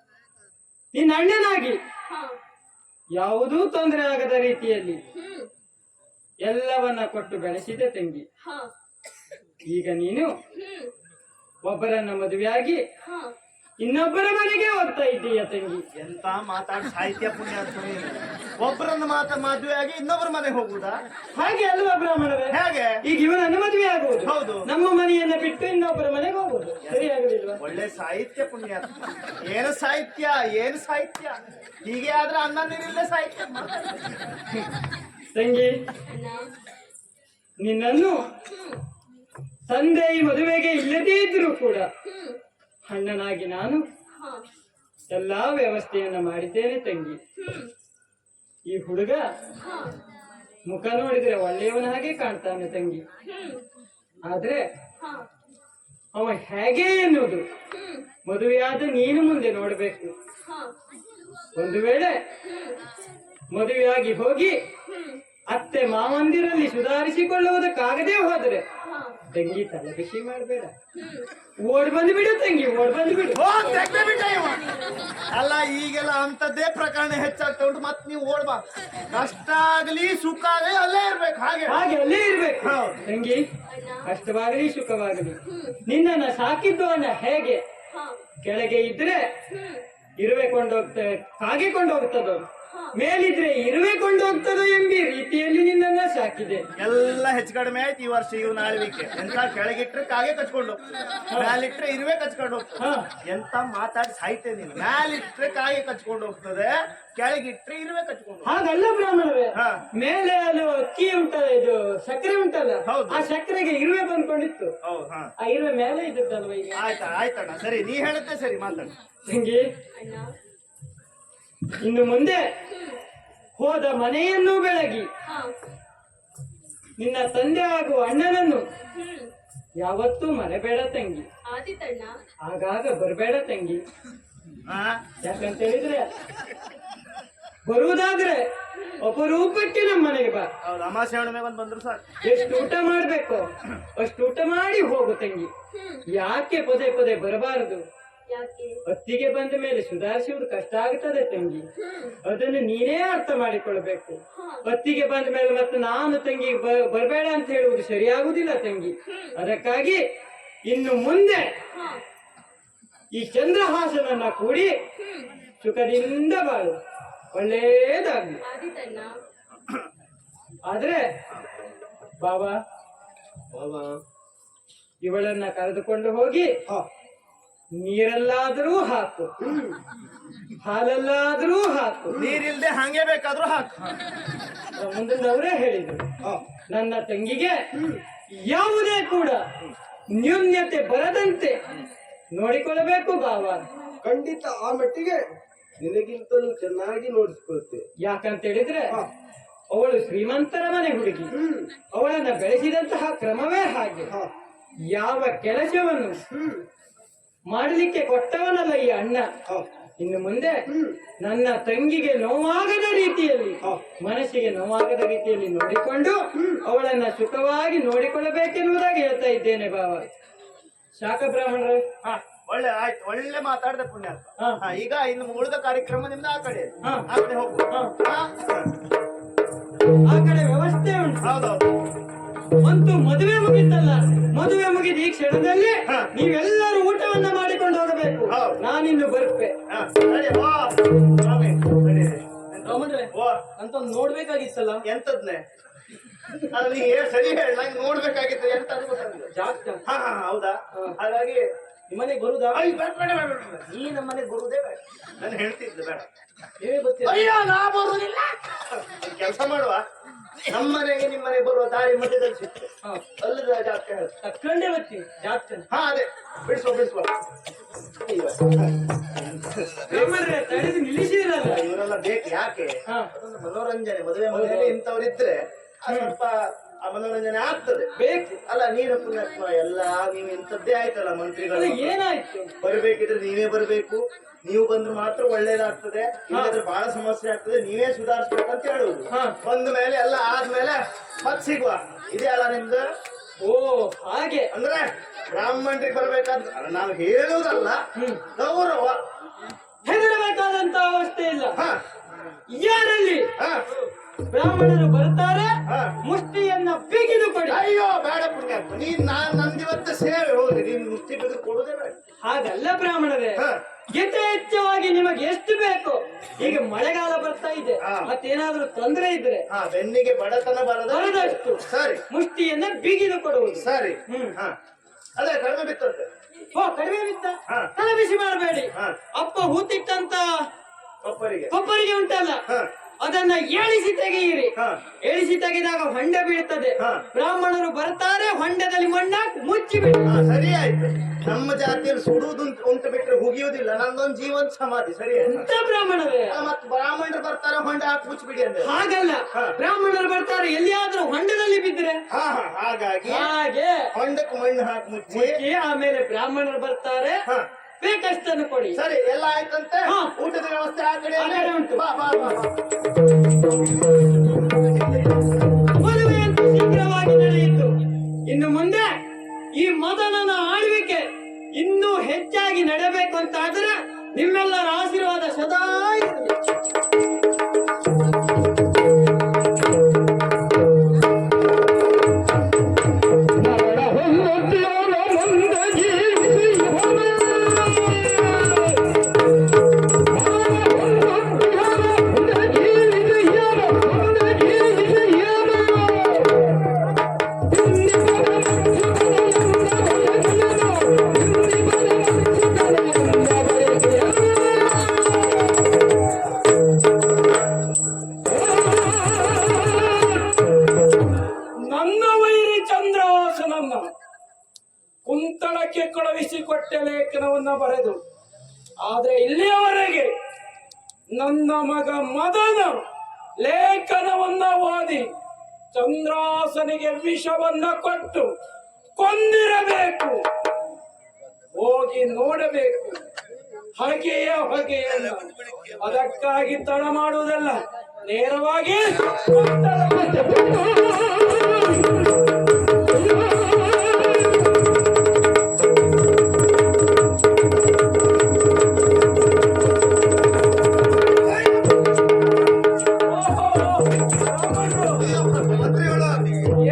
ನಿನ್ನ ಅಣ್ಣನಾಗಿ ಹಾ. ಯಾವುದೂ ತೊಂದರೆ ಆಗದ ರೀತಿಯಲ್ಲಿ ಹ್ಮ್. ಎಲ್ಲವನ್ನ ಕೊಟ್ಟು ಬೆಳೆಸಿದೆ ತಂಗಿ. ಹಾ. ಈಗ ನೀನು ಹ್ಮ್. ಒಬ್ಬರನ್ನ ಮದುವೆಯಾಗಿ ಹಾ. ಇನ್ನೊಬ್ಬರ ಮನೆಗೆ ಹೋಗ್ತಾ ಇದ್ದೀಯ ತಂಗಿ. ಎಂತ ಮಾತಾಡಿ ಸಾಹಿತ್ಯ ಪುಣ್ಯಾತ್ಮ ನೀನು. ಒಬ್ಬರನ್ನ ಮದುವೆ ಆಗಿ ಇನ್ನೊಬ್ಬರ ಮನೆಗೆ ಹೋಗುದಾ? ಹಾಗೆ ಅಲ್ವಾ ಬ್ರಾಹ್ಮಣರೇ? ಹೇಗೆ? ಈಗ ಇವನನ್ನು ಮದುವೆ ಆಗುವುದು, ಹೌದು. ನಮ್ಮ ಮನೆಯನ್ನ ಬಿಟ್ಟು ಇನ್ನೊಬ್ಬರ ಮನೆಗೆ ಹೋಗುದು, ಸರಿ ಆಗುದಿಲ್ವಾ? ಒಳ್ಳೆ ಸಾಹಿತ್ಯ ಪುಣ್ಯಾತ್ಮ. ಏನು ಸಾಹಿತ್ಯ, ಏನು ಸಾಹಿತ್ಯ! ಹೀಗೆ ಆದ್ರೆ ಅನ್ನ ನೀರಿಲ್ಲದೆ ಸಾಹಿತ್ಯ. ತಂಗಿ, ಅಣ್ಣ. ನಿನ್ನನ್ನು ಹ್ಮ್. ತಂದೆ ಈ ಮದುವೆಗೆ ಇಲ್ಲದೇ ಇದ್ರೂ ಕೂಡ ಹ್ಮ್. ಅಣ್ಣನಾಗಿ ನಾನು ಹಾ. ಎಲ್ಲಾ ವ್ಯವಸ್ಥೆಯನ್ನ ಮಾಡಿದ್ದೇನೆ ತಂಗಿ. ಹ್ಮ್. ಈ ಹುಡುಗ ಹಾ. ಮುಖ ನೋಡಿದ್ರೆ ಒಳ್ಳೆಯವನ ಹಾಗೆ ಕಾಣ್ತಾನೆ ತಂಗಿ. ಹ್ಮ್. ಆದ್ರೆ ಹಾ. ಅವ ಹೇಗೆ ಎನ್ನುವುದು ಹ್ಮ್. ಮದುವೆಯಾದ ನೀನು ಮುಂದೆ ನೋಡ್ಬೇಕು. ಹಾ. ಒಂದು ವೇಳೆ ಹ್ಮ್. ಮದುವೆಯಾಗಿ ಹೋಗಿ ಹ್ಮ್. ಅತ್ತೆ ಮಾವಂದಿರಲ್ಲಿ ಸುಧಾರಿಸಿಕೊಳ್ಳುವುದಕ್ಕಾಗದೇ ಹೋದರೆ ಹಾ. ತಂಗಿ ತಲೆ ಬಿಸಿ ಮಾಡಬೇಡ. ಹ್ಮ್. ಓಡ್ ಬಂದು ಬಿಡು ತಂಗಿ, ಓಡ್ ಬಂದು ಬಿಡು. ಓ, ತೆಗ್ದೇ ಬಿಟ್ಟ ಇವ. ಅಲ್ಲ, ಈಗೆಲ್ಲ ಅಂತದ್ದೇ ಪ್ರಕರಣ ಹೆಚ್ಚಾಗ್ತಾ ಉಂಟು. ಮತ್ ನೀವು ಓಡ್ಬಾ. ಕಷ್ಟ ಆಗ್ಲಿ ಸುಖ ಆಗಲಿ ಅಲ್ಲೇ ಇರ್ಬೇಕು. ಹಾಗೆ ಹಾಗೆ ಅಲ್ಲೇ ಇರ್ಬೇಕು ಹೌದು. ತಂಗಿ. ಅಣ್ಣ. ಕಷ್ಟವಾಗಲಿ ಸುಖವಾಗಲಿ ಹ್ಮ್. ನಿನ್ನನ್ನ ಸಾಕಿದ್ದು ಅಣ್ಣ ಹೇಗೆ ಹಾ. ಕೆಳಗೆ ಇದ್ರೆ ಹ್ಮ್. ಇರುವೆ ಕೊಂಡೋಗ್ತದೆ, ಕಾಗೆ ಕೊಂಡೋಗ್ತದೋ, ಹಾ. ಮೇಲಿದ್ರೆ ಇರುವೆ ಕೊಂಡೋಗ್ತದೋ ಎಂಬಿ ರೀತಿಯಲ್ಲಿ ನಿನ್ನನ್ನ ಸಾಕಿದೆ. ಎಲ್ಲ ಹೆಚ್ಚು ಕಡಿಮೆ ಆಯ್ತು ಈ ವರ್ಷ. ಇವ್ ನಾಳ್ವಿಕೆ ಎಂತ ಕೆಳಗಿಟ್ರೆ ಕಾಗೆ ಕಚ್ಕೊಂಡು ಹೋಗ್ತದೆ, ಮ್ಯಾಲಿಟ್ರೆ ಇರುವೆ ಕಚ್ಕೊಂಡು ಹೋಗ್ತದೆ. ಹಾ. ಎಂತ ಮಾತಾಡಿ ಸಾಯ್ತೆ ನೀನು. ಮ್ಯಾಲಿಟ್ರೆ ಕಾಗೆ ಕಚ್ಕೊಂಡು ಹೋಗ್ತದೆ, ಕೆಳಗಿಟ್ರೆ ಇರುವೆ ಕಚ್ಕೊಂಡು ಹೋಗ್ತದೆ. ಹಾಗಲ್ಲ ಬ್ರಾಹ್ಮಣರೇ, ಹಾ. ಮೇಲೆ ಅದು ಅಕ್ಕಿ ಉಂಟಲ್ಲ, ಇದು ಸಕ್ಕರೆ ಉಂಟಲ್ಲ, ಹೌದು. ಆ ಸಕ್ಕರೆಗೆ ಇರುವೆ ಬಂದ್ಕೊಂಡಿತ್ತು. ಹೌದು. ಹಾ, ಆ ಇರುವೆ ಮೇಲೆ ಇದ್ದದ್ದಲ್ವ ಈಗ. ಆಯ್ತಣ್ಣ, ಸರಿ, ನೀ ಹೇಳುತ್ತೆ ಸರಿ, ಮಾತಾಡು. ತಂಗಿ, ಅಣ್ಣ. ಇನ್ನು ಮುಂದೆ ಹ್ಮ್. ಹೋದ ಮನೆಯನ್ನು ಬೆಳಗಿ ಹಾ. ನಿನ್ನ ತಂದೆ ಹಾಗೂ ಅಣ್ಣನನ್ನು ಹ್ಮ್. ಯಾವತ್ತೂ ಮರೆಬೇಡ ತಂಗಿ. ಆದಿತಣ್ಣ. ಆಗಾಗ ಬರಬೇಡ ತಂಗಿ. ಹಾ, ಯಾಕಂತ ಹೇಳಿದ್ರೆ ಬರುವುದಾದ್ರೆ ಅಪರೂಪಕ್ಕೆ ನಮ್ಮ ಮನೆಗೆ ಬಾ. ಹೌದು. ಅಮಾಸೆ ಹುಣ್ಣಿಮೆ ಬಂದ್ರು ಸಾಕು. ಎಷ್ಟು ಊಟ ಮಾಡ್ಬೇಕು ಅಷ್ಟು ಊಟ ಮಾಡಿ ಹೋಗು ತಂಗಿ. ಹ್ಮ್. ಯಾಕೆ ಪದೇ ಪದೇ ಬರಬಾರದು? ಯಾಕೆ? ಹೊತ್ತಿಗೆ ಬಂದ ಮೇಲೆ ಸುಧಾರಿಸುವುದು ಕಷ್ಟ ಆಗ್ತದೆ ತಂಗಿ. ಹ್ಮ್. ಅದನ್ನು ನೀನೇ ಅರ್ಥ ಮಾಡಿಕೊಳ್ಬೇಕು. ಹಾ. ಹೊತ್ತಿಗೆ ಬಂದ ಮೇಲೆ ಮತ್ತೆ ನಾನು ತಂಗಿ ಬರಬೇಡ ಅಂತ ಹೇಳುವುದು ಸರಿಯಾಗುದಿಲ್ಲ ತಂಗಿ. ಅದಕ್ಕಾಗಿ ಇನ್ನು ಮುಂದೆ ಹಾ. ಈ ಚಂದ್ರಹಾಸನನ್ನ ಕೂಡಿ ಹ್ಮ್. ಸುಖದಿಂದ ಬಾಳು, ಒಳ್ಳೇದಾಗ್ಲಿ. ಆದಿತಣ್ಣ. ಆದ್ರೆ ಬಾಬಾ, ಬಾಬಾ. ಇವಳನ್ನ ಕರೆದುಕೊಂಡು ಹೋಗಿ ನೀರಲ್ಲಾದರೂ ಹಾಕು, ಹಾಲಲ್ಲಾದರೂ ಹಾಕು. ನೀರಿಲ್ದೆ ಹಂಗೆ ಬೇಕಾದ್ರೂ ಹಾಕು. ಮುಂದಿನವರೇ ಹೇಳಿದ್ರು, ಹಾ. ನನ್ನ ತಂಗಿಗೆ ಯಾವುದೇ ಕೂಡ ನ್ಯೂನ್ಯತೆ ಬರದಂತೆ ನೋಡಿಕೊಳ್ಳಬೇಕು ಬಾಬಾ. ಖಂಡಿತ ಆ ಮಟ್ಟಿಗೆ ನಿನಗಿಂತಲೂ ಚೆನ್ನಾಗಿ ನೋಡಿಸ್ಕೊಳ್ತೆ. ಯಾಕಂತ ಹೇಳಿದ್ರೆ ಅವಳು ಶ್ರೀಮಂತರ ಮನೆ ಹುಡುಗಿ. ಅವಳನ್ನ ಬೆಳೆಸಿದಂತಹ ಕ್ರಮವೇ ಹಾಗೆ. ಹಾ. ಯಾವ ಕೆಲಸವನ್ನು ಹ್ಮ್. ಮಾಡಲಿಕ್ಕೆ ಕೊಟ್ಟವನಲ್ಲ ಈ ಅಣ್ಣ. ಹಾ. ಇನ್ನು ಮುಂದೆ ನನ್ನ ತಂಗಿಗೆ ನೋವಾಗದ ರೀತಿಯಲ್ಲಿ, ಮನಸ್ಸಿಗೆ ನೋವಾಗದ ರೀತಿಯಲ್ಲಿ ನೋಡಿಕೊಂಡು ಅವಳನ್ನ ಸುಖವಾಗಿ ನೋಡಿಕೊಳ್ಳಬೇಕೆನ್ನುವುದಾಗಿ ಹೇಳ್ತಾ ಇದ್ದೇನೆ ಬಾಬಾ. ಶಾಖ ಬ್ರಾಹ್ಮಣರೇ, ಹಾ, ಒಳ್ಳೆ ಆಯ್ತು, ಒಳ್ಳೆ ಮಾತಾಡ್ದೆ ಪುಣ್ಯಾತ್ಮ. ಹಾ. ಹಾ, ಈಗ ಇನ್ನು ಉಳಿದ ಕಾರ್ಯಕ್ರಮ ನಿಮ್ದು ಆ ಕಡೆ. ಹಾ. ಆ ಕಡೆ ಹೋಗು. ಹಾ. ಹಾ? ಆ ಕಡೆ ವ್ಯವಸ್ಥೆ ಉಂಟು. ಹೌದೌದು. ಅಂತೂ ಮದುವೆ ಮುಗಿತಲ್ಲ, ಮದುವೆ ಮುಗಿದ ಈ ಕ್ಷಣದಲ್ಲಿ ಹಾ. ನೀವೆಲ್ಲರೂ ಊಟವನ್ನ ಮಾಡಿಕೊಂಡು ಹೋಗಬೇಕು. ಹೌದು. ನಾನಿನ್ನು ನಡಿ, ಓ ಸ್ವಾಮಿ ನಡಿ. ಬ್ರಾಹ್ಮಣರೇ ಓ ಅಂತ ನೋಡ್ಬೇಕಾಗಿತ್ತಲ್ಲ. ಎಂತದ್ನೆ ಅದು ನೀ ಸರಿ ಹೇಳ, ನಂಗೆ ನೋಡ್ಬೇಕಾಗಿತ್ತು ಎಂತ ಅದು ಗೊತ್ತಾಗ್ಲಿಲ್ಲ. ಜಾಗ್ತ ಹಾ ಹಾ ಹೌದಾ, ಹಾಗಾಗಿ ನಿಮ್ಮನೆಗೆ ಬರುದಾ? ಅಯ್ಯ, ಬೇಡ ಬೇಡ ಬೇಡ ಬೇಡ. ನೀ ನಮ್ಮನೆಗೆ ಬರುವುದೇ ಬೇಡ, ನಾನು ಹೇಳ್ತಿದ್ದೆ ಬೇಡ. ನೀವೇ ಗೊತ್ತಿಲ್ಲ. ಅಯ್ಯೋ ನಾ ಬರುವುದಿಲ್ಲ. ಕೆಲಸ ಮಾಡುವ, ನಮ್ಮನೆಗೆ ನಿಮ್ಮನೆಗೆ ಬರುವ ದಾರಿ ಮಧ್ಯದಲ್ಲಿ ಸಿಕ್ತು ಅಲ್ಲದ ಜಾಸ್ತಿ ಹೇಳ ತಕ್ಕಂಡೆ ಬರ್ತೀನಿ ಜಾಗ್ತ. ಹಾ ಅದೇ ಬಿಡಿಸುವ ಬಿಡಿಸುವ. ಬ್ರಾಹ್ಮಣರೇ ತಡೆದು ನಿಲ್ಲಿಸಿದ್ರಲ್ಲ. ಇವರೆಲ್ಲ ಬೇಕು ಯಾಕೆ? ಹಾ. ಅದೊಂದು ಮನೋರಂಜನೆ, ಮದುವೆ ಮನೆಯಲ್ಲಿ ಇಂಥವ್ರಿದ್ರೆ ಸ್ವಲ್ಪ ಆ ಮನೋರಂಜನೆ ಆಗ್ತದೆ. ಬೇಕು ಅಲ್ಲ ನೀನು ಪುಣ್ಯಾತ್ಮ ಎಲ್ಲ ನೀವು ಇಂಥದ್ದೇ ಆಯ್ತಲ್ಲ ಮಂತ್ರಿಗಳು. ಅದು ಏನಾಯ್ತು? ಬರ್ಬೇಕಿದ್ರೆ ನೀವೇ ಬರ್ಬೇಕು, ನೀವು ಬಂದ್ರೆ ಮಾತ್ರ ಒಳ್ಳೇದಾಗ್ತದೆ, ಇಲ್ಲದ್ರೆ ಬಹಳ ಸಮಸ್ಯೆ ಆಗ್ತದೆ, ನೀವೇ ಸುಧಾರಿಸ್ಬೇಕಂತ ಹೇಳುವುದು. ಹಾ. ಬಂದ ಮೇಲೆ ಎಲ್ಲ ಆದ್ಮೇಲೆ ಮತ್ ಸಿಗುವ. ಇದೇ ಅಲ್ಲ ನಿಮ್ದು? ಓ ಹಾಗೆ. ಅಂದ್ರೆ ಬ್ರಾಹ್ಮಣರಿಗೆ ಬರ್ಬೇಕಾದ್ರೆ ನಾವು ಹೇಳುವುದಲ್ಲ, ಗೌರವ. ಹೆದರಬೇಕಾದಂತ ಅವಸ್ಥೆ ಇಲ್ಲ. ಹಾ ಯಾರಲ್ಲಿ ಹಾ ಬ್ರಾಹ್ಮಣರು ಬರ್ತಾರೆ, ಹಾ. ಮುಷ್ಟಿಯನ್ನ ಬಿಗಿದು ಕೊಡಿ. ಅಯ್ಯೋ ಬೇಡ ಪುಣ್ಯಾತ್ಮ, ನಂದಿವತ್ತ ಸೇವೆ ಹೋಗಿ ನೀನು ಮುಷ್ಟಿ ಬಿದ್ದು ಕೊಡುದೇ ಬೇಡ. ಹಾಗಲ್ಲ ಬ್ರಾಹ್ಮಣರೇ, ಹಾ. ಯಥೇಚ್ಛವಾಗಿ ನಿಮಗೆ ಎಷ್ಟು ಬೇಕು. ಈಗ ಮಳೆಗಾಲ ಬರ್ತಾ ಇದೆ, ಹಾ. ಮತ್ತೇನಾದ್ರೂ ತೊಂದರೆ ಇದ್ರೆ ಹಾ ಬೆನ್ನಿಗೆ ಬಡತನ ಬರದಷ್ಟು ಸರಿ ಮುಷ್ಟಿಯನ್ನ ಬಿಗಿದು ಕೊಡುವುದು. ಸರಿ. ಹ್ಮ್. ಹಾ ಅದೇ ಕಡಿಮೆ ಬಿತ್ತಂತೆ. ಓ ಕಡಿಮೆ ಬಿತ್ತ, ಹಾ. ತಲೆ ಬಿಸಿ ಮಾಡಬೇಡಿ. ಹಾ. ಅಪ್ಪ ಹೂತಿಟ್ಟಂತ ಒಬ್ಬರಿಗೆ ಕೊಬ್ಬರಿಗೆ ಉಂಟಲ್ಲ, ಹಾ ಅದನ್ನ ಏಳಿಸಿ ತೆಗೆಯಿರಿ. ಹಾ. ಏಳಿಸಿ ತೆಗೆದಾಗ ಹೊಂಡ ಬೀಳ್ತದೆ. ಹಾ. ಬ್ರಾಹ್ಮಣರು ಬರ್ತಾರೆ, ಹೊಂಡದಲ್ಲಿ ಮಣ್ಣಾಕಿ ಮುಚ್ಚಿ ಬಿಡಿ. ಹಾ ಸರಿ ಆಯ್ತು. ನಮ್ಮ ಜಾತಿಯಲ್ಲಿ ಸುಡುವುದು ಉಂಟು ಬಿಟ್ರೆ ಹುಗಿಯುವುದಿಲ್ಲ, ನಂದೊಂದು ಜೀವಂತ ಸಮಾಧಿ. ಸರಿ ಆಯ್ತು. ಎಂತ ಬ್ರಾಹ್ಮಣರೇ, ಮತ್ತೆ ಬ್ರಾಹ್ಮಣರು ಬರ್ತಾರೆ ಹೊಂಡ ಹಾಕಿ ಮುಚ್ಚಿಬಿಡಿ ಅಂದ್ರೆ. ಹಾಗಲ್ಲ. ಹಾ. ಬ್ರಾಹ್ಮಣರು ಬರ್ತಾರೆ, ಎಲ್ಲಿಯಾದ್ರೂ ಹೊಂಡದಲ್ಲಿ ಬಿದ್ದರೆ ಹಾ ಹಾ ಹಾಗಾಗಿ ಹಾಗೆ ಹೊಂಡಕ್ಕೆ ಮಣ್ಣು ಹಾಕಿ ಮುಚ್ಚಿ. ಮುಚ್ಚಿ, ಆಮೇಲೆ ಬ್ರಾಹ್ಮಣರು ಬರ್ತಾರೆ, ಹಾ ಬೇಕಷ್ಟನ್ನು ಕೊಡಿ. ಸರಿ ಎಲ್ಲ ಆಯ್ತಂತೆ. ಹಾ. ಊಟದ ವ್ಯವಸ್ಥೆ ಆ ಕಡೆ ಆ ಕಡೆ ಉಂಟು. ಬಾ ಬಾ ಬಾ ಬಾ. ಮದುವೆ ಅಂತೂ ಶೀಘ್ರವಾಗಿ ನಡೆಯಿತು. ಇನ್ನು ಮುಂದೆ ಈ ಮದನನ ಆಳ್ವಿಕೆ ಇನ್ನೂ ಹೆಚ್ಚಾಗಿ ನಡೆಯಬೇಕು ಅಂತ ಆದ್ರೆ ನಿಮ್ಮೆಲ್ಲರ ಆಶೀರ್ವಾದ ಸದಾ ಇರಲಿ. ಕುಂತಳಕ್ಕೆ ಕಳುಹಿಸಿಕೊಟ್ಟೆ ಲೇಖನವನ್ನ ಬರೆದು, ಆದ್ರೆ ಇಲ್ಲಿಯವರೆಗೆ ನನ್ನ ಮಗ ಮದನ ಲೇಖನವನ್ನ ಓದಿ ಚಂದ್ರಾಸನಿಗೆ ವಿಷವನ್ನ ಕೊಟ್ಟು ಕೊಂದಿರಬೇಕು. ಹೋಗಿ ನೋಡಬೇಕು ಹಾಗೆಯೇ ಹೊಗೆಯನ್ನ. ಅದಕ್ಕಾಗಿ ತಡ ಮಾಡುವುದಲ್ಲ, ನೇರವಾಗಿ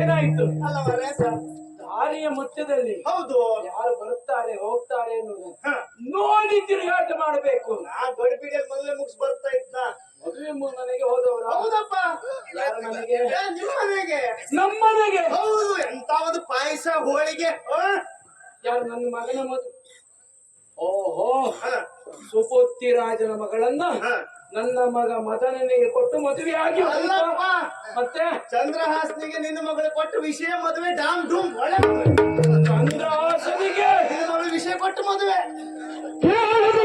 ಏನಾಯ್ತು? ದಾರಿಯ ಮಧ್ಯದಲ್ಲಿ ಹೌದು ಯಾರು ಬರುತ್ತಾರೆ ಹೋಗ್ತಾರೆ ಎನ್ನುವುದು ನೋಡಿ ತಿರುಗಾಟ ಮಾಡಬೇಕು. ನಾ ಗಡಿಬಿಡಿಯಲ್ಲಿ ಮೊದಲೇ ಮುಗಿಸ್ ಬರ್ತಾ ಇದ್ದ. ಮದುವೆ ಮನೆಗೆ ಹೋದವರು. ಹೌದಪ್ಪ. ಯಾರ ಮನೆಗೆ? ನಿಮ್ಮ ಮನೆಗೆ. ನಮ್ಮ ಮನೆಗೆ. ಹೌದು. ಎಂತ ಒಂದು ಪಾಯಸ ಹೋಳಿಗೆ. ಯಾರು? ನನ್ನ ಮಗನ ಓಹೋ, ಹಾ. ಸುಪುತ್ತಿ ರಾಜನ ಮಗಳನ್ನ ಹಾ. ನನ್ನ ಮಗ ಮದನನಿಗೆ ಕೊಟ್ಟು ಮದುವೆ ಆಗಿ ಹೋಯ್ತಾ? ಅಲ್ಲಪ್ಪ, ಮತ್ತೆ ಚಂದ್ರಹಾಸನಿಗೆ ನಿನ್ನ ಮಗಳು ಕೊಟ್ಟ ವಿಷಯ ಮದುವೆ ಡಾಮ್ ಡೂಮ್ ಒಳ್ಳೆ ಚಂದ್ರಹಾಸನಿಗೆ ನಿನ್ನ ಮಗಳು ವಿಷಯ ಕೊಟ್ಟು ಮದುವೆ. ಮದುವೆ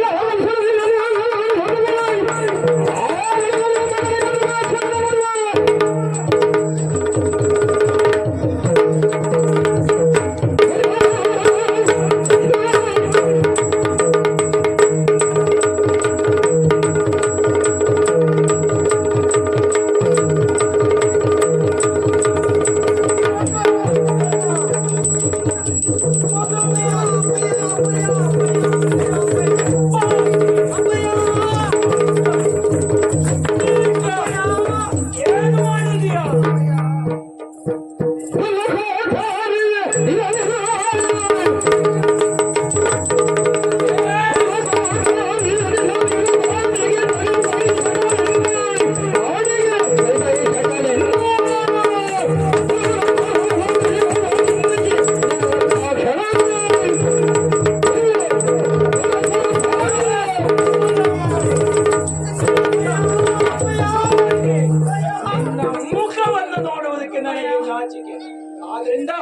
ಆದ್ರಿಂದ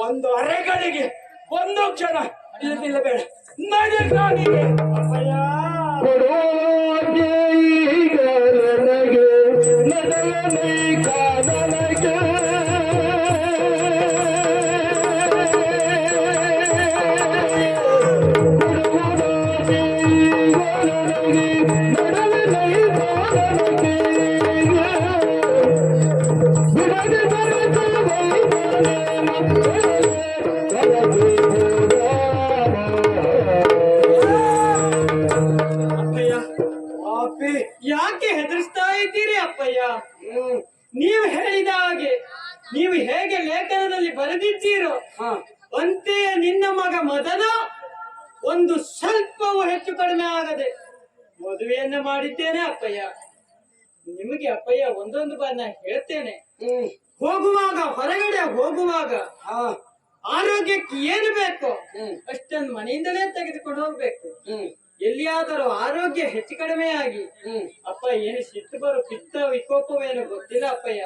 ಒಂದು ಅರೆಗಳಿಗೆ ಒಂದು ಕ್ಷಣ ಇಲ್ಲಿ ನಿಲ್ಲಬೇಡ. ನಡೆಗಾಡಿಗೆ ಅಪ್ಪಯ್ಯ ಕೊಡುವಾಗೆ ಈಗ ನನಗೆ ನಡಲನೆ ಕಾದನಗೆ ಕೊಡುವಾಗೆ ಈಗ ನನಗೆ ನಡಲನೆ ಕಾದನಗೆ ಬಿಡದೆ ಬರುತ್ತ ಅಪ್ಪಯ್ಯ ಪಾಪಿ. ಯಾಕೆ ಹೆದರ್ಸ್ತಾ ಇದ್ದೀರಿ ಅಪ್ಪಯ್ಯ? ನೀವು ಹೇಳಿದ ಹಾಗೆ ನೀವು ಹೇಗೆ ಲೇಖನದಲ್ಲಿ ಬರೆದಿದ್ದೀರೋ ಅಂತೆಯೇ ನಿನ್ನ ಮಗ ಮದನ ಒಂದು ಸ್ವಲ್ಪವೂ ಹೆಚ್ಚು ಕಡಿಮೆ ಆಗದೆ ಮದುವೆಯನ್ನ ಮಾಡಿದ್ದೇನೆ ಅಪ್ಪಯ್ಯ. ನಿಮಗೆ ಅಪ್ಪಯ್ಯ ಒಂದೊಂದು ಬಾರಿ ನಾ ಹೇಳ್ತೇನೆ, ಹೋಗುವಾಗ ಹೊರಗಡೆ ಹೋಗುವಾಗ ಆರೋಗ್ಯಕ್ಕೆ ಏನು ಬೇಕೋ ಅಷ್ಟನ್ನು ಮನೆಯಿಂದಲೇ ತೆಗೆದುಕೊಂಡು ಹೋಗ್ಬೇಕು. ಎಲ್ಲಿಯಾದರೂ ಆರೋಗ್ಯ ಹೆಚ್ಚು ಕಡಿಮೆ ಆಗಿ ಅಪ್ಪ ಏನು ಸಿಟ್ಟು ಬರೋ ಪಿತ್ತ ವಿಕೋಪವೇನು ಗೊತ್ತಿಲ್ಲ ಅಪ್ಪಯ್ಯ.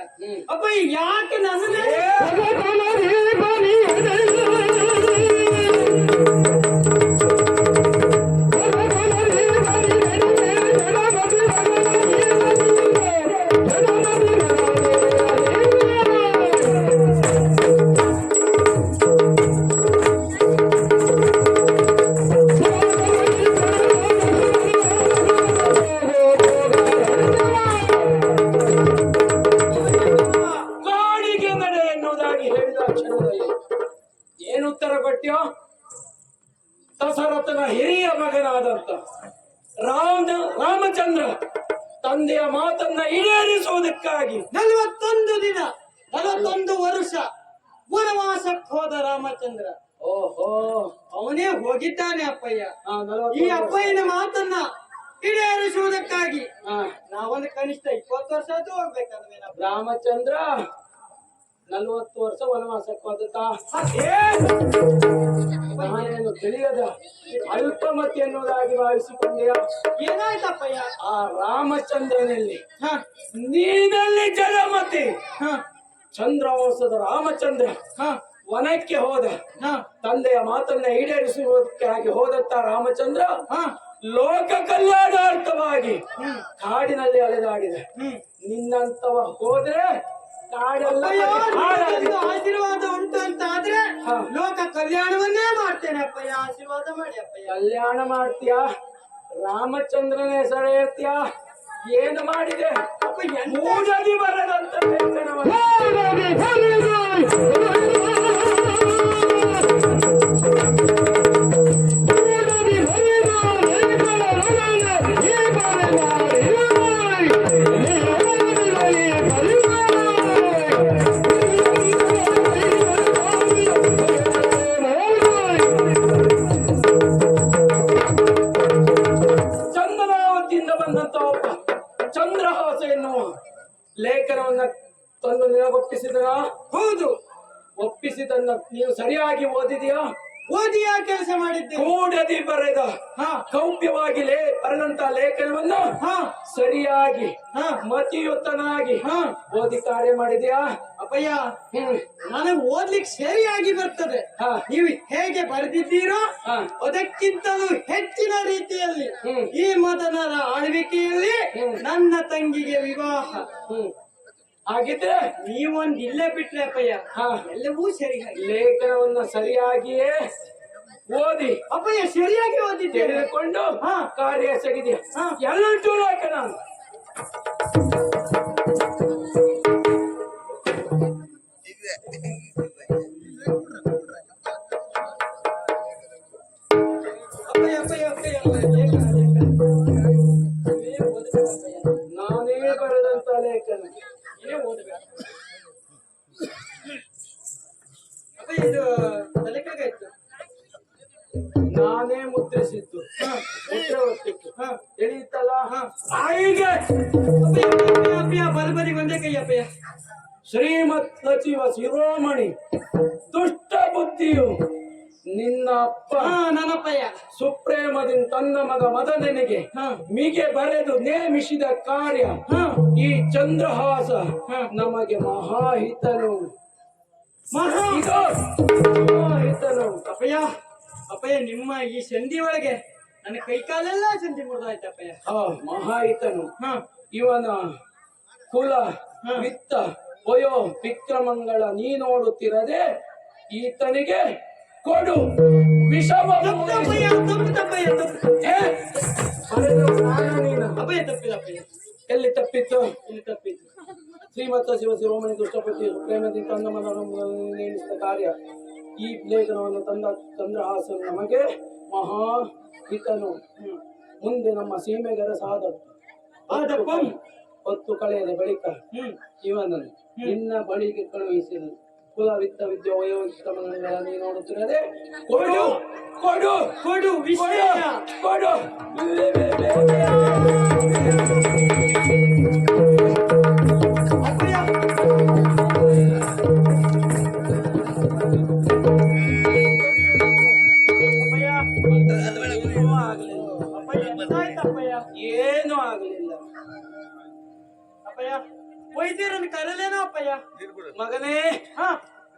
ಅಪ್ಪಯ್ಯ ಯಾಕೆ ನನ್ನ ಕಾಡಿಗೆ ನಡೆ ಎನ್ನುವುದಾಗಿ ಹೇಳಿದ ಕ್ಷಣದಲ್ಲಿ ಏನು ಉತ್ತರ ಕೊಟ್ಟ್ಯೋ? ದಶರಥನ ಹಿರಿಯ ಮಗನಾದಂತ ರಾಮಚಂದ್ರ ತಂದೆಯ ಮಾತನ್ನ ಈಡೇರಿಸುವುದಕ್ಕಾಗಿ 41 ದಿನ 41 ವರ್ಷ ವನವಾಸಕ್ಕೆ ಹೋದ ರಾಮಚಂದ್ರ. ಓಹೋ, ಅವನೇ ಹೋಗಿದ್ದಾನೆ ಅಪ್ಪಯ್ಯ. ಈ ಅಪ್ಪಯ್ಯನ ಮಾತನ್ನ ಈಡೇರಿಸುವುದಕ್ಕಾಗಿ ನಾವೊಂದು ಕನಿಷ್ಠ 20 ವರ್ಷ ಆದ್ರೂ ಹೋಗ್ಬೇಕಂದ್ರೆ ರಾಮಚಂದ್ರ 40 ವರ್ಷ ವನವಾಸಕ್ಕೆ ಹೋದ. ನಾನೇನು ತಿಳಿಯದ ಅಲ್ಪಮತಿ ಎನ್ನುವುದಾಗಿ ಭಾವಿಸಿಕೊಂಡೆಯ? ಏನಾಯ್ತಪ್ಪಯ್ಯ? ಆ ರಾಮಚಂದ್ರನಲ್ಲಿ ನೀನಲ್ಲಿ ಜಲಮತಿ. ಚಂದ್ರವಂಶದ ರಾಮಚಂದ್ರ ವನಕ್ಕೆ ಹೋದ. ತಂದೆಯ ಮಾತನ್ನ ಈಡೇರಿಸುವುದಕ್ಕಾಗಿ ಹೋದಂತ ರಾಮಚಂದ್ರ ಲೋಕ ಕಲ್ಯಾಣಾರ್ಥವಾಗಿ ಕಾಡಿನಲ್ಲಿ ಅಲೆದಾಡಿದ. ನಿನ್ನಂತವ ಹೋದ್ರೆ ಕಾಡೆಲ್ಲ ಹಾಳಾಗಿದೆ. ಆಶೀರ್ವಾದ ಉಂಟು ಅಂತ ಆದ್ರೆ ಲೋಕ ಕಲ್ಯಾಣವನ್ನೇ ಮಾಡ್ತೇನೆ ಅಪ್ಪಯ್ಯ. ಆಶೀರ್ವಾದ ಮಾಡಿ ಅಪ್ಪಯ್ಯ. ಕಲ್ಯಾಣ ಮಾಡ್ತೀಯಾ? ರಾಮಚಂದ್ರನ ಹೆಸರು ಹೇಳ್ತೀಯ? ಏನು ಮಾಡಿದೆ? ಮೂಡದಿ ಬರದಂತ ಲೇಖನವನ್ನು ಚಂದನಾವತಿಯಿಂದ ಬಂದಂತ ಒಬ್ಬ ಚಂದ್ರಹಾಸ ಎನ್ನುವ ಲೇಖನವನ್ನ ತಂದು ನಿನಗೊಪ್ಪಿಸಿದ? ಹೌದು. ಒಪ್ಪಿಸಿದನ್ನ ನೀವು ಸರಿಯಾಗಿ ಓದಿದೆಯಾ? ಓದಿಯಾ ಕೆಲಸ ಮಾಡಿದ್ದೆ. ಕೂಡದಿ ಬರೆದ ಕೌಪ್ಯವಾಗಿ ಬರೆದಂತ ಲೇಖನವನ್ನು ಸರಿಯಾಗಿ ಮತಿಯುತನಾಗಿ ಓದಿ ಕಾರ್ಯ ಮಾಡಿದ್ಯಾ? ಅಪ್ಪಯ್ಯ ನನಗೆ ಓದ್ಲಿಕ್ಕೆ ಸರಿಯಾಗಿ ಬರ್ತದೆ. ನೀವು ಹೇಗೆ ಬರೆದಿದ್ದೀರೋ ಅದಕ್ಕಿಂತಲೂ ಹೆಚ್ಚಿನ ರೀತಿಯಲ್ಲಿ ಈ ಮದನರ ಆಳ್ವಿಕೆಯಲ್ಲಿ ನನ್ನ ತಂಗಿಗೆ ವಿವಾಹ ಹಾಗಿದ್ರೆ ನೀವೊಂದು ಇಲ್ಲೇ ಬಿಟ್ರೆ ಅಪ್ಪಯ್ಯ ಎಲ್ಲವೂ ಸರಿ. ಲೇಖನವನ್ನ ಸರಿಯಾಗಿಯೇ ಓದಿ ಅಪ್ಪಯ್ಯ ಸರಿಯಾಗಿ ಓದಿದ್ದೇನೆ. ತಿಳಿದುಕೊಂಡು ಕಾರ್ಯ ಸಗಿದೆಯಾ? ಎಲ್ಲರೂ ಲೇಖನ ಅಪ್ಪಯ್ಯ ಅಪ್ಪಯ್ಯ ಅಪ್ಪಯ್ಯ ಲೇಖನ ನಾನೇ ಬರೆದಂತ ಲೇಖನ ನೀವೇ ಓದಬೇಕು ಅಪ್ಪಯ್ಯ. ಇದು ತಲೆಕಾಗಾಯ್ತು. ನಾನೇ ಮುದ್ರಿಸಿದ್ದು ಮುದ್ರೆ ಒತ್ತಿತ್ತು ತಿಳಿಯುತ್ತಲ್ಲ? ತಾಯಿಗೆ ಅಪ್ಪಯ್ಯ ಬಲಬದಿ ಒಂದೇ ಕೈ ಅಪ್ಪಯ್ಯ. ಶ್ರೀಮತ್ ಸಚಿವ ಶಿರೋಮಣಿ ದುಷ್ಟ ಬುದ್ಧಿಯು ನಿನ್ನ ಅಪ್ಪ ನನ್ನಪ್ಪಯ್ಯ ಸುಪ್ರೇಮದಿಂದ ತನ್ನ ಮಗ ಮದನನಿಗೆ ಮಿಗೆ ಬರೆದು ನೇಮಿಸಿದ ಕಾರ್ಯ ಈ ಚಂದ್ರಹಾಸ ನಮಗೆ ಮಹಾಹಿತನು. ಮಹಾ ಇದು ಮಹಾಹಿತನು. ಅಪ್ಪಯ್ಯ ಅಪ್ಪಯ್ಯ ನಿಮ್ಮ ಈ ಸಂಧಿ ಒಳಗೆ ನನ್ನ ಕೈ ಕಾಲೆಲ್ಲ ಸಂಧಿ ಮುರಿದಾಯ್ತು ಅಪ್ಪಯ್ಯ. ಮಹಾಹಿತನು ಹ ಇವನ ಕುಲ ವಿತ್ತ ವಯೋ ವಿಕ್ರಮಗಳ ನೀ ನೋಡುತ್ತಿರದೆ ಈತನಿಗೆ ಕೊಡು ವಿಷಮ ತಪ್ಪಯ್ಯ ತಪ್ಪಯ್ಯ ತಪ್ಪು ಏ, ಬರೆದು ನಾನು ನೀನು. ಅಪ್ಪಯ್ಯ ತಪ್ಪಿದ ಅಪ್ಪಯ್ಯ ಎಲ್ಲಿ ತಪ್ಪಿತ್ತು? ಇಲ್ಲಿ ತಪ್ಪಿದ್ದು. ಶ್ರೀಮಂತ ಶಿವ ಶಿರೋಮಣಿ ದುಷ್ಟಪತಿ ಪ್ರೇಮದಿಂದ ನೇಮಿಸಿದ ಕಾರ್ಯ ಈ ಲೇಖನವನ್ನು ತಂದ ಚಂದ್ರಹಾಸನು ನಮಗೆ ಮಹಾಹಿತನು. ಮುಂದೆ ನಮ್ಮ ಸೀಮೆಗೆರಸಾದ ಹೊತ್ತು ಕಳೆಯದ ಬಳಿಕ ಇವನನ್ನು ನಿನ್ನ ಬಳಿಗೆ ಕಳುಹಿಸಿದನು. ಕುಲ ವಿತ್ತ ವಿದ್ಯೆ ವಯೋಕ್ರಮಗಳ ನೀ ನೋಡುತ್ತಿರದೆ ಕೊಡು ಕೊಡು ಕೊಡು ವಿಷಯ ಕೊಡು. ಅಪ್ಪಯ್ಯ ಏನೂ ಆಗ್ಲಿಲ್ಲ. ಅಪ್ಪಯ್ಯ ಎಂತಾಯ್ತು ಅಪ್ಪಯ್ಯ? ಏನೂ ಆಗ್ಲಿಲ್ಲ. ಅಪ್ಪಯ್ಯ ವೈದ್ಯರನ್ನು ಕರೆಲೇನೋ ಅಪ್ಪಯ್ಯ? ಮಗನೇ ಹ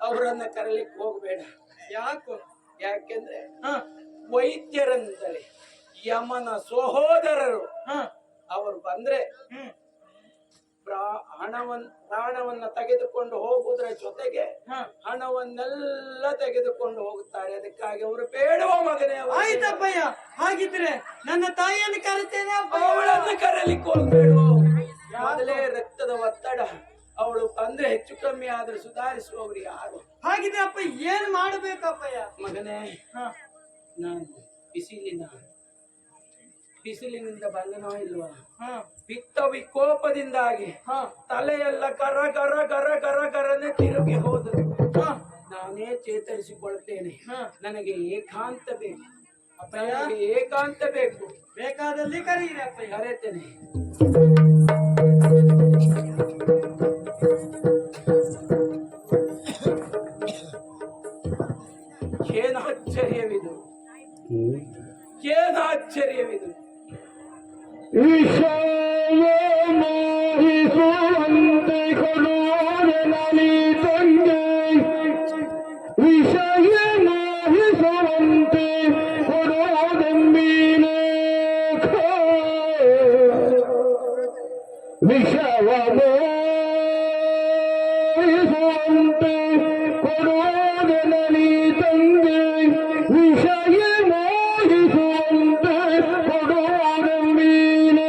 ಅವರನ್ನ ಕರಲಿಕ್ಕೆ ಹೋಗಬೇಡ. ಯಾಕೋ? ಯಾಕೆಂದ್ರೆ ಹ ವೈದ್ಯರೆಂದರೆ ಯಮನ ಸಹೋದರರು. ಹ ಅವರು ಬಂದ್ರೆ ಹ್ಮ್ ಪ್ರಾಣವನ್ನ ತೆಗೆದುಕೊಂಡು ಹೋಗುವುದರ ಜೊತೆಗೆ ಹ ಹಣವನ್ನೆಲ್ಲ ತೆಗೆದುಕೊಂಡು ಹೋಗುತ್ತಾರೆ. ಅದಕ್ಕಾಗಿ ಅವರು ಬೇಡುವ ಮಗನೇ ಅವರು. ಆಯ್ತಪ್ಪಯ್ಯ, ಹಾಗಿದ್ರೆ ನನ್ನ ತಾಯಿಯನ್ನು ಕರೆತೇನೆ ಅಪ್ಪಯ್ಯ. ಅವಳನ್ನು ಕರೆಯಲಿಕ್ಕೆ ಹೋಗ್ಬೇಡ. ಮೊದಲೇ ರಕ್ತದ ಒತ್ತಡ, ಅವಳು ಬಂದ್ರೆ ಹೆಚ್ಚು ಕಮ್ಮಿ ಆದ್ರೆ ಸುಧಾರಿಸುವವರು ಯಾರು? ಹಾಗಿದ್ರೆ ಅಪ್ಪ ಏನ್ ಮಾಡ್ಬೇಕಪ್ಪಯ್ಯ? ಮಗನೇ, ಹ ನಾನು ಬಿಸಿಲಿನಿಂದ ಬಂದನೋ ಇಲ್ವಾ? ಹ ಪಿತ್ತ ವಿಕೋಪದಿಂದಾಗಿ ತಲೆಯೆಲ್ಲ ಕರ ಕರ ಕರ ಕರ ಕರನೆ ತಿರುಗಿ ಹೋದರು. ನಾನೇ ಚೇತರಿಸಿಕೊಳ್ತೇನೆ. ನನಗೆ ಏಕಾಂತ ಬೇಕು ಅಪ್ಪಯ್ಯ, ನನಗೆ ಏಕಾಂತ ಬೇಕು. ಬೇಕಾದಲ್ಲಿ ಕರೀರಿ ಅಪ್ಪಯ್ಯ. ಕರೆತೇನೆ. ಏನು ಆಶ್ಚರ್ಯವಿದು, ಏನು ಆಶ್ಚರ್ಯವಿದು. ವಿಷಯ ಮೋಹಿಸುವಂತೆ ಕೊಡುವರೆ ನಲಿ ತಂದೆ, ವಿಷಯ ಮೋಹಿಸುವಂತೆ ಕೊಡುವುದೆಂಬೀನೆ ವಿಷವ ಮೋಹಿಸುವಂತೆ ಕೊಡುವರೆ ನಲಿ ತಂದೆ, ವಿಷಯ ಮೋಹಿಸುವಂತೆ ಕೊಡುವುದೆಂಬೀನೆ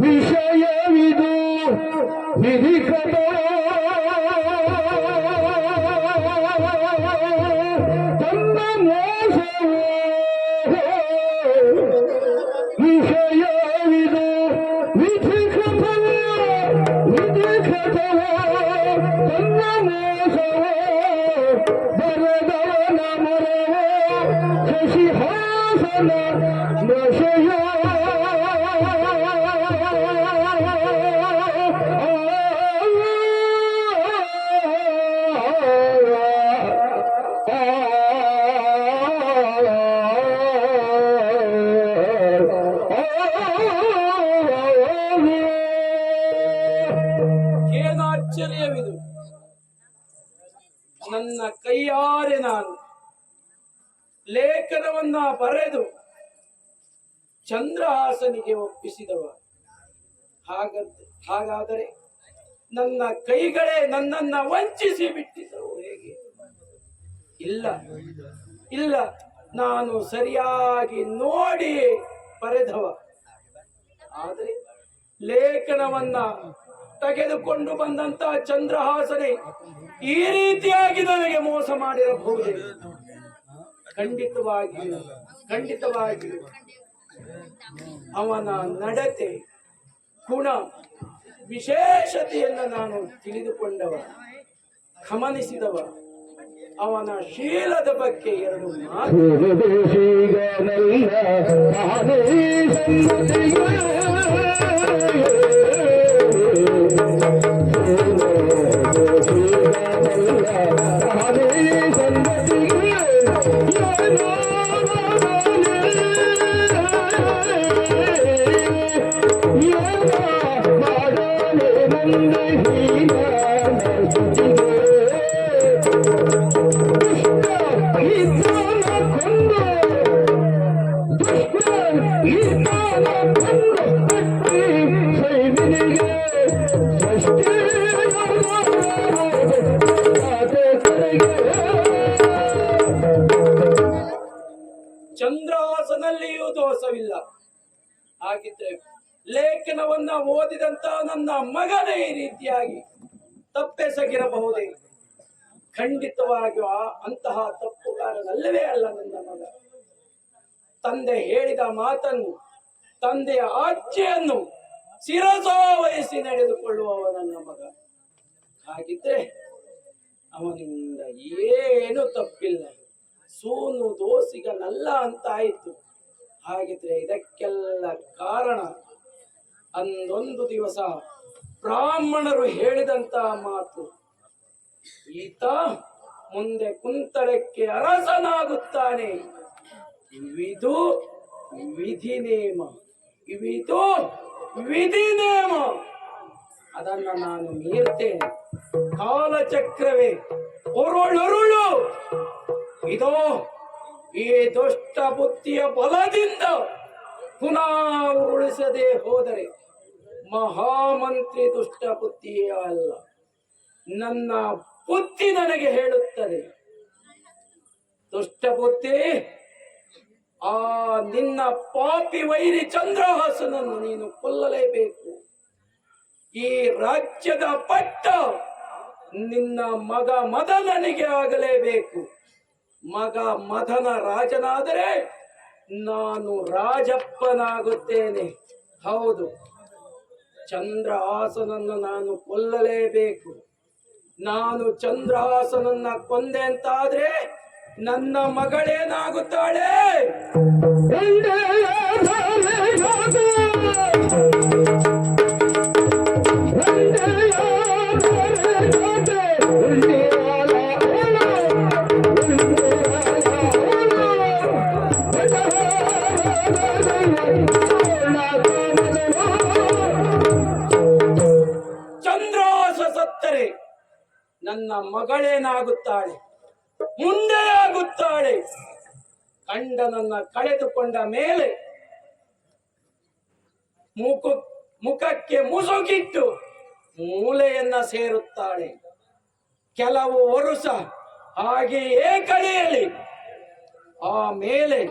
ವಿಷಯವಿದು ವಿಧಿಕೃತ ತನ್ನ ಮೋಸವೋ, ವಿಷಯವಿದು ವಿಧಿಕೃತವೋ ತನ್ನ ಮೋಸವೋ, ಬರದವನ ಮರವೋ ಶಶಿಹಾಸನ ನಶೆಯೋ. ಏನು ಆಶ್ಚರ್ಯವಿದು. ನನ್ನ ಕೈಯಾರೆ ನಾನು ಲೇಖನವನ್ನ ಬರೆದು ಚಂದ್ರಹಾಸನಿಗೆ ಒಪ್ಪಿಸಿದವ. ಹಾಗಾದರೆ ನನ್ನ ಕೈಗಳೇ ನನ್ನನ್ನ ವಂಚಿಸಿ ಬಿಟ್ಟಿದ್ದವು ಹೇಗೆ? ಇಲ್ಲ ಇಲ್ಲ, ನಾನು ಸರಿಯಾಗಿ ನೋಡಿ ಬರೆದವ. ಆದರೆ ಲೇಖನವನ್ನ ತೆಗೆದುಕೊಂಡು ಬಂದಂತ ಚಂದ್ರಹಾಸನೇ ಈ ರೀತಿಯಾಗಿ ನನಗೆ ಮೋಸ ಮಾಡಿರಬಹುದೇ? ಖಂಡಿತವಾಗಿ ಅವನ ನಡತೆ, ಗುಣ, ವಿಶೇಷತೆಯನ್ನು ನಾನು ತಿಳಿದುಕೊಂಡವ, ಗಮನಿಸಿದವ. ಅವನ ಶೀಲದ ಬಗ್ಗೆ ಎರಡು ಮಾತು. Yeah. ನಿನಗೆ ಸೃಷ್ಟಿ ಚಂದ್ರಹಾಸನಲ್ಲಿಯೂ ದೋಷವಿಲ್ಲ. ಹಾಗಿದ್ರೆ ಲೇಖನವನ್ನ ಓದಿದಂತ ನನ್ನ ಮಗನೇ ಈ ರೀತಿಯಾಗಿ ತಪ್ಪೆಸಗಿರಬಹುದೇ? ಖಂಡಿತವಾಗಿಯೂ ಅಂತಹ ತಪ್ಪುಗಾರನಲ್ಲವೇ ಅಲ್ಲ ನನ್ನ ಮಗ. ತಂದೆ ಹೇಳಿದ ಮಾತನ್ನು, ತಂದೆಯ ಆಜ್ಞೆಯನ್ನು ಶಿರಸಾವಹಿಸಿ ನಡೆದುಕೊಳ್ಳುವವ ನನ್ನ ಮಗ. ಹಾಗಿದ್ರೆ ಅವನಿಂದ ಏನು ತಪ್ಪಿಲ್ಲ, ಸೋನು ದೋಷಿಗನಲ್ಲ ಅಂತಾಯಿತು. ಹಾಗಿದ್ರೆ ಇದಕ್ಕೆಲ್ಲ ಕಾರಣ ಅಂದೊಂದು ದಿವಸ ಬ್ರಾಹ್ಮಣರು ಹೇಳಿದಂತ ಮಾತು, ಈತ ಮುಂದೆ ಕುಂತಳಕ್ಕೆ ಅರಸನಾಗುತ್ತಾನೆ, ಇವಿದು ವಿಧಿ ನೇಮ, ಇವಿದು ವಿಧಿ ನೇಮ, ಅದನ್ನ ನಾನು ಮೀರ್ತೇನೆ. ಕಾಲಚಕ್ರವೇ ಉರುಳುರುಳು, ಇದೋ ಈ ದುಷ್ಟ ಬುದ್ಧಿಯ ಬಲದಿಂದ ಪುನಃ ಉರುಳಿಸದೆ ಹೋದರೆ ಮಹಾಮಂತ್ರಿ ದುಷ್ಟ ಬುದ್ಧಿಯೇ ಅಲ್ಲ, ನನ್ನ ಬುದ್ಧಿ ನನಗೆ ಹೇಳುತ್ತದೆ. ದುಷ್ಟ ಬುದ್ಧಿ, ಆ ನಿನ್ನ ಪಾಪಿ ವೈರಿ ಚಂದ್ರಹಾಸನನ್ನು ನೀನು ಕೊಲ್ಲಲೇಬೇಕು. ಈ ರಾಜ್ಯದ ಪಟ್ಟ ನಿನ್ನ ಮಗ ಮದನನಿಗೆ ಆಗಲೇಬೇಕು. ಮಗ ಮದನ ರಾಜನಾದರೆ ನಾನು ರಾಜಪ್ಪನಾಗುತ್ತೇನೆ. ಹೌದು, ಚಂದ್ರಹಾಸನನ್ನು ನಾನು ಕೊಲ್ಲಲೇಬೇಕು. ನಾನು ಚಂದ್ರಹಾಸನನ್ನ ಕೊಂದೆ ಅಂತಾದ್ರೆ ನನ್ನ ಮಗಳೇನಾಗುತ್ತಾಳೆ? ಚಂದ್ರಹಾಸ ಸತ್ತರೆ ನನ್ನ ಮಗಳೇನಾಗುತ್ತಾಳೆ? ಮುಂದೆ ಆಗುತ್ತಾಳೆ. ಗಂಡನನ್ನ ಕಳೆದುಕೊಂಡ ಮೇಲೆ ಮುಖಕ್ಕೆ ಮುಸುಗಿಟ್ಟು ಮೂಲೆಯನ್ನ ಸೇರುತ್ತಾಳೆ. ಕೆಲವು ವರುಷ ಹಾಗೆಯೇ ಕಳೆಯಲಿ. ಆಮೇಲೆ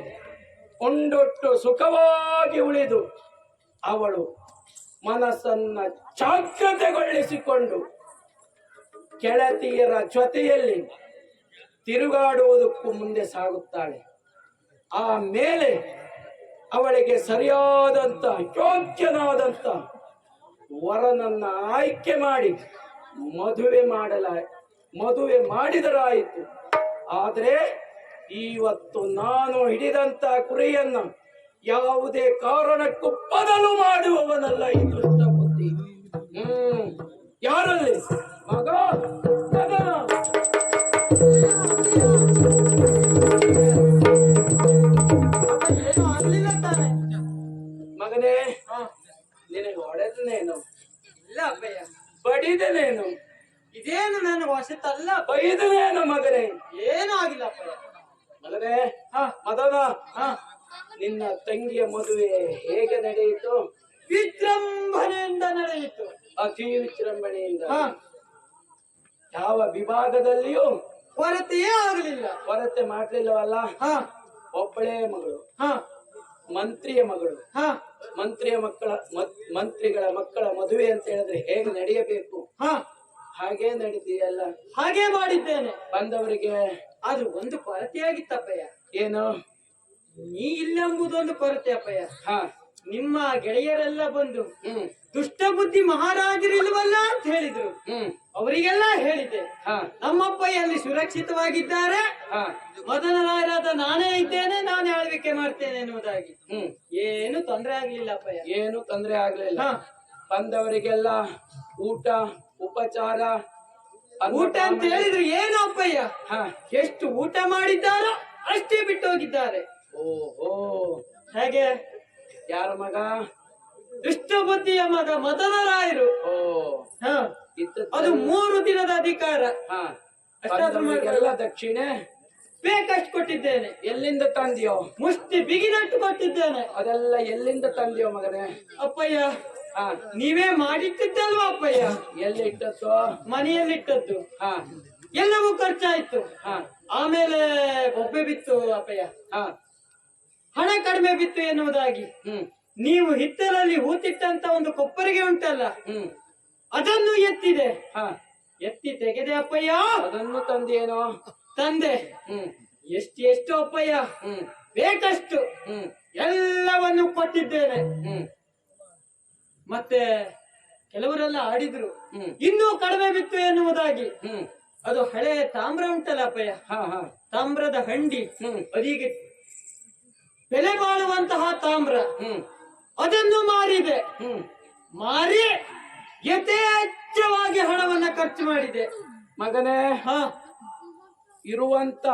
ಕೊಂಡೊಟ್ಟು ಸುಖವಾಗಿ ಉಳಿದು ಅವಳು ಮನಸ್ಸನ್ನ ಜಾಗೃತೆಗೊಳಿಸಿಕೊಂಡು ಗೆಳತಿಯರ ಜೊತೆಯಲ್ಲಿ ತಿರುಗಾಡುವುದಕ್ಕೂ ಮುಂದೆ ಸಾಗುತ್ತಾಳೆ. ಆಮೇಲೆ ಅವಳಿಗೆ ಸರಿಯಾದಂತ ಯೋಗ್ಯನಾದಂತ ವರನನ್ನ ಆಯ್ಕೆ ಮಾಡಿ ಮದುವೆ ಮಾಡಿದರಾಯಿತು. ಆದ್ರೆ ಇವತ್ತು ನಾನು ಹಿಡಿದಂತ ಗುರಿಯನ್ನ ಯಾವುದೇ ಕಾರಣಕ್ಕೂ ಬದಲು ಮಾಡುವವನಲ್ಲ ಈ ದುಷ್ಟ ಬುದ್ಧಿ. ಯಾರಲ್ಲಿ ಮಗ ಮಗನ ಮಗನೇ, ನಿನಗೆ ಹೊಡೆದನೇನು? ಇಲ್ಲ ಅಪ್ಪಯ್ಯ. ಬಡಿದನೇನು? ಇದೇನು ನನ್ನ ವಶತ್ತಲ್ಲ. ಬೈದನೇನು ಮಗನೇ? ಏನೂ ಆಗಿಲ್ಲ ಅಪ್ಪಯ್ಯ. ಮಗನೇ, ಮದನ, ನಿನ್ನ ತಂಗಿಯ ಮದುವೆ ಹೇಗೆ ನಡೆಯಿತು? ವಿಜೃಂಭಣೆಯಿಂದ ನಡೆಯಿತು. ಅತಿ ವಿಜೃಂಭಣೆಯಿಂದ. ಯಾವ ವಿಭಾಗದಲ್ಲಿಯೂ ಕೊರತೆಯೇ ಆಗಲಿಲ್ಲ. ಕೊರತೆ ಮಾಡ್ಲಿಲ್ಲವಲ್ಲ. ಒಬ್ಬಳೇ ಮಗಳು, ಮಂತ್ರಿಯ ಮಗಳು. ಮಂತ್ರಿಗಳ ಮಕ್ಕಳ ಮದುವೆ ಅಂತ ಹೇಳಿದ್ರೆ ಹೇಗೆ ನಡೆಯಬೇಕು ಹಾಗೆ ನಡೀತೀಯಲ್ಲ. ಹಾಗೆ ಮಾಡಿದ್ದೇನೆ. ಬಂದವರಿಗೆ ಆದ್ರೂ ಒಂದು ಕೊರತೆಯಾಗಿತ್ತಪ್ಪಯ್ಯ. ಏನು? ನೀ ಇಲ್ಲೆಂಬುದೊಂದು ಕೊರತೆ ಅಪ್ಪಯ್ಯ. ನಿಮ್ಮ ಗೆಳೆಯರೆಲ್ಲ ಬಂದು ದುಷ್ಟ ಬುದ್ಧಿ ಮಹಾರಾಜರಿಲ್ವಲ್ಲ ಅಂತ ಹೇಳಿದ್ರು. ಅವರಿಗೆಲ್ಲ ಹೇಳಿದ್ದೆ, ನಮ್ಮಪ್ಪಯ್ಯ ಅಲ್ಲಿ ಸುರಕ್ಷಿತವಾಗಿದ್ದಾರೆ, ಮದನರಾಯರಾದ ನಾನೇ ಇದ್ದೇನೆ, ನಾನೇ ಆಳ್ವಿಕೆ ಮಾಡ್ತೇನೆ ಎನ್ನುವುದಾಗಿ. ಏನು ತೊಂದರೆ ಆಗ್ಲಿಲ್ಲ ಅಪ್ಪಯ್ಯ. ಏನು ತೊಂದರೆ ಆಗ್ಲಿಲ್ಲ. ಬಂದವರಿಗೆಲ್ಲ ಊಟ ಉಪಚಾರ. ಊಟ ಅಂತ ಹೇಳಿದ್ರು ಏನು ಅಪ್ಪಯ್ಯ? ಎಷ್ಟು ಊಟ ಮಾಡಿದ್ದಾರೋ ಅಷ್ಟೇ ಬಿಟ್ಟು ಹೋಗಿದ್ದಾರೆ. ಓಹೋ, ಹೇಗೆ? ಯಾರ ಮಗ? ದುಷ್ಟ ಬುದ್ಧಿಯ ಮಗ ಮದನರಾಯರು. ಅದು 3 ದಿನದ ಅಧಿಕಾರ. ಅಷ್ಟಾದ್ರೂ ದಕ್ಷಿಣೆ ಬೇಕಷ್ಟು ಕೊಟ್ಟಿದ್ದೇನೆ. ಎಲ್ಲಿಂದ ತಂದಿಯೋ? ಮುಷ್ಟಿ ಬಿಗಿನಟ್ಟು ಕೊಟ್ಟಿದ್ದೇನೆ. ಅದೆಲ್ಲ ಎಲ್ಲಿಂದ ತಂದಿಯೋ ಮಗನೇ? ಅಪ್ಪಯ್ಯ, ಹಾ ನೀವೇ ಮಾಡಿಟ್ಟಿದ್ದಲ್ವಾ ಅಪ್ಪಯ್ಯ? ಎಲ್ಲಿ ಇಟ್ಟದ್ದು? ಮನೆಯಲ್ಲಿಟ್ಟದ್ದು. ಹಾ ಎಲ್ಲವೂ ಖರ್ಚಾಯ್ತು. ಹಾ ಆಮೇಲೆ ಬೊಬ್ಬೆ ಬಿತ್ತು ಅಪ್ಪಯ್ಯ. ಹಾ ಹಣ ಕಡಿಮೆ ಬಿತ್ತು ಎನ್ನುವುದಾಗಿ ಹ್ಮ್ ನೀವು ಹಿತ್ತಲಲ್ಲಿ ಹೂತಿಟ್ಟಂತ ಒಂದು ಕೊಪ್ಪರಿಗೆ ಉಂಟಲ್ಲ, ಹ್ಮ್ ಅದನ್ನು ಎತ್ತಿದೆ. ಹಾ ಎತ್ತಿ ತೆಗೆದೆ ಅಪ್ಪಯ್ಯ. ಅದನ್ನು ತಂದೇನೋ? ತಂದೆ. ಹ್ಮ್ ಎಷ್ಟು ಅಪ್ಪಯ್ಯ? ಹ್ಮ್ ಬೇಕಷ್ಟು ಹ್ಮ್ ಎಲ್ಲವನ್ನು ಕೊಟ್ಟಿದ್ದೇನೆ. ಹ್ಮ್ ಮತ್ತೆ ಕೆಲವರೆಲ್ಲ ಆಡಿದ್ರು ಹ್ಮ್ ಇನ್ನೂ ಕಡಿಮೆ ಬಿತ್ತು ಎನ್ನುವುದಾಗಿ. ಹ್ಮ್ ಅದು ಹಳೆ ತಾಮ್ರ ಉಂಟಲ್ಲ ಅಪ್ಪಯ್ಯ, ಹಾ ಹಾ ತಾಮ್ರದ ಹಂಡಿ, ಹ್ಮ್ ಅದೀಗೆ ಬೆಲೆ ಬಾಳುವಂತಹ ತಾಮ್ರ, ಹ್ಮ್ ಅದನ್ನು ಮಾರಿದೆ. ಹ್ಮ್ ಮಾರಿ ಯಥೇಚ್ಛವಾಗಿ ಹಣವನ್ನ ಖರ್ಚು ಮಾಡಿದೆ. ಮಗನೇ, ಹ ಇರುವಂತ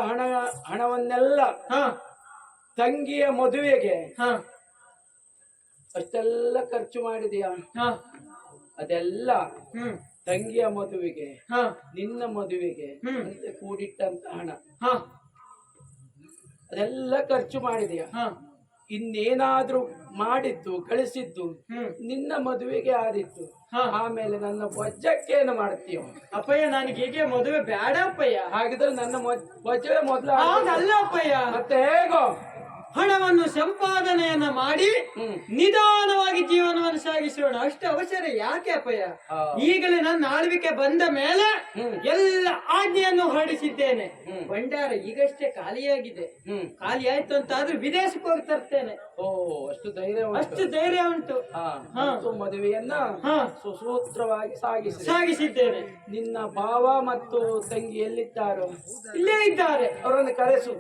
ಹಣವನ್ನೆಲ್ಲ ಹ ತಂಗಿಯ ಮದುವೆಗೆ ಹ ಅಷ್ಟೆಲ್ಲ ಖರ್ಚು ಮಾಡಿದೀಯ. ಹ ಅದೆಲ್ಲ ಹ್ಮ್ ತಂಗಿಯ ಮದುವೆಗೆ, ಹ ನಿನ್ನ ಮದುವೆಗೆ ಹ್ಮ್. ಅಂತ ಕೂಡಿಟ್ಟಂತ ಹಣ ಹ ಅದೆಲ್ಲ ಖರ್ಚು ಮಾಡಿದೀಯ. ಹ ಇನ್ನೇನಾದ್ರೂ ಮಾಡಿದ್ದು ಗಳಿಸಿದ್ದು ಹ್ಮ್ ನಿನ್ನ ಮದುವೆಗೆ ಆದಿತ್ತು. ಹ ಆಮೇಲೆ ನನ್ನ ವಜ್ಜಕ್ಕೇನು ಮಾಡ್ತೀಯ? ಅಪ್ಪಯ್ಯ, ನನಗೆ ಹೀಗೆ ಮದುವೆ ಬೇಡ ಅಪ್ಪಯ್ಯ. ಹಾಗಿದ್ರೆ ನನ್ನ ವಜ್ಜವೇ ಮೊದಲು ಹಾಗಲ್ಲ ಅಪ್ಪಯ್ಯ, ಮತ್ತೆ ಹೇಗೋ ಹಣವನ್ನು ಸಂಪಾದನೆಯನ್ನ ಮಾಡಿ ಹ್ಮ್ ನಿಧಾನವಾಗಿ ಜೀವನವನ್ನು ಸಾಗಿಸೋಣ. ಅಷ್ಟು ಅವಸರ ಯಾಕೆ ಅಪ್ಪಯ್ಯ? ಹಾ. ಈಗಲೇ ನನ್ನ ಆಳ್ವಿಕೆ ಬಂದ ಮೇಲೆ ಹ್ಮ್. ಎಲ್ಲ ಆಜ್ಞೆಯನ್ನು ಹೊರಡಿಸಿದ್ದೇನೆ. ಹ್ಮ್. ಭಂಡಾರ ಈಗಷ್ಟೇ ಖಾಲಿಯಾಗಿದೆ. ಹ್ಮ್ ಖಾಲಿ ಆಯ್ತು ಅಂತ ಆದ್ರೂ ವಿದೇಶಕ್ಕೆ ಹೋಗಿ ತರ್ತೇನೆ. ಓ, ಅಷ್ಟು ಧೈರ್ಯ ಉಂಟು. ಅಷ್ಟು ಧೈರ್ಯ ಉಂಟು. ಹಾ, ಹಾ. ಮತ್ತು ಮದುವೆಯನ್ನ ಹಾ. ಸುಸೂತ್ರವಾಗಿ ಸಾಗಿಸಿದ್ದೇನೆ. ನಿನ್ನ ಭಾವ ಮತ್ತು ತಂಗಿ ಎಲ್ಲಿದ್ದಾರೋ? ಇಲ್ಲೇ ಇದ್ದಾರೆ. ಅವರನ್ನು ಕರೆಸು.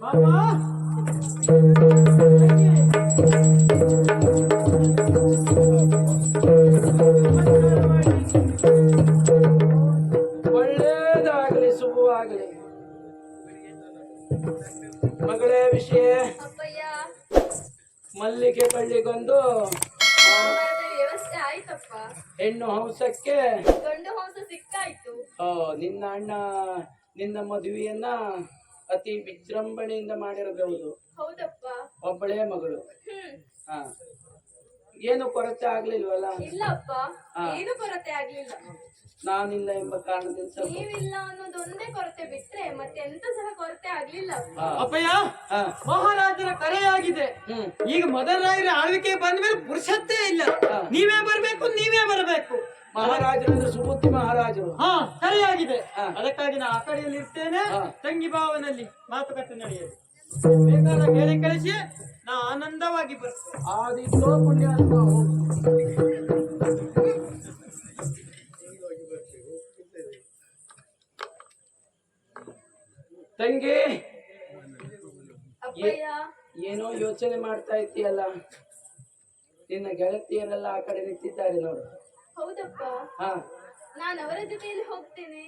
ಮಾವ, ಒಳ್ಳೇದಾಗಲಿ, ಶುಭವಾಗಲಿ. ಮಗಳೇ, ವಿಷಯ ಅಪ್ಪಯ್ಯ, ಮಲ್ಲಿಗೆ ಬಳ್ಳಿಗೊಂದು ಮರದ ವ್ಯವಸ್ಥೆ ಆಯ್ತಪ್ಪ. ಹೆಣ್ಣು ಹಂಸಕ್ಕೆ ಗಂಡು ಹಂಸ ಸಿಕ್ಕಾಯ್ತು. ನಿನ್ನ ಅಣ್ಣ ನಿನ್ನ ಮದುವೆಯನ್ನ ಅತಿ ವಿಜೃಂಭಣೆಯಿಂದ ಮಾಡಿರಬಹುದು. ಹೌದಪ್ಪ. ಒಬ್ಬಳೇ ಮಗಳು. ಹ್ಮ್. ಹಾ, ಏನು ಕೊರತೆ ಆಗ್ಲಿಲ್ವಲ್ಲ? ಇಲ್ಲಪ್ಪ, ಹಾ. ಏನು ಕೊರತೆ ಆಗ್ಲಿಲ್ಲ. ನಾನಿಲ್ಲ ಎಂಬ ಕಾರಣದಿಂದ ಸ್ವಲ್ಪ ನೀವಿಲ್ಲ ಅನ್ನೋದೊಂದೇ ಕೊರತೆ ಬಿಟ್ರೆ ಮತ್ತೆ ಎಂತ ಸಹ ಕೊರತೆ ಆಗ್ಲಿಲ್ಲ. ಹಾ. ಅಪ್ಪಯ್ಯ, ಹಾ. ಮಹಾರಾಜರ ಕರೆಯಾಗಿದೆ. ಹ್ಮ್ ಈಗ ಮದರಾಯರ ಆಳ್ವಿಕೆ ಬಂದ ಮೇಲೆ ಪುರುಷತ್ತೇ ಇಲ್ಲ. ಹಾ. ನೀವೇ ಬರ್ಬೇಕು, ನೀವೇ ಬರಬೇಕು. ಮಹಾರಾಜರು ಅಂದ್ರೆ ಸುಬುದ್ಧಿ ಮಹಾರಾಜರು. ಹಾ, ಸರಿಯಾಗಿದೆ. ಹಾ. ಅದಕ್ಕಾಗಿ ನಾ ಆ ಕಡೆಯಲ್ಲಿ ಇರ್ತೇನೆ. ಹಾ. ತಂಗಿ ಭಾವನಲ್ಲಿ ಮಾತುಕತೆ ನಡೆಯಲಿ. ಬೇಕಾದ ಹೇಳಿ ಕಳಿಸಿ, ನಾ ಆನಂದವಾಗಿ ಬರ್ತೇನೆ. ಆದಿತ್ಯೋ ಪುಣ್ಯಾತ್ಮ. ತಂಗಿ, ಅಪ್ಪಯ್ಯ, ಏನೋ ಯೋಚನೆ ಮಾಡ್ತಾ ಇದ್ದೀಯಲ್ಲ? ನಿನ್ನ ಗೆಳತಿಯರೆಲ್ಲ ಆ ಕಡೆ ನಿಂತಿದ್ದಾರೆ ನೋಡು. ಹೌದಪ್ಪ, ಹಾ ನಾನು ಅವರ ಜೊತೆಯಲ್ಲಿ ಹೋಗ್ತೇನೆ.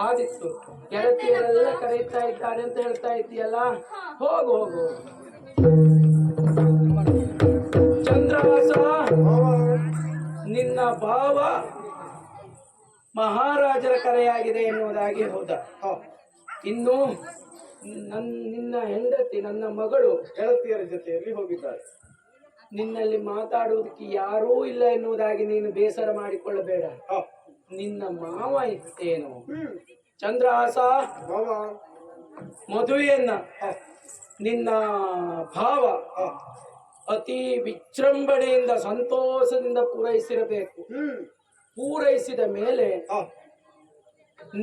ಆದಿತ್ತು, ಗೆಳತಿಯರೆಲ್ಲ ಕರೀತಾ ಇದ್ದಾರೆ ಅಂತ ಹೇಳ್ತಾ ಇದ್ದೀಯಲ್ಲ? ಹೋಗು ಹೋಗು. ಚಂದ್ರವಾಸ, ನಿನ್ನ ಭಾವ ಮಹಾರಾಜರ ಕರೆಯಾಗಿದೆ ಎನ್ನುವುದಾಗಿ ಹೋದ. ಇನ್ನು ನಿನ್ನ ಹೆಂಡತಿ, ನನ್ನ ಮಗಳು ಗೆಳತಿಯರ ಜೊತೆಯಲ್ಲಿ ಹೋಗಿದ್ದಾರೆ. ನಿನ್ನಲ್ಲಿ ಮಾತಾಡುವುದಕ್ಕೆ ಯಾರೂ ಇಲ್ಲ ಎನ್ನುವುದಾಗಿ ನೀನು ಬೇಸರ ಮಾಡಿಕೊಳ್ಳಬೇಡ. ನಿನ್ನ ಮಾವ ಇತ್ತೇನು? ಚಂದ್ರಹಾಸ, ಮಾವ, ಮದುವೆಯನ್ನ ನಿನ್ನ ಭಾವ ಅತಿ ವಿಜೃಂಭಣೆಯಿಂದ ಸಂತೋಷದಿಂದ ಪೂರೈಸಿರಬೇಕು. ಪೂರೈಸಿದ ಮೇಲೆ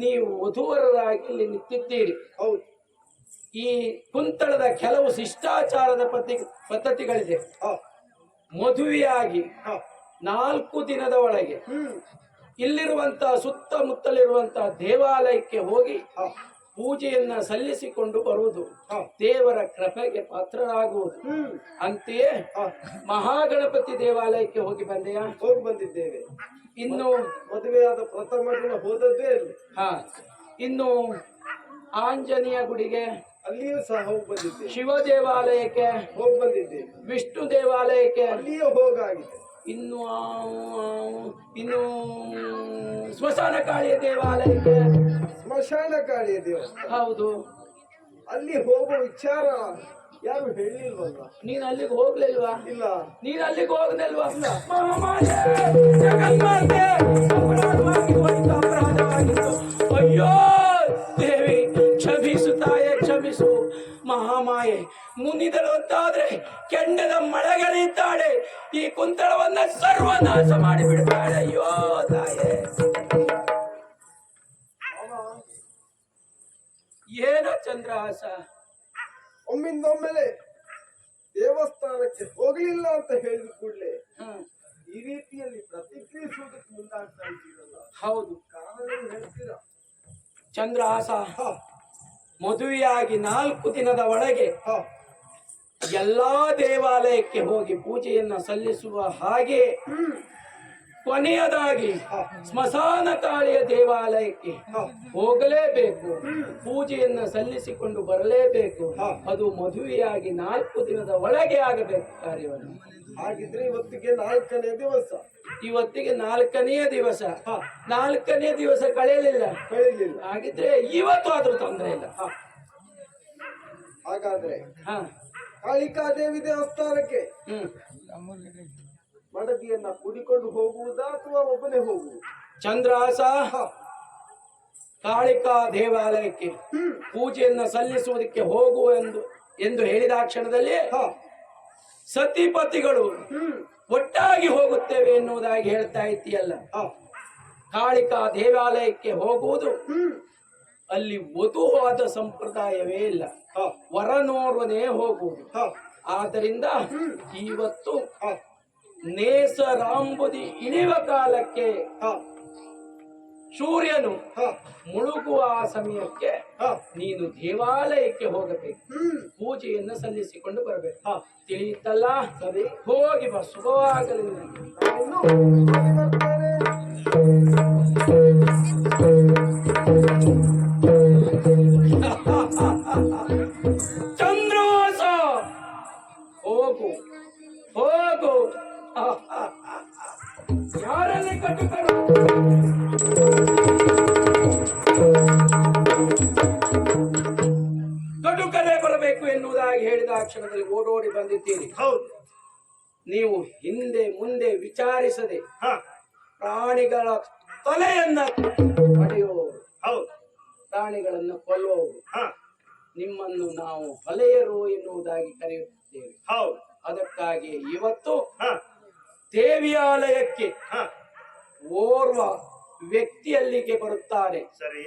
ನೀವು ವಧುವರರಾಗಿ ಇಲ್ಲಿ ನಿಂತಿದ್ದೀರಿ. ಹೌದು. ಈ ಕುಂತಳದ ಕೆಲವು ಶಿಷ್ಟಾಚಾರದ ಪದ್ಧತಿಗಳಿದೆ. ಮದುವೆಯಾಗಿ 4 ದಿನದ ಒಳಗೆ ಇಲ್ಲಿರುವಂತಹ ಸುತ್ತಮುತ್ತಲಿರುವಂತಹ ದೇವಾಲಯಕ್ಕೆ ಹೋಗಿ ಪೂಜೆಯನ್ನ ಸಲ್ಲಿಸಿಕೊಂಡು ಬರುವುದು ದೇವರ ಕೃಪೆಗೆ ಪಾತ್ರರಾಗುವುದು. ಅಂತೆಯೇ ಮಹಾಗಣಪತಿ ದೇವಾಲಯಕ್ಕೆ ಹೋಗಿ ಬಂದೆಯಾ? ಹೋಗಿ ಬಂದಿದ್ದೇವೆ. ಇನ್ನು ಮದುವೆಯಾದ ಪ್ರಥಮ ದಿನ ಹೋದದ್ದೇ ಇಲ್ಲ. ಇನ್ನು ಆಂಜನೇಯ ಗುಡಿಗೆ, ಅಲ್ಲಿಯೂ ಸಹ ಹೋಗಿ ಬಂದಿದ್ದೇವೆ. ಶಿವ ದೇವಾಲಯಕ್ಕೆ ಹೋಗಿ ಬಂದಿದ್ದೇವೆ. ವಿಷ್ಣು ದೇವಾಲಯಕ್ಕೆ, ಅಲ್ಲಿಯೂ ಹೋಗಾಗಿದೆ. ಇನ್ನು ಇನ್ನು ಸ್ಮಶಾನ ಕಾಳಿಯ ದೇವಾಲಯಕ್ಕೆ. ಸ್ಮಶಾನ ಕಾಳಿಯ ದೇವಸ್ಥಾನ, ಹೌದು. ಅಲ್ಲಿ ಹೋಗುವ ವಿಚಾರ ಯಾರು ಹೇಳಿಲ್ವಲ್ಲ? ನೀನ್ ಅಲ್ಲಿಗೆ ಹೋಗ್ಲಿಲ್ವಾ? ಇಲ್ಲ. ನೀನ್ ಅಲ್ಲಿಗೆ ಹೋಗದಲ್ವಾ? ಮಹಾಮಾಯೆ, ಜಗನ್ಮಾತೆ, ಅಪರಾಧವಾಗಿತ್ತು. ಅಯ್ಯೋ ದೇವಿ, ಕ್ಷಮಿಸು ತಾಯೇ, ಕ್ಷಮಿಸು. ಮಹಾಮಾಯೆ ಮುನಿದಳು ಅಂತಾದ್ರೆ ಕೆಂಡದ ಮಳೆಗರೀತಾಳೆ, ಈ ಕುಂತಳವನ್ನ ಸರ್ವನಾಶ ಮಾಡಿಬಿಡ್ತಾಳೆ. ಅಯ್ಯೋ ತಾಯೇ. ಏನ ಚಂದ್ರಹಾಸ, ಒಮ್ಮಿಂದೊಮ್ಮೆಲೆ ದೇವಸ್ಥಾನಕ್ಕೆ ಹೋಗಲಿಲ್ಲ ಅಂತ ಹೇಳಿದ ಕೂಡಲೇ ಈ ರೀತಿಯಲ್ಲಿ ಪ್ರತಿಕ್ರಿಯಿಸುವುದಕ್ಕೆ ಮುಂದಾಗ್ತಾ ಇದ್ದೀರಲ್ಲ? ಹೌದು ಕಾರಣ ಹೇಳ್ತೀರಾ? ಚಂದ್ರಹಾಸ, ಮದುವೆಯಾಗಿ 4 ದಿನದ ಒಳಗೆ ಎಲ್ಲಾ ದೇವಾಲಯಕ್ಕೆ ಹೋಗಿ ಪೂಜೆಯನ್ನ ಸಲ್ಲಿಸುವ ಹಾಗೆ ಕೊನೆಯದಾಗಿ ಸ್ಮಶಾನ ಕಾಳಿಯ ದೇವಾಲಯಕ್ಕೆ ಹೋಗಲೇಬೇಕು, ಪೂಜೆಯನ್ನ ಸಲ್ಲಿಸಿಕೊಂಡು ಬರಲೇಬೇಕು. ಅದು ಮದುವೆಯಾಗಿ 4 ದಿನದ ಒಳಗೆ ಆಗಬೇಕು ಕಾರ್ಯವನ್ನು. ಹಾಗಿದ್ರೆ ಇವತ್ತಿಗೆ 4ನೇ ದಿವಸ. ಇವತ್ತಿಗೆ 4ನೆಯ ದಿವಸ. 4ನೇ ದಿವಸ ಕಳೆಯಲಿಲ್ಲ. ಹಾಗಿದ್ರೆ ಇವತ್ತು ಆದ್ರೂ ತೊಂದರೆ ಇಲ್ಲ. ಹಾಗಾದ್ರೆ ಕಾಳಿಕಾದೇವಿ ದೇವಸ್ಥಾನಕ್ಕೆ ಮಡದಿಯನ್ನ ಕೂಡಿಕೊಂಡು ಹೋಗುವುದಾ ಅಥವಾ ಒಬ್ಬನೇ ಹೋಗುವುದು? ಚಂದ್ರಹಾಸ, ಕಾಳಿಕಾ ದೇವಾಲಯಕ್ಕೆ ಪೂಜೆಯನ್ನ ಸಲ್ಲಿಸುವುದಕ್ಕೆ ಹೋಗುವ ಎಂದು ಹೇಳಿದ ಕ್ಷಣದಲ್ಲಿ ಸತಿಪತಿಗಳು ಒಟ್ಟಾಗಿ ಹೋಗುತ್ತೇವೆ ಎನ್ನುವುದಾಗಿ ಹೇಳ್ತಾ ಇದ್ದೀಯಲ್ಲ. ಕಾಳಿಕಾ ದೇವಾಲಯಕ್ಕೆ ಹೋಗುವುದು ಅಲ್ಲಿ ವಧುವಾದ ಸಂಪ್ರದಾಯವೇ ಇಲ್ಲ, ವರನೋರ್ವನೇ ಹೋಗುವುದು. ಆದ್ದರಿಂದ ಇವತ್ತು ನೇಸರಾಂಬುದಿ ಇಳಿವ ಕಾಲಕ್ಕೆ ಸೂರ್ಯನು ಮುಳುಗುವ ಸಮಯಕ್ಕೆ ನೀನು ದೇವಾಲಯಕ್ಕೆ ಹೋಗಬೇಕು, ಪೂಜೆಯನ್ನು ಸಲ್ಲಿಸಿಕೊಂಡು ಬರಬೇಕು. ತಿಳಿಯುತ್ತಲ್ಲ? ಸರಿ, ಹೋಗಿ ಬಾ, ಶುಭವಾಗಲಿ. ಚಂದ್ರಹಾಸ, ಹೋಗು ಹೋಗು. ಯಾರಲ್ಲಿ ಕಟುಕರು? ಕಟುಕರೇ ಬರಬೇಕು ಎನ್ನುವುದಾಗಿ ಹೇಳಿದ ಕ್ಷಣದಲ್ಲಿ ಓಡೋಡಿ ಬಂದಿದ್ದೀರಿ. ಹೌದು. ನೀವು ಹಿಂದೆ ಮುಂದೆ ವಿಚಾರಿಸದೆ ಪ್ರಾಣಿಗಳ ತಲೆಯನ್ನ ಪಡೆಯುವವರು, ಹೌದು, ಪ್ರಾಣಿಗಳನ್ನು ಕೊಲ್ಲುವವರು, ನಿಮ್ಮನ್ನು ನಾವು ಹೊಲೆಯರು ಎನ್ನುವುದಾಗಿ ಕರೆಯುತ್ತೇವೆ. ಹೌದು. ಅದಕ್ಕಾಗಿ ಇವತ್ತು ದೇವಿಯಾಲಯಕ್ಕೆ ಓರ್ವ ವ್ಯಕ್ತಿಯಲ್ಲಿಗೆ ಬರುತ್ತಾರೆ. ಸರಿ.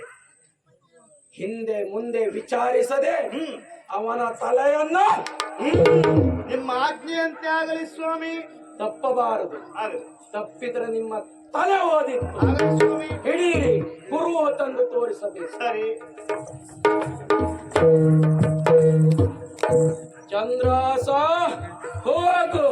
ಹಿಂದೆ ಮುಂದೆ ವಿಚಾರಿಸದೆ ಅವನ ತಲೆಯನ್ನ ನಿಮ್ಮ ಆಜ್ಞೆಯಂತೆ ಆಗಲಿ ಸ್ವಾಮಿ. ತಪ್ಪಬಾರದು. ತಪ್ಪಿದ್ರೆ ನಿಮ್ಮ ತಲೆ ಓದಿತ್ತು. ಸ್ವಾಮಿ. ಹಿಡೀರಿ, ಗುರು ತಂದು ತೋರಿಸಬೇಕು. ಸರಿ. ಚಂದ್ರಹಾಸ, ಹೋಗು.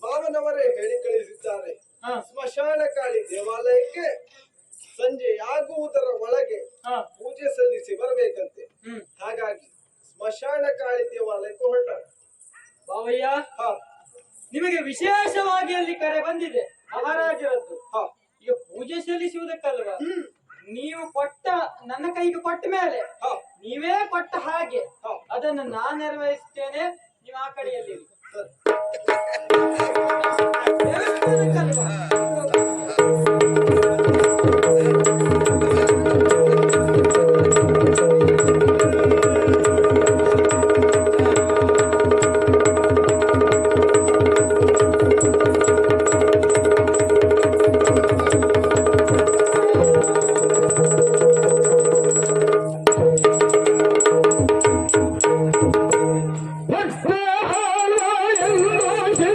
ಮಾವನವರೇ ಹೇಳಿ ಕಳಿಸಿದ್ದಾರೆ, ಸ್ಮಶಾನ ಕಾಳಿ ದೇವಾಲಯಕ್ಕೆ ಸಂಜೆ ಆಗುವುದರ ಒಳಗೆ ಪೂಜೆ ಸಲ್ಲಿಸಿ ಬರಬೇಕಂತೆ. ಹಾಗಾಗಿ ಸ್ಮಶಾನ ಕಾಳಿ ದೇವಾಲಯಕ್ಕೆ ಹೊರಟಾರೆ. ಬಾವಯ್ಯ, ನಿಮಗೆ ವಿಶೇಷವಾಗಿ ಅಲ್ಲಿ ಕರೆ ಬಂದಿದೆ ಮಹಾರಾಜರದ್ದು. ಈಗ ಪೂಜೆ ಸಲ್ಲಿಸುವುದಕ್ಕಲ್ವಾ? ನೀವು ಕೊಟ್ಟ, ನನ್ನ ಕೈಗೆ ಕೊಟ್ಟ ಮೇಲೆ ನೀವೇ ಕೊಟ್ಟ ಹಾಗೆ ಅದನ್ನು ನಾನು ನೆರವೇರಿಸ್ತೇನೆ. ನೀವು ಆ ಕಡೆಯಲ್ಲಿ ದೇವಸ್ಥಾನಕ್ಕಲ್ವಾ? ಭಕ್ತ ಹಾಲ ಎಂದು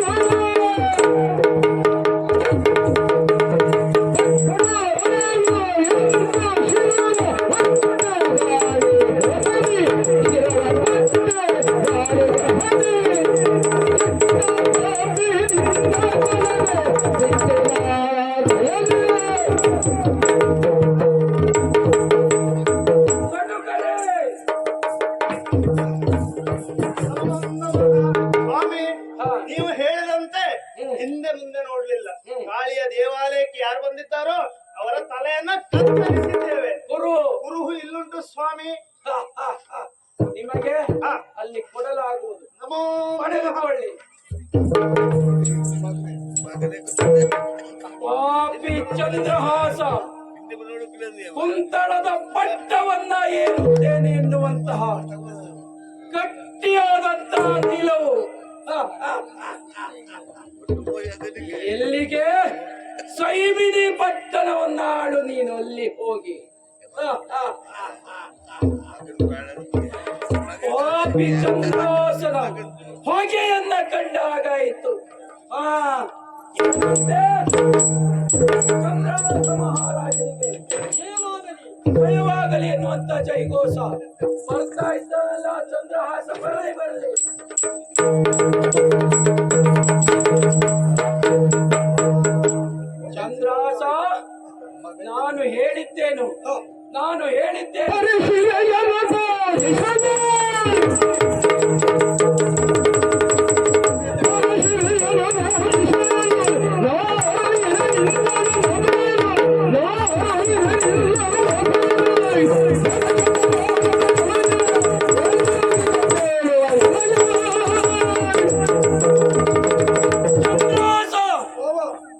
ಹಿಂದೆ ಮುಂದೆ ನೋಡ್ಲಿಲ್ಲ. ಕಾಳಿಯ ದೇವಾಲಯಕ್ಕೆ ಯಾರು ಬಂದಿದ್ದಾರೋ ಅವರ ತಲೆಯನ್ನ ಕತ್ತರಿಸಿದ್ದೇವೆ. ಕುರುಹು ಇಲ್ಲುಂಟು ಸ್ವಾಮಿ. ನಿಮಗೆ ಅಲ್ಲಿ ಕೊಡಲಾಗುವುದು. ನಮೋ ಪಡೆದುಕೊಳ್ಳಿ. ಪಾಪಿ ಚಂದ್ರಹಾಸ ಕುಂತಳದ ಪಟ್ಟವನ್ನ ಏರುತ್ತೇನೆ ಎನ್ನುವಂತಹ ಗಟ್ಟಿಯಾದಂತಹ ನಿಲುವು. ಎಲ್ಲಿಗೆ? ಸೈಮಿನಿ ಪಟ್ಟಣವನ್ನಾಡು ನೀನು ಅಲ್ಲಿ ಹೋಗಿ. ಪಾಪಿ ಚಂದ್ರಾಸನ ಹೊಗೆಯನ್ನ ಕಂಡಾಗಾಯಿತು. ಚಂದ್ರಹಾಸ ಮಹಾರಾಜನಿಗೆ ಜಯವಾಗಲಿ ಎನ್ನುವಂತ ಜೈಘೋಷ ಬರ್ತಾ ಇದ್ದಲ್ಲ. ಚಂದ್ರಹಾಸ ಬರಲಿ ಬರಲಿ. ಚಂದ್ರಹಾಸ, ನಾನು ಹೇಳಿದ್ದೇನು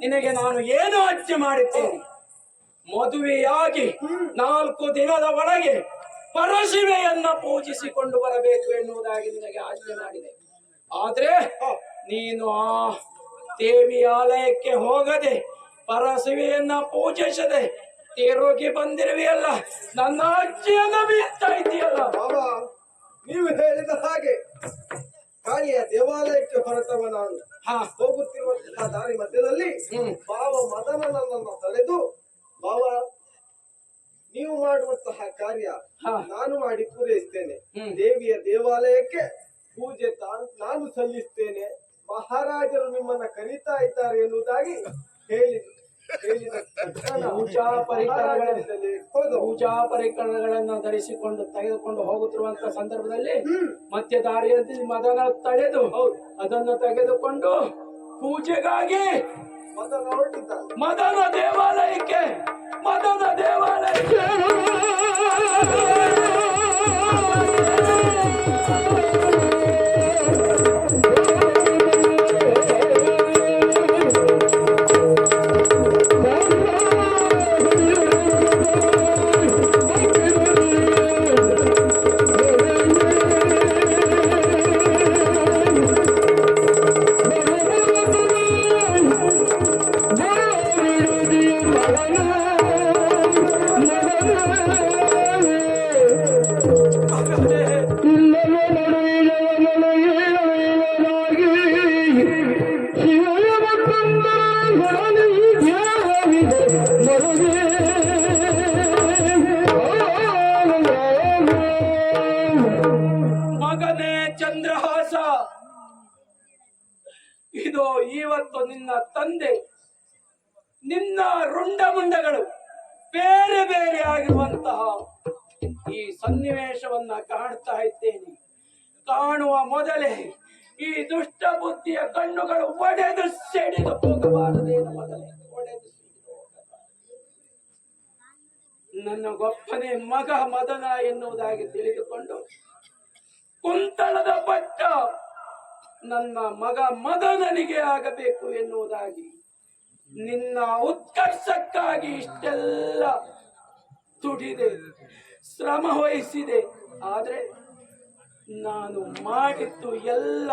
ನಿನಗೆ ನಾನು ಏನು ಅಚ್ಚೆ ಮಾಡಿದ್ದೇನೆ? ಮದುವೆಯಾಗಿ 4 ದಿನದ ಒಳಗೆ ಪರಶಿವೆಯನ್ನ ಪೂಜಿಸಿಕೊಂಡು ಬರಬೇಕು ಎನ್ನುವುದಾಗಿ ನಿನಗೆ ಆಜ್ಞೆ ಮಾಡಿದೆ. ಆದ್ರೆ ನೀನು ಆ ದೇವಿ ಆಲಯಕ್ಕೆ ಹೋಗದೆ ಪರಶಿವೆಯನ್ನ ಪೂಜಿಸದೆ ತಿರುಗಿ ಬಂದಿರುವೆಯಲ್ಲ. ನನ್ನ ಅಜ್ಜಿಯನ್ನ ಬೀಳ್ತಾ ಇದೆಯಲ್ಲ. ಬಾಬಾ, ನೀವು ಹೇಳಿದ ಹಾಗೆ ಕಾಳಿಯ ದೇವಾಲಯಕ್ಕೆ ಹೊರಟವ ನಾನು. ಹೋಗುತ್ತಿರುವಂತಹ ದಾರಿ ಮಧ್ಯದಲ್ಲಿ ಬಾವ ಮದನನನ್ನು ತಡೆದು, ಬಾವ ನೀವು ಮಾಡುವಂತಹ ಕಾರ್ಯ ನಾನು ಮಾಡಿ ಪೂರೈಸ್ತೇನೆ. ದೇವಿಯ ದೇವಾಲಯಕ್ಕೆ ಪೂಜೆ ನಾನು ಸಲ್ಲಿಸ್ತೇನೆ. ಮಹಾರಾಜರು ನಿಮ್ಮನ್ನ ಕರೀತಾ ಇದ್ದಾರೆ ಎನ್ನುವುದಾಗಿ ಪೂಜಾ ಪರಿಕರಗಳನ್ನ ಧರಿಸಿಕೊಂಡು ತೆಗೆದುಕೊಂಡು ಹೋಗುತ್ತಿರುವಂತಹ ಸಂದರ್ಭದಲ್ಲಿ ಮಧ್ಯ ದಾರಿಯಲ್ಲಿ ಮದನ ತಡೆದು ಅದನ್ನು ತೆಗೆದುಕೊಂಡು ಪೂಜೆಗಾಗಿ ಮದನ ದೇವಾಲಯಕ್ಕೆ ಮಗನೇ ಚಂದ್ರಹಾಸ, ಇದು ಇವತ್ತು ನಿನ್ನ ತಂದೆ ನಿನ್ನ ರುಂಡಮುಂಡಗಳು ಬೇರೆ ಬೇರೆ ಆಗಿರುವಂತಹ ಈ ಸನ್ನಿವೇಶವನ್ನ ಕಾಣ್ತಾ ಇದ್ದೇನೆ. ಕಾಣುವ ಮೊದಲೇ ಈ ದುಷ್ಟ ಬುದ್ಧಿಯ ಕಣ್ಣುಗಳು ಒಡೆದು ಸಿಡಿದು ಹೋಗಬಾರದೇನು? ಮೊದಲೇ ಒಡೆದು ಸಿಡಿದು ಹೋಗಬಾರದು. ನನ್ನ ಗೊಪ್ಪನೇ ಮಗ ಮದನ ಎನ್ನುವುದಾಗಿ ತಿಳಿದುಕೊಂಡು ಕುಂತಳದ ಪಟ್ಟ ನನ್ನ ಮಗ ಮದನನಿಗೆ ಆಗಬೇಕು ಎನ್ನುವುದಾಗಿ ನಿನ್ನ ಉತ್ಕರ್ಷಕ್ಕಾಗಿ ಇಷ್ಟೆಲ್ಲ ದುಡಿದೆ, ಶ್ರಮ ವಹಿಸಿದೆ. ಆದ್ರೆ ನಾನು ಮಾಡಿದ್ದು ಎಲ್ಲ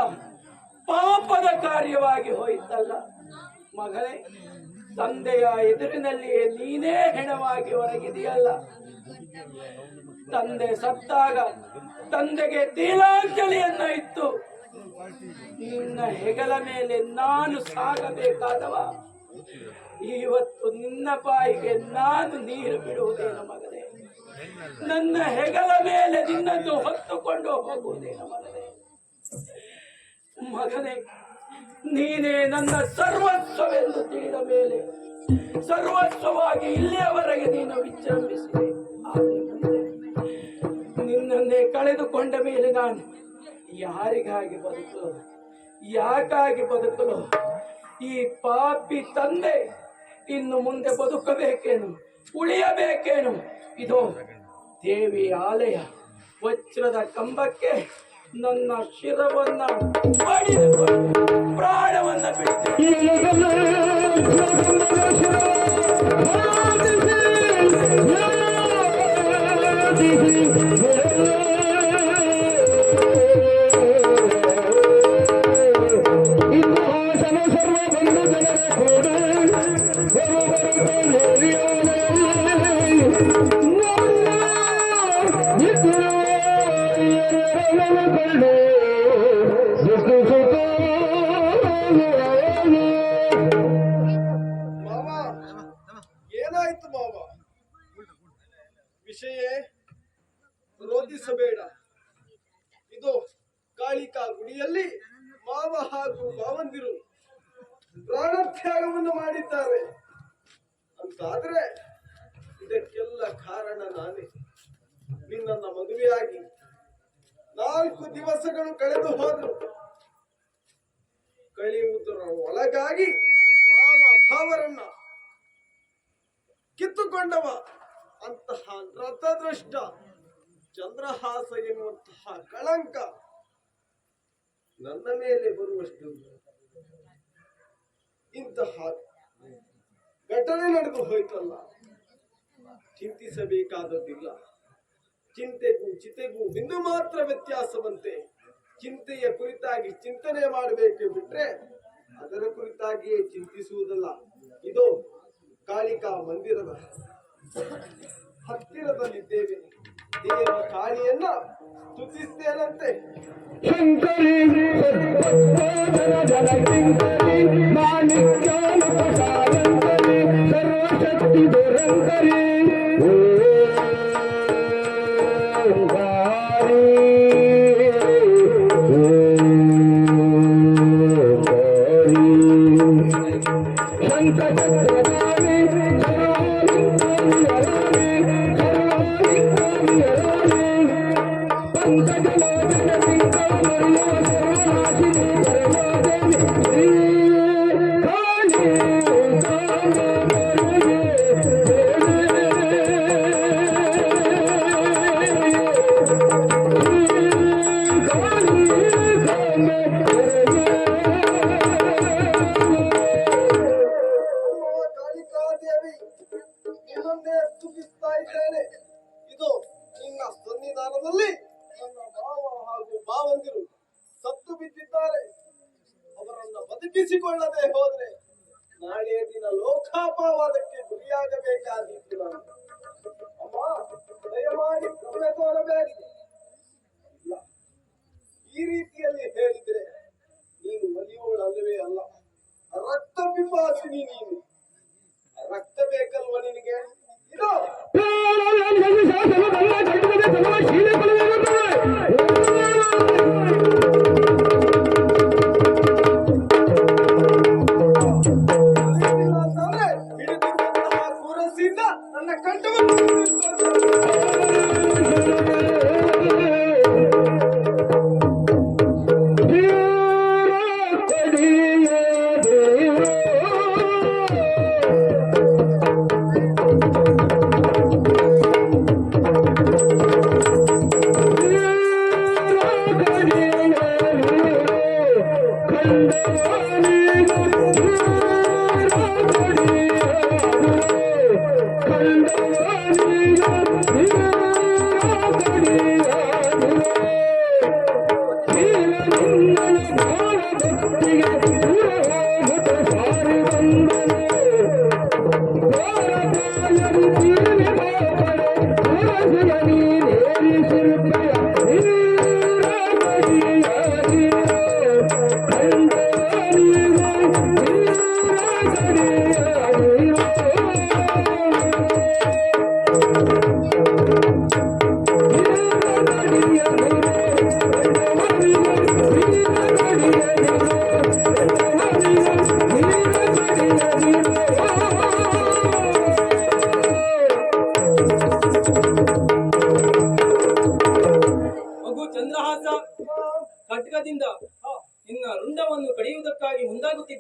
ಪಾಪದ ಕಾರ್ಯವಾಗಿ ಹೋಯಿತಲ್ಲ. ಮಗನೇ, ತಂದೆಯ ಎದುರಿನಲ್ಲಿಯೇ ನೀನೇ ಹೆಣವಾಗಿ ಹೊರಗಿದೆಯಲ್ಲ. ತಂದೆ ಸತ್ತಾಗ ತಂದೆಗೆ ತಿಲಾಂಜಲಿಯನ್ನ ಇತ್ತು. ನಿನ್ನ ಹೆಗಲ ಮೇಲೆ ನಾನು ಸಾಗಬೇಕಾದವ. ಇವತ್ತು ನಿನ್ನ ಬಾಯಿಗೆ ನಾನು ನೀರು ಬಿಡುವುದೇನು ಮಗನೇ? ನನ್ನ ಹೆಗಲ ಮೇಲೆ ನಿನ್ನನ್ನು ಹೊತ್ತುಕೊಂಡು ಹೋಗುವುದೇನು ಮಗನೇ? ಮಗನೇ, ನೀನೇ ನನ್ನ ಸರ್ವಸ್ವವೆಂದು ತಿಳಿದ ಮೇಲೆ ಸರ್ವಸ್ವವಾಗಿ ಇಲ್ಲಿಯವರೆಗೆ ನೀನು ವಿಜೃಂಭಿಸಿದೆ. ನಿನ್ನನ್ನೇ ಕಳೆದುಕೊಂಡ ಮೇಲೆ ನಾನು ಯಾರಿಗಾಗಿ ಬದುಕಲು, ಯಾಕಾಗಿ ಬದುಕಲು, ಈ ಪಾಪಿ ತಂದೆ ಇನ್ನು ಮುಂದೆ ಬದುಕಬೇಕೇನು, ಉಳಿಯಬೇಕೇನು? ಇದು ದೇವಿ ಆಲಯ, ವಜ್ರದ ಕಂಬಕ್ಕೆ ನನ್ನ ಶಿರವನ್ನ ಬಡಿದುಕೊಂಡು ಪ್ರಾಣವನ್ನ ಬಿಡ್ತೇನೆ. ಮಾವ, ಏನಾಯ್ತು ಮಾವ? ವಿಷಯ ರೋಧಿಸಬೇಡ. ಇದು ಕಾಳಿಕಾ ಗುಡಿಯಲ್ಲಿ ಮಾವ ಹಾಗೂ ಮಾವಂದಿರು ಪ್ರಾಣತ್ಯಾಗವನ್ನು ಮಾಡಿದ್ದಾರೆ ಅಂತಾದ್ರೆ ಇದಕ್ಕೆಲ್ಲ ಕಾರಣ ನಾನೇ. ನಿನ್ನನ್ನ ಮದುವೆಯಾಗಿ 4 ದಿವಸಗಳು ಕಳೆದು ಹೋದ್ರು. ಕಳೆಯುವುದರ ಒಳಗಾಗಿ ಮಾವ ಭಾವರನ್ನ ಕಿತ್ತುಕೊಂಡವ. ಅಂತಹ ರಥದೃಷ್ಟ ಚಂದ್ರಹಾಸ ಎನ್ನುವಂತಹ ಕಳಂಕ ನನ್ನ ಮೇಲೆ ಬರುವಷ್ಟು ಇಂತಹ ಘಟನೆ ನಡೆದು ಹೋಯ್ತಲ್ಲ. ಚಿಂತಿಸಬೇಕಾದದ್ದಿಲ್ಲ. ಚಿಂತೆಗೂ ಚಿತೆಗೂ ಬಿಂದು ಮಾತ್ರ ವ್ಯತ್ಯಾಸವಂತೆ. ಚಿಂತೆಯ ಕುರಿತಾಗಿ ಚಿಂತನೆ ಮಾಡಬೇಕು ಬಿಟ್ರೆ ಅದರ ಕುರಿತಾಗಿಯೇ ಚಿಂತಿಸುವುದಲ್ಲ. ಇದು ಕಾಳಿಕಾ ಮಂದಿರದ ಹತ್ತಿರದಲ್ಲಿದ್ದೇವೆ. ದೇವ ಕಾಳಿಯನ್ನ ಸ್ತುತಿಸ್ತೇನಂತೆ. ಶಂಕರಿ ಮಾಣಿಕ್ಯಾನ ಪ್ರಸಾದಂಕರಿ ಸರ್ವಶಕ್ತಿ ದುರಂಕರಿ ಕಾಳಿಕಾದೇವಿ, ನಿನ್ನನ್ನೇ ಸ್ತುತಿಸ್ತಾ ಇದ್ದೇನೆ. ಇದು ನಿನ್ನ ಸನ್ನಿಧಾನದಲ್ಲಿ ನನ್ನ ಮಾವ ಹಾಗೂ ಮಾವಂದಿರು ಸತ್ತು ಬಿದ್ದಿದ್ದಾರೆ. ಅವರನ್ನ ಬದುಕಿಸಿಕೊಳ್ಳದೆ ಹೋದ್ರೆ ನಾಳೆ ದಿನ ಲೋಕಾಪವಾದಕ್ಕೆ ಗುರಿಯಾಗಬೇಕಾಗಿತ್ತು ನಾನು. ಅಮ್ಮ, ದಯಮಾಡಿ ಕರುಣೆ ತೋರಬೇಡಿ. ಇಲ್ಲ, ಈ ರೀತಿಯಲ್ಲಿ ಹೇಳಿದ್ರೆ ನೀನು ಒಲಿಯುವಳಲ್ಲವೇ ಅಲ್ಲ. ರಕ್ತ ಪಿಪಾಸಿನಿ ನೀನು. ರಕ್ತ ಬೇಕಲ್ವ ನಿನಗೆ? ಇದು ಅಂತಂದ್ರೆ ಹಿಡಿದಿದ್ದಂತಹ ಕೂರಸಿಂದ ನನ್ನ ಕಂಠವನ್ನು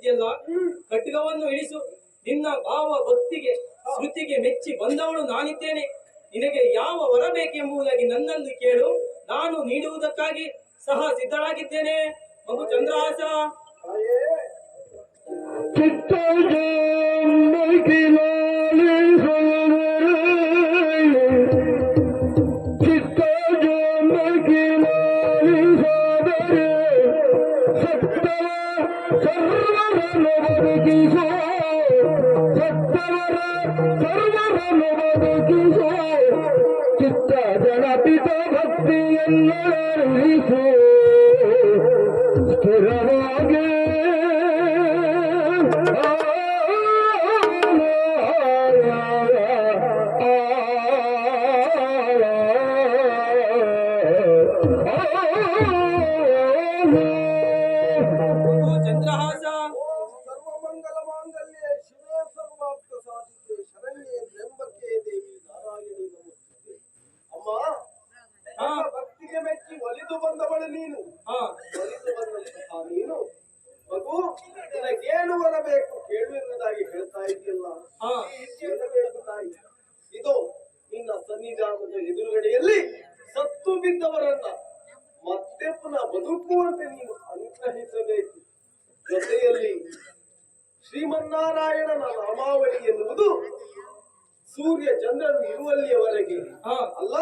ಬಂದಿದ್ಯಲ್ಲ, ಖಡ್ಗವನ್ನು ಇಳಿಸು. ನಿನ್ನ ಭಾವ ಭಕ್ತಿಗೆ ಶ್ರುತಿಗೆ ಮೆಚ್ಚಿ ಬಂದವಳು ನಾನಿದ್ದೇನೆ. ನಿನಗೆ ಯಾವ ವರ ಬೇಕೆಂಬುದಾಗಿ ನನ್ನನ್ನು ಕೇಳು, ನಾನು ನೀಡುವುದಕ್ಕಾಗಿ ಸಹ ಸಿದ್ಧಳಾಗಿದ್ದೇನೆ. ಮಗು ಚಂದ್ರಹಾಸ. ಚಿತ್ತ ಜನಪಿತ ಭಕ್ತಿಯನ್ನ ಸ್ಥಿರವಾಗಿ ಮಗು ಚಂದ್ರಹಾಸ. ಸರ್ವಮಂಗಲ ಮಾಂಗಲ್ಯ ಶಿವೇ ಸರ್ವಾರ್ಥ ಸಾಧಿಕೆ ಶರಣ್ಯೆ ತ್ರ್ಯಂಬಕೆ ದೇವಿ ನಾರಾಯಣಿ ನಮಸ್ತುತೆ. ಅಮ್ಮ, ನನ್ನ ಭಕ್ತಿಗೆ ಮೆಚ್ಚಿ ಒಲಿದು ಬಂದವಳು ನೀನು. ಒಲಿದು ಬಂದಂತಹ ನೀನು ಮಗು, ನಿನಗೇನು ಬರಬೇಕು ಕೇಳು ಎನ್ನುವುದಾಗಿ ಹೇಳ್ತಾ ಇದೆಯಲ್ಲ. ಹೇಳಬೇಕು ತಾಯಿ. ಇದು ನಿನ್ನ ಸನ್ನಿಧಾನದ ಎದುರುಗಡೆಯಲ್ಲಿ ಸತ್ತು ಬಿದ್ದವರನ್ನ ಮತ್ತೆ ಪುನಃ ಬದುಕುವಂತೆ ನೀನು ಅನುಗ್ರಹಿಸಬೇಕು. ಜೊತೆಯಲ್ಲಿ ಶ್ರೀಮನ್ನಾರಾಯಣನ ನಾಮಾವಳಿ ಎನ್ನುವುದು ಸೂರ್ಯ ಚಂದ್ರನು ಇರುವಲ್ಲಿಯವರೆಗೆ ಅಲ್ಲ,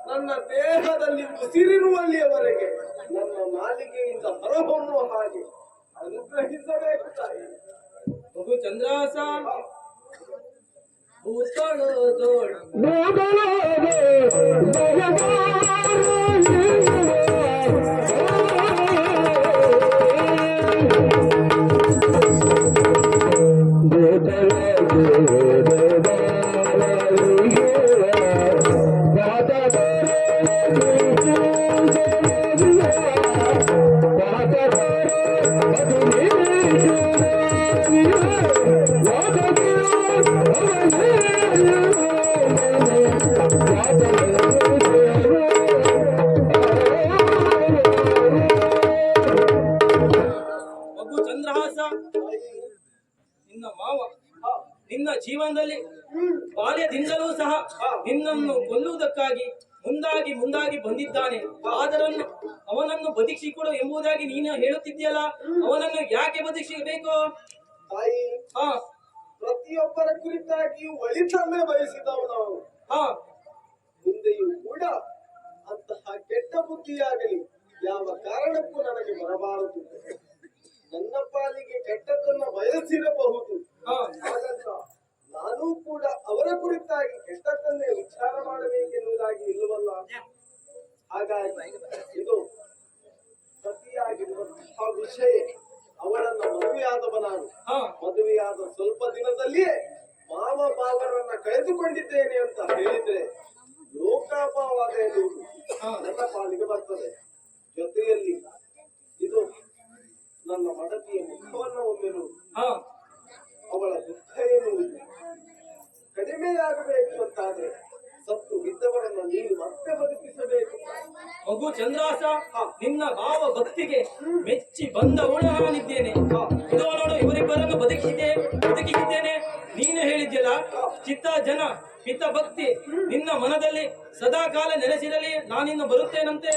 ನನ್ನ ದೇಹದಲ್ಲಿ ಉಸಿರಿರುವಲ್ಲಿಯವರೆಗೆ ನನ್ನ ನಾಲಿಗೆಯಿಂದ ಹೊರಹೊಮ್ಮುವ ಹಾಗೆ ಅನುಗ್ರಹಿಸಬೇಕು ತಾಯಿ. ಮಗು ಚಂದ್ರಹಾಸ. ಭೂತಳದೋಳ್ ಮಗು ಚಂದ್ರಹಾಸ. ನಿನ್ನ ಮಾವ ನಿನ್ನ ಜೀವನದಲ್ಲಿ ಬಾಲ್ಯದಿಂದಲೂ ಸಹ ನಿನ್ನನ್ನು ಕೊಲ್ಲುವುದಕ್ಕಾಗಿ ಮುಂದಾಗಿ ಬಂದಿದ್ದಾನೆ. ಆದರನ್ನು ಅವನನ್ನು ಬದುಕಿಸಿಕೊಡು ಎಂಬುದಾಗಿ ನೀನು ಹೇಳುತ್ತಿದ್ಯಲ್ಲ, ಅವನನ್ನು ಯಾಕೆ ಬದುಕಿಸಬೇಕು? ತಾಯಿ, ಪ್ರತಿಯೊಬ್ಬರ ಕುರಿತಾಗಿಯೂ ಒಳಿತನ್ನೇ ಬಯಸಿದವು ನಾವು. ಮುಂದೆಯೂ ಕೂಡ ಅಂತಹ ಕೆಟ್ಟ ಬುದ್ಧಿಯಾಗಲಿ ಯಾವ ಕಾರಣಕ್ಕೂ ನನಗೆ ಬರಬಾರದು. ನನ್ನ ಪಾಲಿಗೆ ಕೆಟ್ಟದನ್ನ ಬಯಸಿರಬಹುದು, ಹಾಗಂತ ನಾನೂ ಕೂಡ ಅವರ ಕುರಿತಾಗಿ ಕೆಟ್ಟದ್ದನ್ನೇ ವಿಚಾರ ಮಾಡಬೇಕೆನ್ನುವುದಾಗಿ ಇಲ್ಲವಲ್ಲ. ಹಾಗಾಗಿ ಇದು ಸತಿಯಾಗಿರುವಂತಹ ವಿಷಯ. ಅವಳನ್ನ ಮದುವೆಯಾದವ ನಾನು. ಮದುವೆಯಾದ ಸ್ವಲ್ಪ ದಿನದಲ್ಲಿಯೇ ಮಾವ ಬಾವರನ್ನ ಕಳೆದುಕೊಂಡಿದ್ದೇನೆ ಅಂತ ಹೇಳಿದ್ರೆ ಲೋಕಾಪವಾದ ಎನ್ನುವುದು ನನ್ನ ಪಾಲಿಗೆ ಬರ್ತದೆ. ಜೊತೆಯಲ್ಲಿ ಇದು ನನ್ನ ಮಡದಿಯ ಮುಖವನ್ನು ಒಮ್ಮೆ ನೋಡಿ ಅವಳ ದುಃಖ ಎನ್ನುವುದು ಕಡಿಮೆಯಾಗಬೇಕು ಅಂತಾದ್ರೆ ಸತ್ತು ಬಿದ್ದವರನ್ನ ನೀನು ಮತ್ತೆ ಬದುಕಿಸಬೇಕು. ಮಗು ಚಂದ್ರಹಾಸ, ನಿನ್ನ ಭಾವ ಭಕ್ತಿಗೆ ಮೆಚ್ಚಿ ಬಂದವಳು ನಾನಿದ್ದೇನೆ. ಇದು ನೋಡು, ಇವರಿಬ್ಬರನ್ನು ಬದುಕಿಸಿದ್ದೇನೆ. ನೀನು ಹೇಳಿದ್ಯಲ್ಲ, ಚಿತ್ತ ಜನ ಪಿತ ಭಕ್ತಿ ನಿನ್ನ ಮನದಲ್ಲಿ ಸದಾ ಕಾಲ ನೆಲೆಸಿರಲಿ, ನಾನಿನ್ನು ಬರುತ್ತೇನಂತೆ.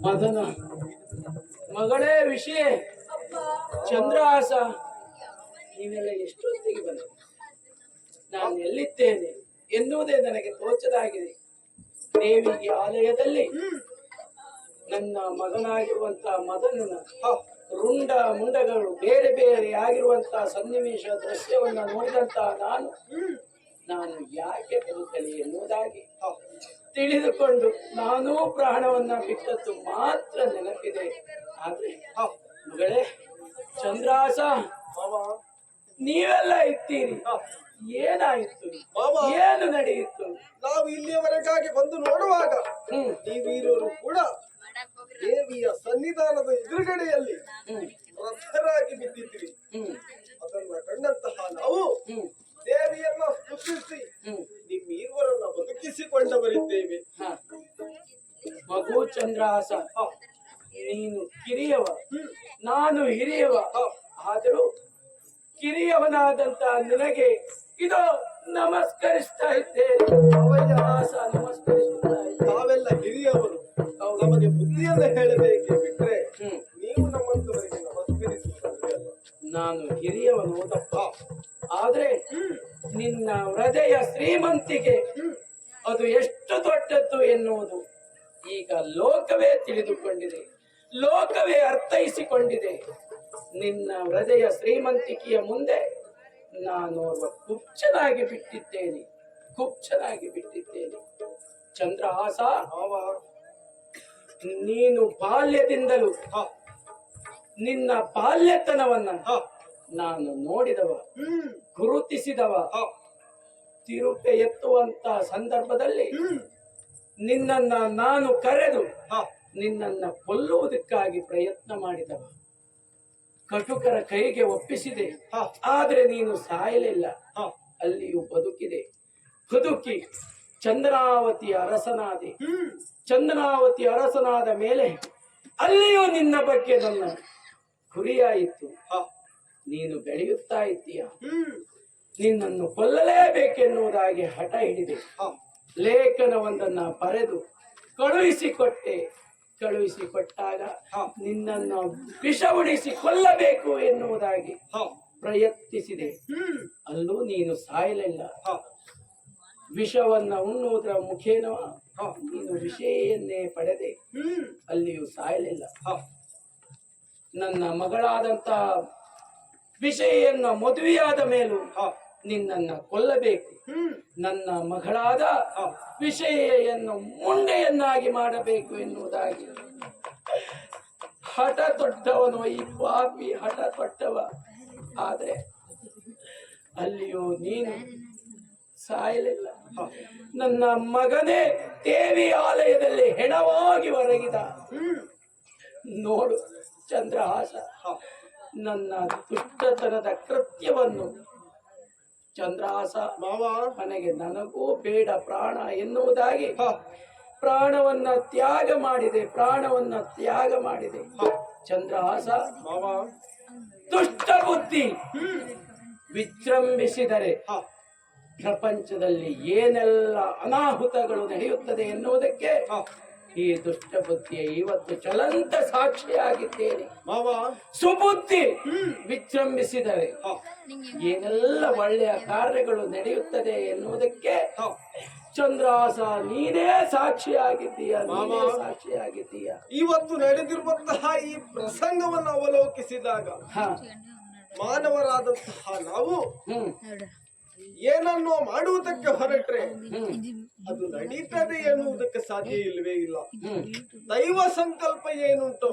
ಮದನ ಮಗಳೇ ವಿಷಯ ಚಂದ್ರಹಾಸ, ನೀವೆಲ್ಲ ಎಷ್ಟೊತ್ತಿಗೆ ಬಂದ? ನಾನು ಎಲ್ಲಿದ್ದೇನೆ ಎನ್ನುವುದೇ ನನಗೆ ತೋಚದಾಗಿದೆ. ದೇವಿಗೆ ಆಲಯದಲ್ಲಿ ನನ್ನ ಮಗನಾಗಿರುವಂತಹ ಮದನನ ರುಂಡ ಮುಂಡಗಳು ಬೇರೆ ಬೇರೆ ಆಗಿರುವಂತಹ ಸನ್ನಿವೇಶ ದೃಶ್ಯವನ್ನ ನೋಡಿದಂತಹ ನಾನು ಯಾಕೆ ಬದುಕಲಿ ಎನ್ನುವುದಾಗಿ ತಿಳಿದುಕೊಂಡು ನಾನೂ ಪ್ರಾಣವನ್ನ ಬಿಟ್ಟದ್ದು ಮಾತ್ರ ನೆನಪಿದೆ. ಆದ್ರೆ ಮಗಳೇ ಚಂದ್ರಹಾಸ, ನೀವೆಲ್ಲ ಇದ್ದೀರಿ, ಏನಾಯಿತು? ಏನು ನಡೆಯಿತು? ನಾವು ಇಲ್ಲಿಯವರೆಗಾಗಿ ಬಂದು ನೋಡುವಾಗ ನೀವೀರರು ಕೂಡ ದೇವಿಯ ಸನ್ನಿಧಾನದ ಎದುರುಗಡೆಯಲ್ಲಿ ವೃದ್ಧರಾಗಿ ಬಿದ್ದಿದ್ರಿ. ಅದನ್ನ ಕಂಡಂತಹ ನಾವು ದೇವಿಯನ್ನ ಸ್ತುತಿಸಿ ನಿಮ್ಮೀರ್ವರನ್ನ ಬದುಕಿಸಿಕೊಂಡವರಿದ್ದೇವೆ. ಮಗು ಚಂದ್ರಹಾಸ, ನೀನು ಕಿರಿಯವ, ನಾನು ಹಿರಿಯವ. ಆದರೂ ಕಿರಿಯವನಾದಂತ ನಿನಗೆ ಇದು ನಮಸ್ಕರಿಸ್ತಾ ಇದ್ದೇನೆ. ಚಂದ್ರಹಾಸ, ನಮಸ್ಕರಿಸುತ್ತಾ ಇದ್ದೇನೆ. ನಾವೆಲ್ಲ ಹಿರಿಯವರು, ನಮಗೆ ಬುದ್ಧಿಯನ್ನು ಹೇಳಬೇಕೆ ಬಿಟ್ರೆ ನೀವು ನಮ್ಮಂತವರಿಗೆ ನಮಸ್ಕರಿಸುವುದಲ್ಲ. ನಾನು ಹಿರಿಯವನು ಹೌದಪ್ಪ, ಆದ್ರೆ ನಿನ್ನ ಹೃದಯ ಶ್ರೀಮಂತಿಗೆ ಅದು ಎಷ್ಟು ದೊಡ್ಡದ್ದು ಎನ್ನುವುದು ಈಗ ಲೋಕವೇ ತಿಳಿದುಕೊಂಡಿದೆ, ಲೋಕವೇ ಅರ್ಥೈಸಿಕೊಂಡಿದೆ. ನಿನ್ನ ಹೃದಯ ಶ್ರೀಮಂತಿಕೆಯ ಮುಂದೆ ನಾನು ಕುಬ್ಜನಾಗಿ ಬಿಟ್ಟಿದ್ದೇನೆ, ಕುಬ್ಜನಾಗಿ ಬಿಟ್ಟಿದ್ದೇನೆ. ಚಂದ್ರಹಾಸ, ನೀನು ಬಾಲ್ಯದಿಂದಲೂ ನಿನ್ನ ಬಾಲ್ಯತನವನ್ನ ನಾನು ನೋಡಿದವ, ಗುರುತಿಸಿದವ. ತಿರುಪೆ ಎತ್ತುವಂತ ಸಂದರ್ಭದಲ್ಲಿ ನಿನ್ನನ್ನ ನಾನು ಕರೆದು ನಿನ್ನನ್ನ ಕೊಲ್ಲುವುದಕ್ಕಾಗಿ ಪ್ರಯತ್ನ ಮಾಡಿದವ. ಕಟುಕರ ಕೈಗೆ ಒಪ್ಪಿಸಿದೆ, ಆದ್ರೆ ನೀನು ಸಾಯಲಿಲ್ಲ, ಅಲ್ಲಿಯೂ ಬದುಕಿದೆ. ಬದುಕಿ ಚಂದ್ರಾವತಿ ಅರಸನಾದೆ. ಚಂದ್ರಾವತಿ ಅರಸನಾದ ಮೇಲೆ ಅಲ್ಲಿಯೂ ನಿನ್ನ ಬಗ್ಗೆ ನನ್ನ ಗುರಿಯಾಯಿತು. ನೀನು ಬೆಳೆಯುತ್ತಾ ಇದ್ದೀಯ, ನಿನ್ನನ್ನು ಕೊಲ್ಲಲೇಬೇಕೆನ್ನುವುದಾಗಿ ಹಠ ಹಿಡಿದೆ. ಲೇಖನವೊಂದನ್ನ ಬರೆದು ಕಳುಹಿಸಿಕೊಟ್ಟೆ. ಕಳುಹಿಸಿಕೊಟ್ಟಾಗ ನಿನ್ನನ್ನು ವಿಷ ಉಣಿಸಿ ಕೊಲ್ಲಬೇಕು ಎನ್ನುವುದಾಗಿ ಪ್ರಯತ್ನಿಸಿದೆ. ಅಲ್ಲೂ ನೀನು ಸಾಯಲಿಲ್ಲ. ವಿಷವನ್ನ ಉಣ್ಣುವುದರ ಮುಖೇನ ನೀನು ವಿಷಯನ್ನೇ ಪಡೆದೆ, ಅಲ್ಲಿಯೂ ಸಾಯಲಿಲ್ಲ. ನನ್ನ ಮಗಳಾದಂತ ವಿಷಯನ್ನ ಮದುವೆಯಾದ ಮೇಲೂ ನಿನ್ನನ್ನ ಕೊಲ್ಲಬೇಕು, ನನ್ನ ಮಗಳಾದ ವಿಷಯನ್ನು ಮುಂಡೆಯನ್ನಾಗಿ ಮಾಡಬೇಕು ಎನ್ನುವುದಾಗಿ ಹಠ ತೊಟ್ಟವನು ಈ ಪಾಪಿ, ಹಠ ತೊಟ್ಟವ. ಆದ್ರೆ ಅಲ್ಲಿಯೂ ನೀನು ಸಾಯಲಿಲ್ಲ. ನನ್ನ ಮಗನೇ ದೇವಿ ಆಲಯದಲ್ಲಿ ಹೆಣವಾಗಿ ಹೊರಗಿದ. ನೋಡು ಚಂದ್ರಹಾಸ, ನನ್ನ ದುಷ್ಟತನದ ಕೃತ್ಯವನ್ನು. ಚಂದ್ರಹಾಸ, ಮನೆಗೆ ನನಗೂ ಬೇಡ ಪ್ರಾಣ ಎನ್ನುವುದಾಗಿ ಪ್ರಾಣವನ್ನ ತ್ಯಾಗ ಮಾಡಿದೆ, ಪ್ರಾಣವನ್ನ ತ್ಯಾಗ ಮಾಡಿದೆ. ಚಂದ್ರಹಾಸ, ದುಷ್ಟ ಬುದ್ಧಿ ವಿಜೃಂಭಿಸಿದರೆ ಪ್ರಪಂಚದಲ್ಲಿ ಏನೆಲ್ಲ ಅನಾಹುತಗಳು ನಡೆಯುತ್ತದೆ ಎನ್ನುವುದಕ್ಕೆ ಈ ದುಷ್ಟ ಬುದ್ಧಿಯ ಇವತ್ತು ಜ್ವಲಂತ ಸಾಕ್ಷಿಯಾಗಿದ್ದೇನೆ. ಸುಬುದ್ಧಿ ವಿಜೃಂಭಿಸಿದರೆ ಏನೆಲ್ಲ ಒಳ್ಳೆಯ ಕಾರ್ಯಗಳು ನಡೆಯುತ್ತದೆ ಎನ್ನುವುದಕ್ಕೆ ಚಂದ್ರಹಾಸ ನೀನೇ ಸಾಕ್ಷಿಯಾಗಿದ್ದೀಯ, ನೀನೇ ಸಾಕ್ಷಿಯಾಗಿದ್ದೀಯ. ಇವತ್ತು ನಡೆದಿರುವಂತಹ ಈ ಪ್ರಸಂಗವನ್ನು ಅವಲೋಕಿಸಿದಾಗ ಮಾನವರಾದಂತಹ ನಾವು ಏನನ್ನೋ ಮಾಡುವುದಕ್ಕೆ ಹೊರಟ್ರೆ ಅದು ನಡೀತದೆ ಎನ್ನುವುದಕ್ಕೆ ಸಾಧ್ಯ ಇಲ್ಲವೇ ಇಲ್ಲ. ದೈವ ಸಂಕಲ್ಪ ಏನುಂಟೋ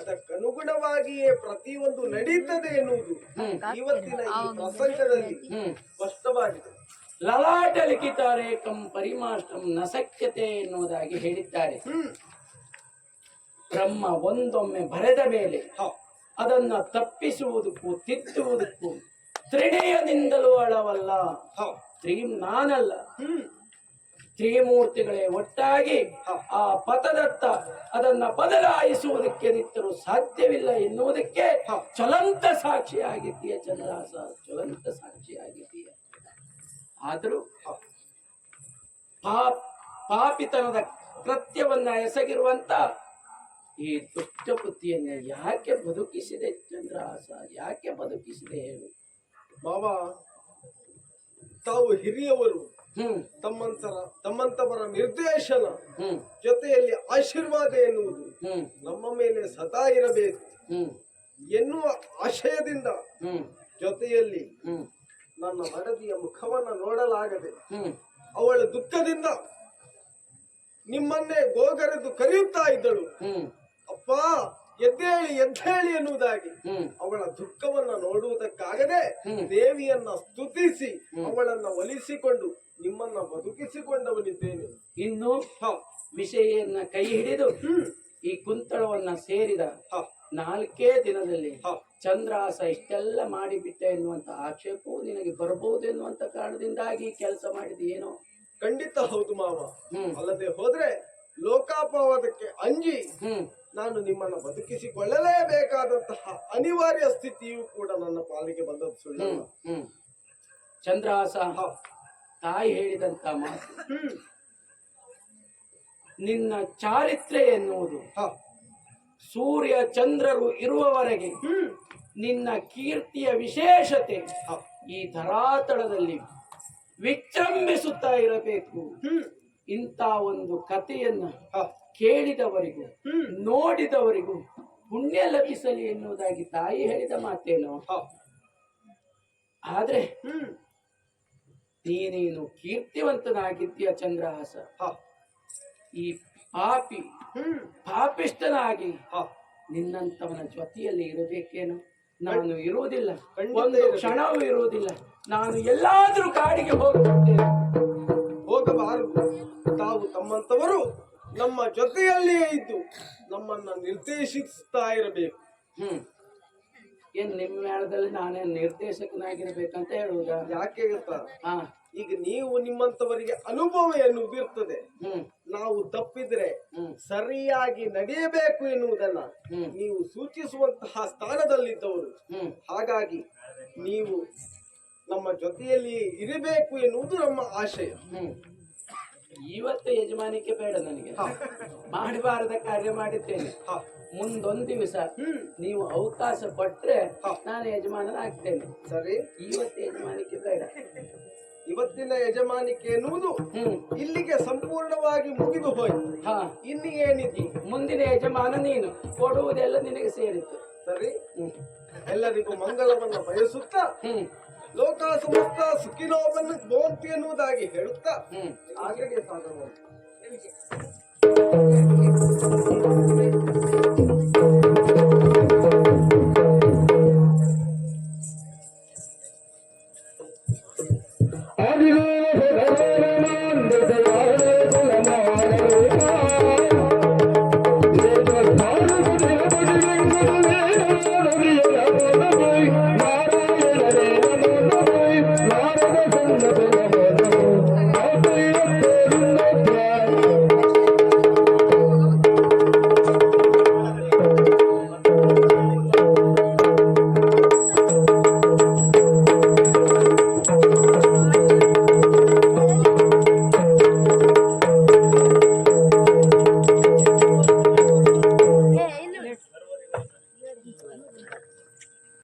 ಅದಕ್ಕನುಗುಣವಾಗಿಯೇ ಪ್ರತಿಯೊಂದು ನಡೀತದೆ ಎನ್ನುವುದು ಇವತ್ತಿನ ಈ ಪ್ರಸಂಗದಲ್ಲಿ ಸ್ಪಷ್ಟವಾಗಿದೆ. ಲಲಾಟ ಲಿಖಿತಾರೆ ಕಂ ಪರಿಮಾಷ್ಟಂ ನಸಕ್ಯತೆ ಎನ್ನುವುದಾಗಿ ಹೇಳಿದ್ದಾರೆ. ಬ್ರಹ್ಮ ಒಂದೊಮ್ಮೆ ಬರೆದ ಮೇಲೆ ಅದನ್ನ ತಪ್ಪಿಸುವುದಕ್ಕೂ ತಿದ್ದುವುದಕ್ಕೂ ತ್ರಿಣಯದಿಂದಲೂ ಅಳವಲ್ಲ. ನಾನಲ್ಲ, ತ್ರಿಮೂರ್ತಿಗಳೇ ಒಟ್ಟಾಗಿ ಆ ಪಥದತ್ತ ಅದನ್ನ ಬದಲಾಯಿಸುವುದಕ್ಕೆ ನಿಂತರೂ ಸಾಧ್ಯವಿಲ್ಲ ಎನ್ನುವುದಕ್ಕೆ ಜ್ವಲಂತ ಸಾಕ್ಷಿಯಾಗಿದ್ದೀಯ ಚಂದ್ರಹಾಸ, ಜ್ವಲಂತ ಸಾಕ್ಷಿಯಾಗಿದ್ದೀಯ. ಆದರೂ ಪಾಪಿತನದ ಕೃತ್ಯವನ್ನ ಎಸಗಿರುವಂತ ಈ ದುಷ್ಟ ಬುದ್ಧಿಯನ್ನ ಯಾಕೆ ಬದುಕಿಸಿದೆ ಚಂದ್ರಹಾಸ, ಯಾಕೆ ಬದುಕಿಸಿದೆ ಹೇಳು? ಬಾಬಾ, ತಾವು ಹಿರಿಯವರು, ತಮ್ಮಂತವರ ನಿರ್ದೇಶನ ಜೊತೆಯಲ್ಲಿ ಆಶೀರ್ವಾದ ಎನ್ನುವುದು ನಮ್ಮ ಮೇಲೆ ಸದಾ ಇರಬೇಕು ಎನ್ನುವ ಆಶಯದಿಂದ ಜೊತೆಯಲ್ಲಿ ನನ್ನ ಮಡದಿಯ ಮುಖವನ್ನ ನೋಡಲಾಗದೆ ಅವಳ ದುಃಖದಿಂದ ನಿಮ್ಮನ್ನೇ ಗೋಗರೆದು ಕರೆಯುತ್ತಾ ಇದ್ದಳು. ಅಪ್ಪ ಎದ್ದೇಳಿ ಎದ್ದೇಳಿ ಎನ್ನುವುದಾಗಿ ಅವಳ ದುಃಖವನ್ನ ನೋಡುವುದಕ್ಕಾಗದೆ ದೇವಿಯನ್ನ ಸ್ತುತಿಸಿ ಅವಳನ್ನ ಒಲಿಸಿಕೊಂಡು ನಿಮ್ಮನ್ನ ಬದುಕಿಸಿಕೊಂಡವನಿದ್ದೇನೆ. ಇನ್ನು ವಿಷಯನ್ನ ಕೈ ಹಿಡಿದು ಈ ಕುಂತಳವನ್ನ ಸೇರಿದ 4 ದಿನದಲ್ಲಿ ಹ. ಚಂದ್ರಹಾಸ ಇಷ್ಟೆಲ್ಲ ಮಾಡಿಬಿಟ್ಟೆ ಎನ್ನುವಂತ ಆಕ್ಷೇಪವು ನಿನಗೆ ಬರಬಹುದು ಎನ್ನುವಂತ ಕಾರಣದಿಂದಾಗಿ ಕೆಲಸ ಮಾಡಿದೆಯೇನೋ. ಖಂಡಿತ ಹೌದು ಮಾವ. ಹ್ಮ್. ಅಲ್ಲದೆ ಹೋದ್ರೆ ಲೋಕಾಪವಾದಕ್ಕೆ ಅಂಜಿ ನಾನು ನಿಮ್ಮನ್ನ ಬದುಕಿಸಿಕೊಳ್ಳಲೇಬೇಕಾದಂತಹ ಅನಿವಾರ್ಯ ಸ್ಥಿತಿಯೂ ಕೂಡ ನನ್ನ ಪಾಲಿಗೆ ಬಂದದ್ದು ಸುಳ್ಳು. ಚಂದ್ರಹಾಸ ತಾಯಿ ಹೇಳಿದಂತ ಮಾತು, ನಿನ್ನ ಚಾರಿತ್ರ್ಯ ಎನ್ನುವುದು ಸೂರ್ಯ ಚಂದ್ರರು ಇರುವವರೆಗೆ ನಿನ್ನ ಕೀರ್ತಿಯ ವಿಶೇಷತೆ ಈ ಧರಾತಳದಲ್ಲಿ ವಿಜೃಂಭಿಸುತ್ತಾ ಇರಬೇಕು. ಇಂಥ ಒಂದು ಕಥೆಯನ್ನ ಕೇಳಿದವರಿಗೂ ನೋಡಿದವರಿಗೂ ಪುಣ್ಯ ಲಭಿಸಲಿ ಎನ್ನುವುದಾಗಿ ತಾಯಿ ಹೇಳಿದ ಮಾತೇನೋ. ಆದ್ರೆ ನೀನೇನು ಕೀರ್ತಿವಂತನಾಗಿದ್ದೀಯ ಚಂದ್ರಹಾಸ. ಈ ಪಾಪಿಷ್ಟನಾಗಿ ನಿನ್ನಂತವನ ಜೊತೆಯಲ್ಲಿ ಇರಬೇಕೇನೋ. ನಾನು ಇರುವುದಿಲ್ಲ, ಒಂದು ಕ್ಷಣವೂ ಇರುವುದಿಲ್ಲ. ನಾನು ಎಲ್ಲಾದ್ರೂ ಕಾಡಿಗೆ ಹೋಗುತ್ತೇನೆ. ಹೋಗಬಾರದು. ತಾವು ತಮ್ಮಂತವರು ನಮ್ಮ ಜೊತೆಯಲ್ಲಿಯೇ ಇದ್ದು ನಮ್ಮನ್ನ ನಿರ್ದೇಶಿಸ್ತಾ ಇರಬೇಕು. ಏನ್ ನಿಮ್ಮ ಮೇಳದಲ್ಲಿ ನಾನೇ ನಿರ್ದೇಶಕನಾಗಿರ್ಬೇಕಂತ ಹೇಳುವುದಾ? ಯಾಕೆ ಗೊತ್ತಾ, ಈಗ ನೀವು ನಿಮ್ಮಂತವರಿಗೆ ಅನುಭವ ಎನ್ನುವುದು ಇರ್ತದೆ. ನಾವು ತಪ್ಪಿದ್ರೆ ಸರಿಯಾಗಿ ನಡೆಯಬೇಕು ಎನ್ನುವುದನ್ನ ನೀವು ಸೂಚಿಸುವಂತಹ ಸ್ಥಾನದಲ್ಲಿದ್ದವರು. ಹಾಗಾಗಿ ನೀವು ನಮ್ಮ ಜೊತೆಯಲ್ಲಿ ಇರಬೇಕು ಎನ್ನುವುದು ನಮ್ಮ ಆಶಯ. ಇವತ್ತು ಯಜಮಾನಿಕೆ ಬೇಡ ನನಗೆ. ಮಾಡಬಾರದ ಕಾರ್ಯ ಮಾಡಿದ್ದೇನೆ. ಮುಂದೊಂದು ದಿವಸ ನೀವು ಅವಕಾಶ ಕೊಟ್ರೆ ನಾನು ಯಜಮಾನನಾಗ್ತೇನೆ. ಸರಿ, ಇವತ್ತು ಯಜಮಾನಿಕೆ ಬೇಡ. ಇವತ್ತಿನ ಯಜಮಾನಿಕೆ ಎನ್ನುವುದು ಇಲ್ಲಿಗೆ ಸಂಪೂರ್ಣವಾಗಿ ಮುಗಿದು ಹೋಯ್ತು. ಇನ್ನು ಏನಿದೆ? ಮುಂದಿನ ಯಜಮಾನ ನೀನು. ಕೊಡುವುದೆಲ್ಲ ನಿನಗೆ ಸೇರಿತ್ತು. ಸರಿ, ಎಲ್ಲರಿಗೂ ಮಂಗಲವನ್ನು ಬಯಸುತ್ತಾ ಲೋಕ ಸಮಸ್ತ ಸುಖಿನೋವನ್ನು ಭವಂತಿ ಎನ್ನುವುದಾಗಿ ಹೇಳುತ್ತಾ ಆಗಲೇ ಸಾಧನ